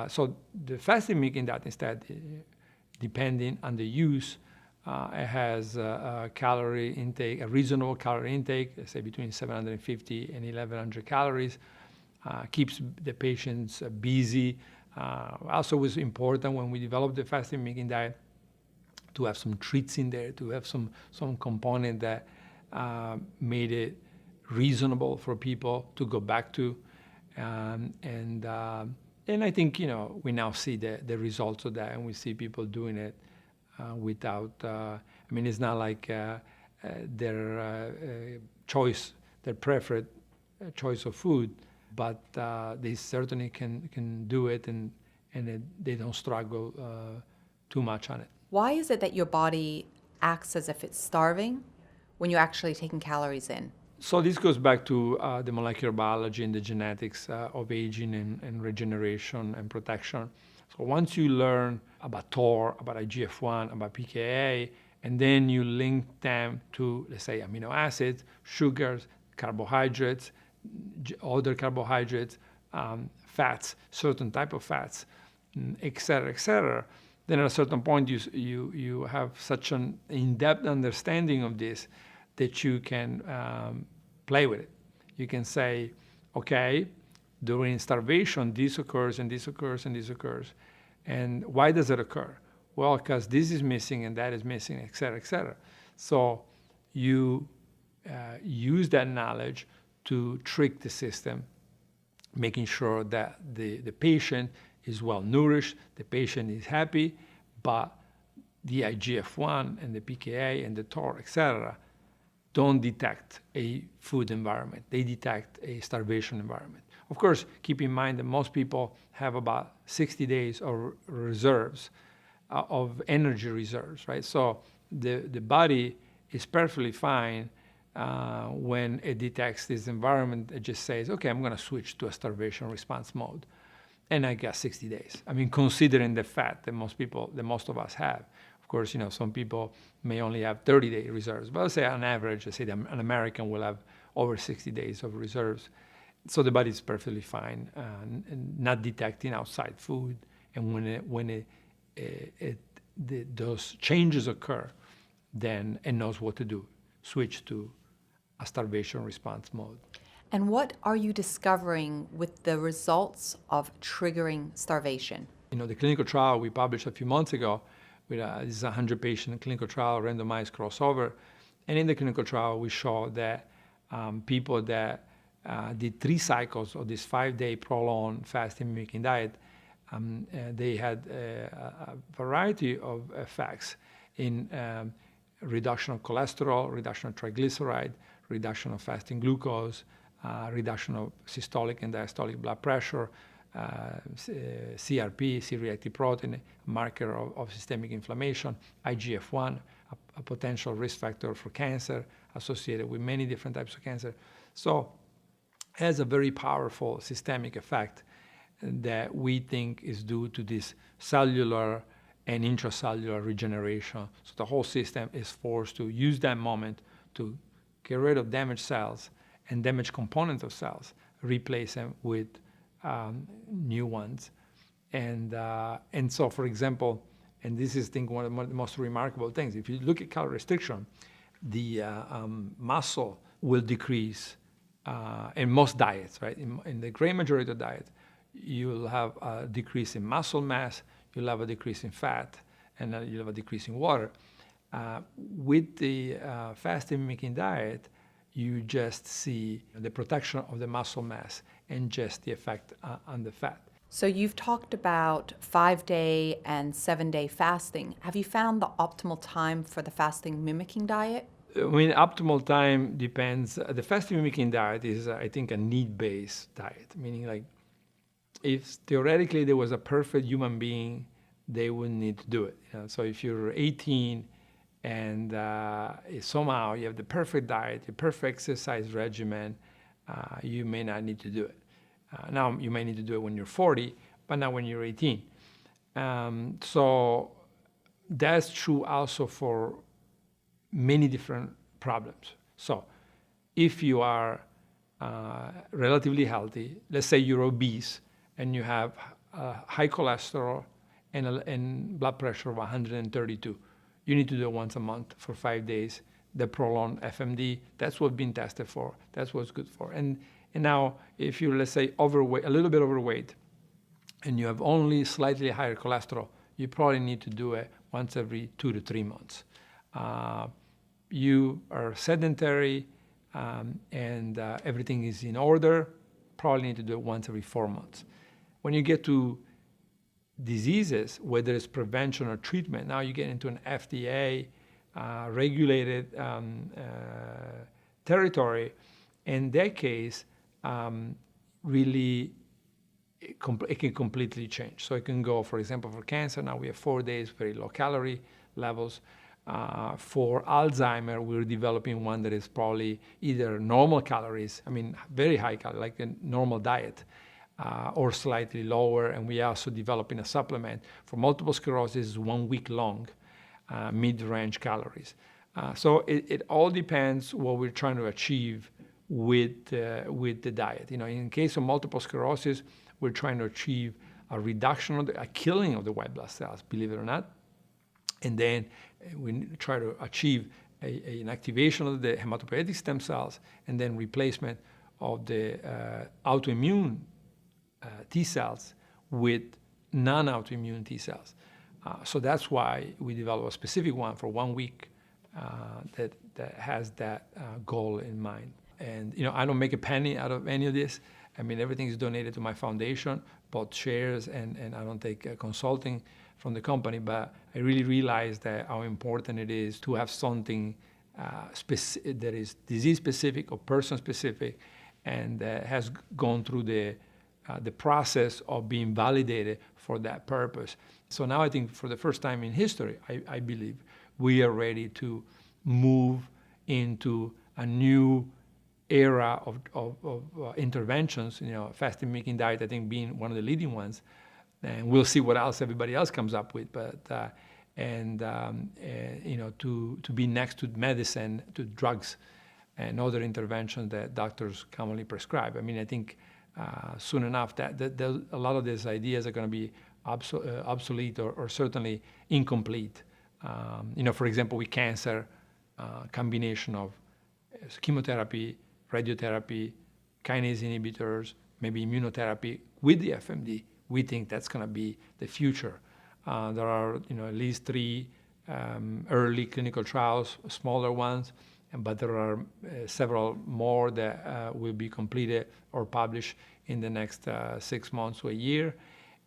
So the fasting mimicking diet instead, depending on the use, it has a calorie intake, a reasonable calorie intake, let's say between 750 and 1100 calories, keeps the patients busy. Also was important when we developed the fasting mimicking diet to have some treats in there, to have some component that made it reasonable for people to go back to. And I think, we now see the results of that, and we see people doing it without, it's not like their choice, their preferred choice of food, but they certainly can do it, and they don't struggle too much on it. Why is it that your body acts as if it's starving when you're actually taking calories in? So this goes back to the molecular biology and the genetics of aging and regeneration and protection. So once you learn about TOR, about IGF-1, about PKA, and then you link them to, let's say, amino acids, sugars, carbohydrates, other carbohydrates, fats, certain type of fats, et cetera, then at a certain point you have such an in-depth understanding of this that you can play with it. You can say, okay, during starvation, this occurs and this occurs and this occurs. And why does it occur? Well, because this is missing and that is missing, et cetera, et cetera. So you use that knowledge to trick the system, making sure that the patient is well nourished, the patient is happy, but the IGF-1 and the PKA and the TOR, et cetera, don't detect a food environment. They detect a starvation environment. Of course, keep in mind that most people have about 60 days of reserves, of energy reserves, right? So the body is perfectly fine when it detects this environment. It just says, okay, I'm going to switch to a starvation response mode. And I got 60 days. Considering the fat that most of us have. Of course, some people may only have 30-day reserves, but let's say on average, let's say an American will have over 60 days of reserves. So the body is perfectly fine, and not detecting outside food. And when those changes occur, then it knows what to do, switch to a starvation response mode. And what are you discovering with the results of triggering starvation? The clinical trial we published a few months ago, this is a 100-patient clinical trial, randomized crossover. And in the clinical trial, we showed that people that did 3 cycles of this 5-day prolonged fasting mimicking diet, they had a variety of effects in reduction of cholesterol, reduction of triglyceride, reduction of fasting glucose, reduction of systolic and diastolic blood pressure, CRP, C-reactive protein, marker of systemic inflammation, IGF-1, a potential risk factor for cancer associated with many different types of cancer. So it has a very powerful systemic effect that we think is due to this cellular and intracellular regeneration. So the whole system is forced to use that moment to get rid of damaged cells and damaged components of cells, replace them with new ones. And so, for example, and this is, I think, one of the most remarkable things, if you look at calorie restriction, the muscle will decrease in most diets, right? In the great majority of diets, you'll have a decrease in muscle mass, you'll have a decrease in fat, and you'll have a decrease in water. With the fasting mimicking diet, you just see the protection of the muscle mass and just the effect on the fat. So you've talked about 5-day and 7-day fasting. Have you found the optimal time for the fasting mimicking diet? I mean, optimal time depends. The fasting mimicking diet is, I think, a need-based diet, meaning like if theoretically there was a perfect human being, they wouldn't need to do it. So if you're 18 and somehow you have the perfect diet, the perfect exercise regimen, you may not need to do it. Now you may need to do it when you're 40, but not when you're 18. So that's true also for many different problems. So if you are relatively healthy, let's say you're obese and you have high cholesterol and blood pressure of 132, you need to do it once a month for 5 days. The prolonged FMD, that's what's been tested for. That's what's good for. And now, if you're, let's say, overweight, a little bit overweight, and you have only slightly higher cholesterol, you probably need to do it once every 2 to 3 months. You are sedentary and everything is in order, probably need to do it once every 4 months. When you get to diseases, whether it's prevention or treatment, now you get into an FDA regulated territory. In that case, really it can completely change. So it can go, for example, for cancer, now we have 4 days, very low calorie levels. For Alzheimer, we're developing one that is probably either normal calories, I mean, very high calorie, like a normal diet, or slightly lower. And we are also developing a supplement for multiple sclerosis, 1 week long, mid-range calories. So it all depends what we're trying to achieve with the diet. You know, in case of multiple sclerosis, we're trying to achieve a reduction of a killing of the white blood cells, believe it or not. And then we try to achieve an activation of the hematopoietic stem cells and then replacement of the autoimmune T cells with non-autoimmune T cells. So that's why we develop a specific one for 1 week that has that goal in mind. And you know, I don't make a penny out of any of this. I mean, everything is donated to my foundation, both shares and I don't take consulting from the company, but I really realize that how important it is to have something that is disease-specific or person-specific and has gone through the process of being validated for that purpose. So now I think for the first time in history, I believe, we are ready to move into a new era of interventions, you know, fasting mimicking diet, I think, being one of the leading ones. And we'll see what else everybody else comes up with. But you know, to be next to medicine, to drugs, and other interventions that doctors commonly prescribe. I mean, I think soon enough that a lot of these ideas are going to be obsolete or certainly incomplete. You know, for example, with cancer, combination of chemotherapy, radiotherapy, kinase inhibitors, maybe immunotherapy with the FMD. We think that's going to be the future. There are, you know, at least 3 early clinical trials, smaller ones, but there are several more that will be completed or published in the next 6 months to a year.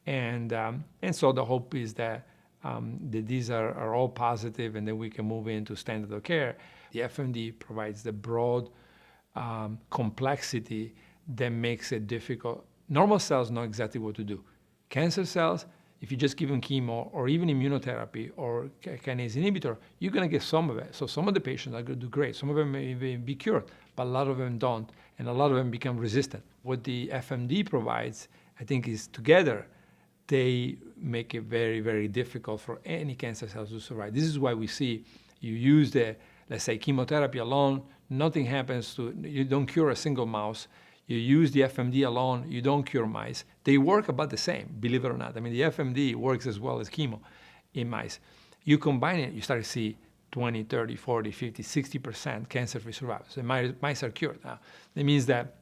And so the hope is that these are all positive, and then we can move into standard of care. The FMD provides the broad complexity that makes it difficult. Normal cells know exactly what to do. Cancer cells, if you just give them chemo or even immunotherapy or kinase inhibitor, you're going to get some of it. So some of the patients are going to do great. Some of them may even be cured, but a lot of them don't, and a lot of them become resistant. What the FMD provides, I think, is together, they make it very, very difficult for any cancer cells to survive. This is why we see you use the, let's say, chemotherapy alone, nothing happens to, you don't cure a single mouse. You use the FMD alone, you don't cure mice. They work about the same, believe it or not. I mean, the FMD works as well as chemo in mice. You combine it, you start to see 20, 30, 40, 50, 60% cancer-free survival. So mice are cured now. That means that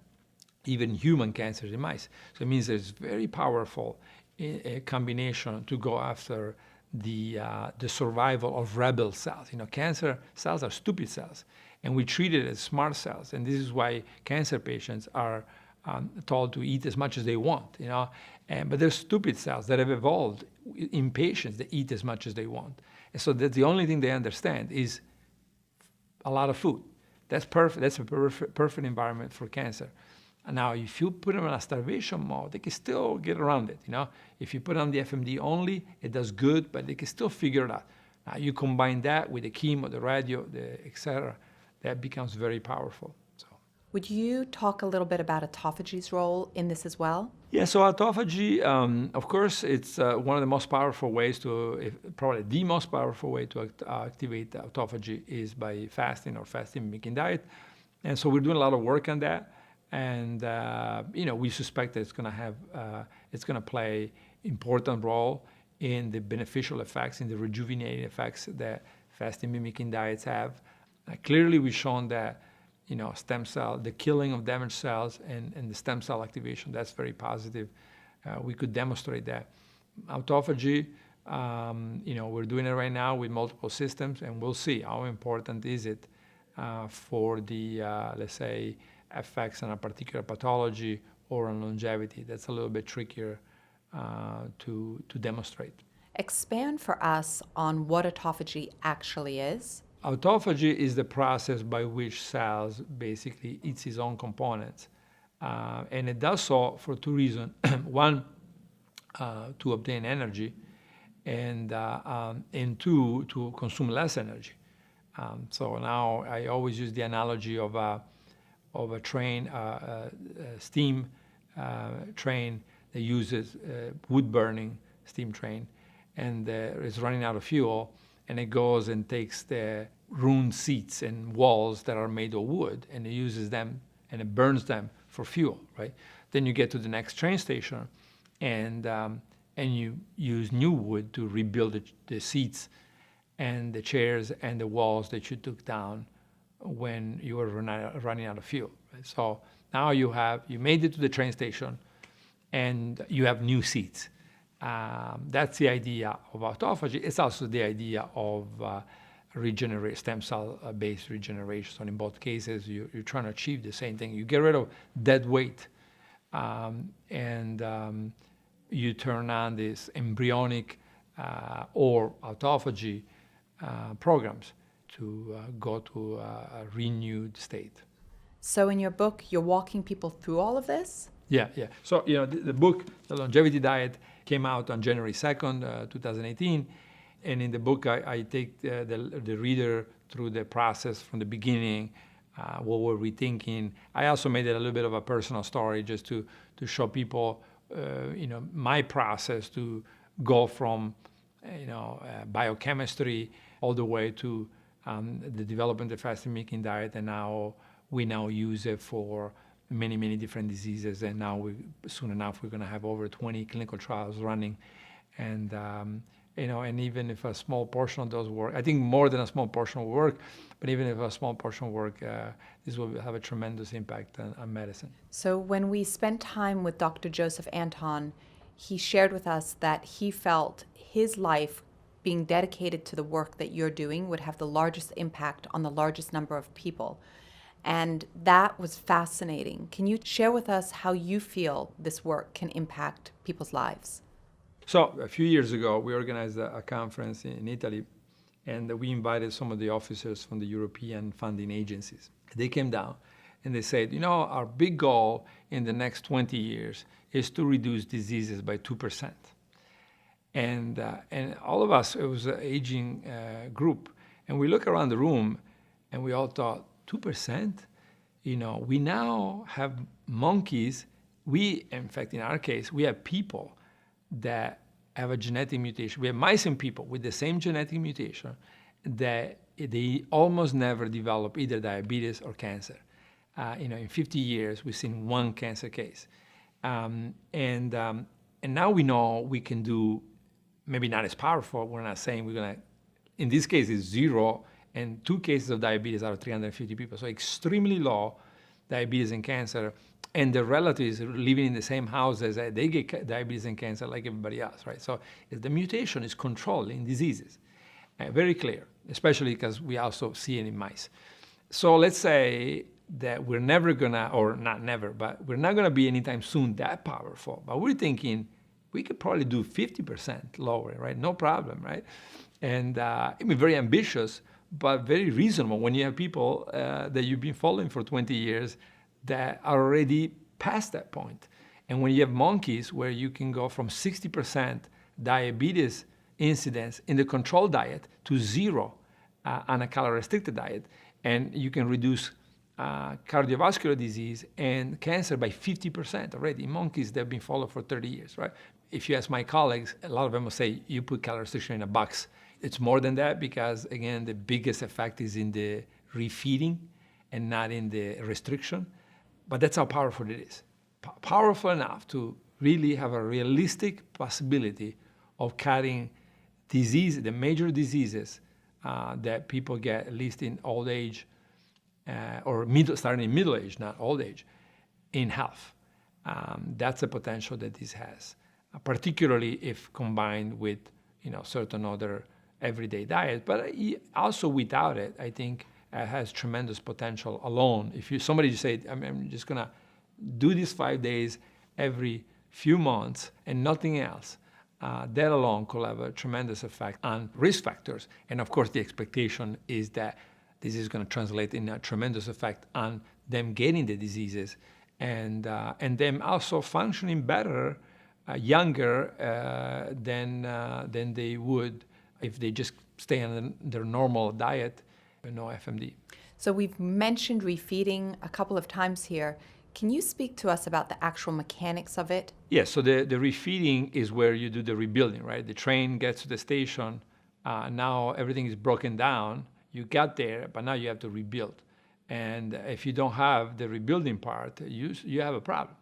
even human cancers in mice. So it means there's very powerful a combination to go after the survival of rebel cells. You know, cancer cells are stupid cells, and we treat it as smart cells. And this is why cancer patients are told to eat as much as they want. You know, but there's stupid cells that have evolved in patients that eat as much as they want. And so that the only thing they understand is a lot of food. That's perfect. That's a perfect environment for cancer. Now, if you put them in a starvation mode, they can still get around it, you know. If you put on the FMD only, it does good, but they can still figure it out. Now, you combine that with the chemo, the radio, et cetera, that becomes very powerful. So, would you talk a little bit about autophagy's role in this as well? Yeah, so autophagy, of course, it's one of the most powerful ways probably the most powerful way to activate autophagy is by fasting or fasting mimicking diet. And so we're doing a lot of work on that. And you know, we suspect that it's going to play important role in the beneficial effects, in the rejuvenating effects that fasting mimicking diets have. Clearly, we've shown that, you know, stem cell, the killing of damaged cells and the stem cell activation, that's very positive. We could demonstrate that. Autophagy, you know, we're doing it right now with multiple systems, and we'll see how important is it for the, let's say, effects on a particular pathology or on longevity. That's a little bit trickier to demonstrate. Expand for us on what autophagy actually is. Autophagy is the process by which cells basically eats its own components. And it does so for two reasons. One, to obtain energy, and two, to consume less energy. So now I always use the analogy of a train, steam train that uses wood burning steam train, and is running out of fuel, and it goes and takes the ruined seats and walls that are made of wood, and it uses them and it burns them for fuel, right? Then you get to the next train station, and you use new wood to rebuild the seats and the chairs and the walls that you took down when you were running out of fuel. Right? So now you made it to the train station, and you have new seats. That's the idea of autophagy. It's also the idea of stem cell-based regeneration. So in both cases, you're trying to achieve the same thing. You get rid of dead weight, and you turn on these embryonic or autophagy programs to go to a renewed state. So in your book, you're walking people through all of this? Yeah. So, you know, the book, The Longevity Diet, came out on January 2nd, 2018. And in the book, I take the reader through the process from the beginning, what were we thinking. I also made it a little bit of a personal story just to show people, you know, my process to go from, you know, biochemistry all the way to the development of fasting mimicking diet, and now we use it for many, many different diseases, and now soon enough we're going to have over 20 clinical trials running, and you know, and even if a small portion of those work, I think more than a small portion will work, but even if a small portion will work, this will have a tremendous impact on medicine. So when we spent time with Dr. Joseph Anton, he shared with us that he felt his life being dedicated to the work that you're doing would have the largest impact on the largest number of people. And that was fascinating. Can you share with us how you feel this work can impact people's lives? So a few years ago, we organized a conference in Italy, and we invited some of the officers from the European funding agencies. They came down, and they said, our big goal in the next 20 years is to reduce diseases by 2%. And all of us, it was an aging group, and we look around the room, and we all thought, 2%? We now have monkeys. In fact, in our case, we have people that have a genetic mutation. We have mice and people with the same genetic mutation that they almost never develop either diabetes or cancer. In 50 years, we've seen one cancer case. And now we know we can do, maybe not as powerful, we're not saying we're gonna, in this case it's 0 and 2 cases of diabetes out of 350 people. So extremely low diabetes and cancer. And the relatives living in the same houses, they get diabetes and cancer like everybody else, right? So the mutation is controlling diseases. Very clear, especially because we also see it in mice. So let's say that we're never gonna, or not never, but we're not gonna be anytime soon that powerful. But we're thinking we could probably do 50% lower, right? No problem, right? And very ambitious, but very reasonable when you have people that you've been following for 20 years that are already past that point. And when you have monkeys where you can go from 60% diabetes incidence in the control diet to 0 on a calorie-restricted diet, and you can reduce cardiovascular disease and cancer by 50% already in monkeys that have been followed for 30 years, right? If you ask my colleagues, a lot of them will say, you put calorie restriction in a box. It's more than that because, again, the biggest effect is in the refeeding and not in the restriction. But that's how powerful it is. Powerful enough to really have a realistic possibility of cutting disease, the major diseases that people get, at least in old age, or starting in middle age, not old age, in half. That's the potential that this has, particularly if combined with certain other everyday diet. But also without it, I think has tremendous potential alone. If somebody just say, I'm just gonna do these 5 days every few months and nothing else, that alone could have a tremendous effect on risk factors. And of course, the expectation is that this is going to translate in a tremendous effect on them getting the diseases and them also functioning better, younger than they would if they just stay on their normal diet with no FMD. So we've mentioned refeeding a couple of times here. Can you speak to us about the actual mechanics of it? Yes, so the refeeding is where you do the rebuilding, right? The train gets to the station, now everything is broken down. You got there, but now you have to rebuild. And if you don't have the rebuilding part, you have a problem.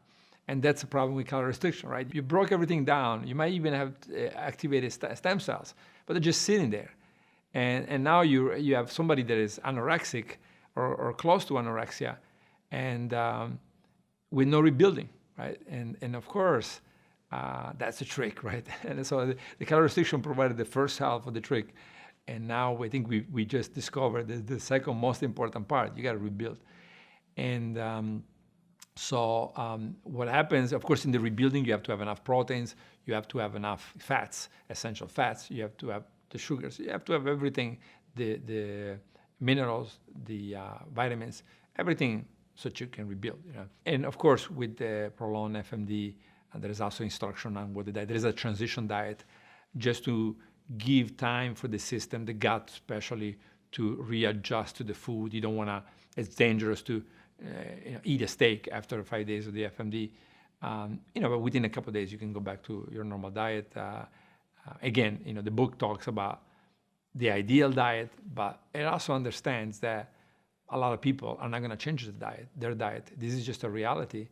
And that's a problem with calorie restriction, right? You broke everything down. You might even have activated stem cells, but they're just sitting there. And now you have somebody that is anorexic or close to anorexia, and with no rebuilding, right? And of course, that's a trick, right? And so the calorie restriction provided the first half of the trick. And now I think we just discovered the second most important part. You got to rebuild. And what happens, of course, in the rebuilding, you have to have enough proteins. You have to have enough fats, essential fats. You have to have the sugars. You have to have everything, the minerals, the vitamins, everything so that you can rebuild. And of course, with the prolonged FMD, there is also instruction on what the diet. There is a transition diet just to give time for the system, the gut especially, to readjust to the food. You don't want to, it's dangerous to eat a steak after 5 days of the FMD. But within a couple of days, you can go back to your normal diet. Again, the book talks about the ideal diet, but it also understands that a lot of people are not going to change their diet. This is just a reality.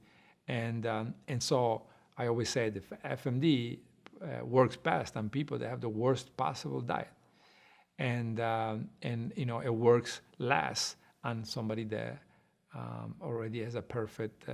And so I always say the FMD works best on people that have the worst possible diet, and it works less on somebody that already has a perfect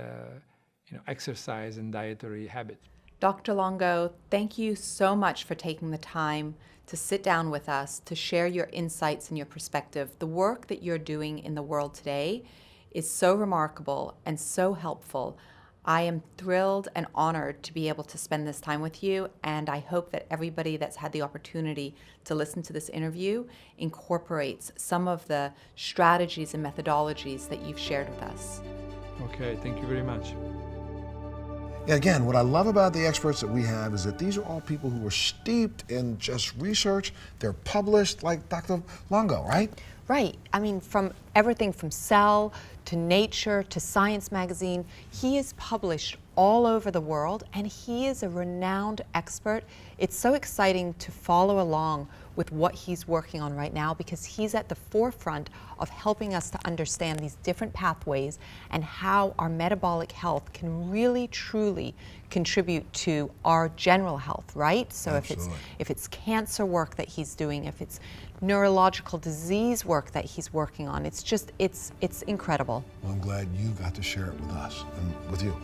exercise and dietary habit. Dr. Longo, thank you so much for taking the time to sit down with us to share your insights and your perspective. The work that you're doing in the world today is so remarkable and so helpful. I am thrilled and honored to be able to spend this time with you, and I hope that everybody that's had the opportunity to listen to this interview incorporates some of the strategies and methodologies that you've shared with us. Okay, thank you very much. Again, what I love about the experts that we have is that these are all people who are steeped in just research. They're published, like Dr. Longo, right? Right. I mean, from everything from Cell to Nature to Science Magazine, he is published all over the world, and he is a renowned expert. It's so exciting to follow along with what he's working on right now, because he's at the forefront of helping us to understand these different pathways and how our metabolic health can really truly contribute to our general health, right? So if it's cancer work that he's doing, if it's neurological disease work that he's working on, it's just, it's incredible. Well, I'm glad you got to share it with us and with you.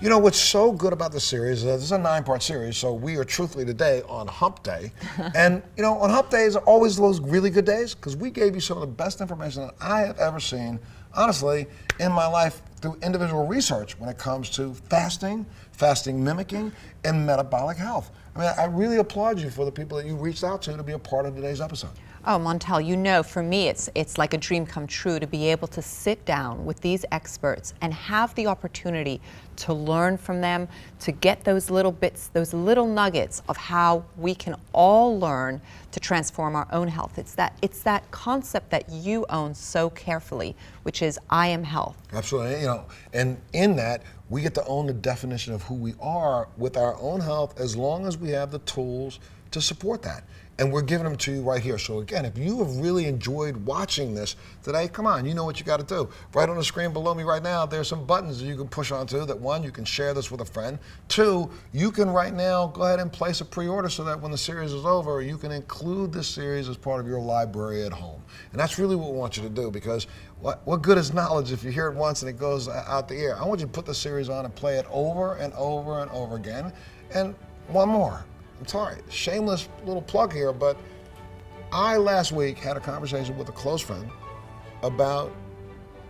You know, what's so good about the series is that this is a 9-part series, so we are truthfully today on Hump Day. And, you know, on Hump Days are always those really good days, because we gave you some of the best information that I have ever seen, honestly, in my life through individual research when it comes to fasting, fasting mimicking, and metabolic health. I mean, I really applaud you for the people that you reached out to be a part of today's episode. Oh, Montel, you know, for me, it's like a dream come true to be able to sit down with these experts and have the opportunity to learn from them, to get those little bits, those little nuggets of how we can all learn to transform our own health. It's that concept that you own so carefully, which is I am health. Absolutely, you know, and in that, we get to own the definition of who we are with our own health, as long as we have the tools to support that. And we're giving them to you right here. So again, if you have really enjoyed watching this today, come on, you know what you got to do. Right on the screen below me right now, there's some buttons that you can push onto. That one, you can share this with a friend. Two, you can right now go ahead and place a pre-order so that when the series is over, you can include this series as part of your library at home. And that's really what we want you to do, because what good is knowledge if you hear it once and it goes out the ear? I want you to put the series on and play it over and over and over again. And one more. I'm sorry, shameless little plug here, but I last week had a conversation with a close friend about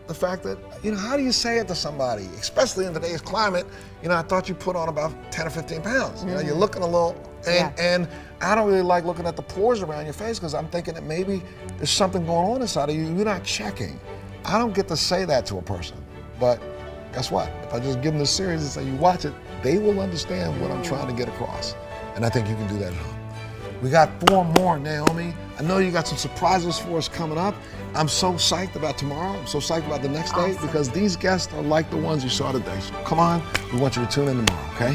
the fact that, you know, how do you say it to somebody, especially in today's climate? You know, I thought you put on about 10 or 15 pounds. You know, you're looking a little, and I don't really like looking at the pores around your face, because I'm thinking that maybe there's something going on inside of you you're not checking. I don't get to say that to a person, but guess what? If I just give them the series and say, you watch it, they will understand what I'm trying to get across. And I think you can do that at home. We got 4 more, Naomi. I know you got some surprises for us coming up. I'm so psyched about tomorrow. I'm so psyched about the next day, because these guests are like the ones you saw today. So come on, we want you to tune in tomorrow, okay?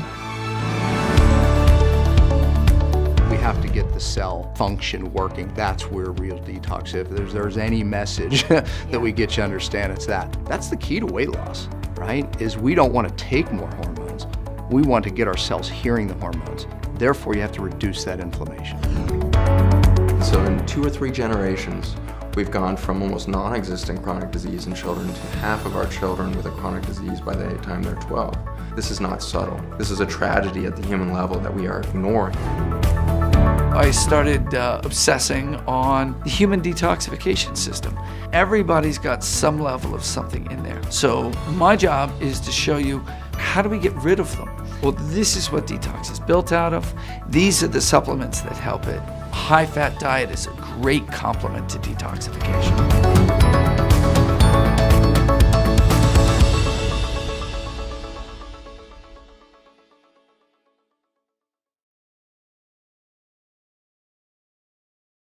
We have to get the cell function working. That's where real detox is. If there's any message that we get you to understand, it's that. That's the key to weight loss, right? Is we don't want to take more hormones. We want to get our cells hearing the hormones. Therefore, you have to reduce that inflammation. So in 2 or 3 generations, we've gone from almost non-existent chronic disease in children to half of our children with a chronic disease by the time they're 12. This is not subtle. This is a tragedy at the human level that we are ignoring. I started obsessing on the human detoxification system. Everybody's got some level of something in there. So my job is to show you, how do we get rid of them? Well, this is what detox is built out of. These are the supplements that help it. A high-fat diet is a great complement to detoxification.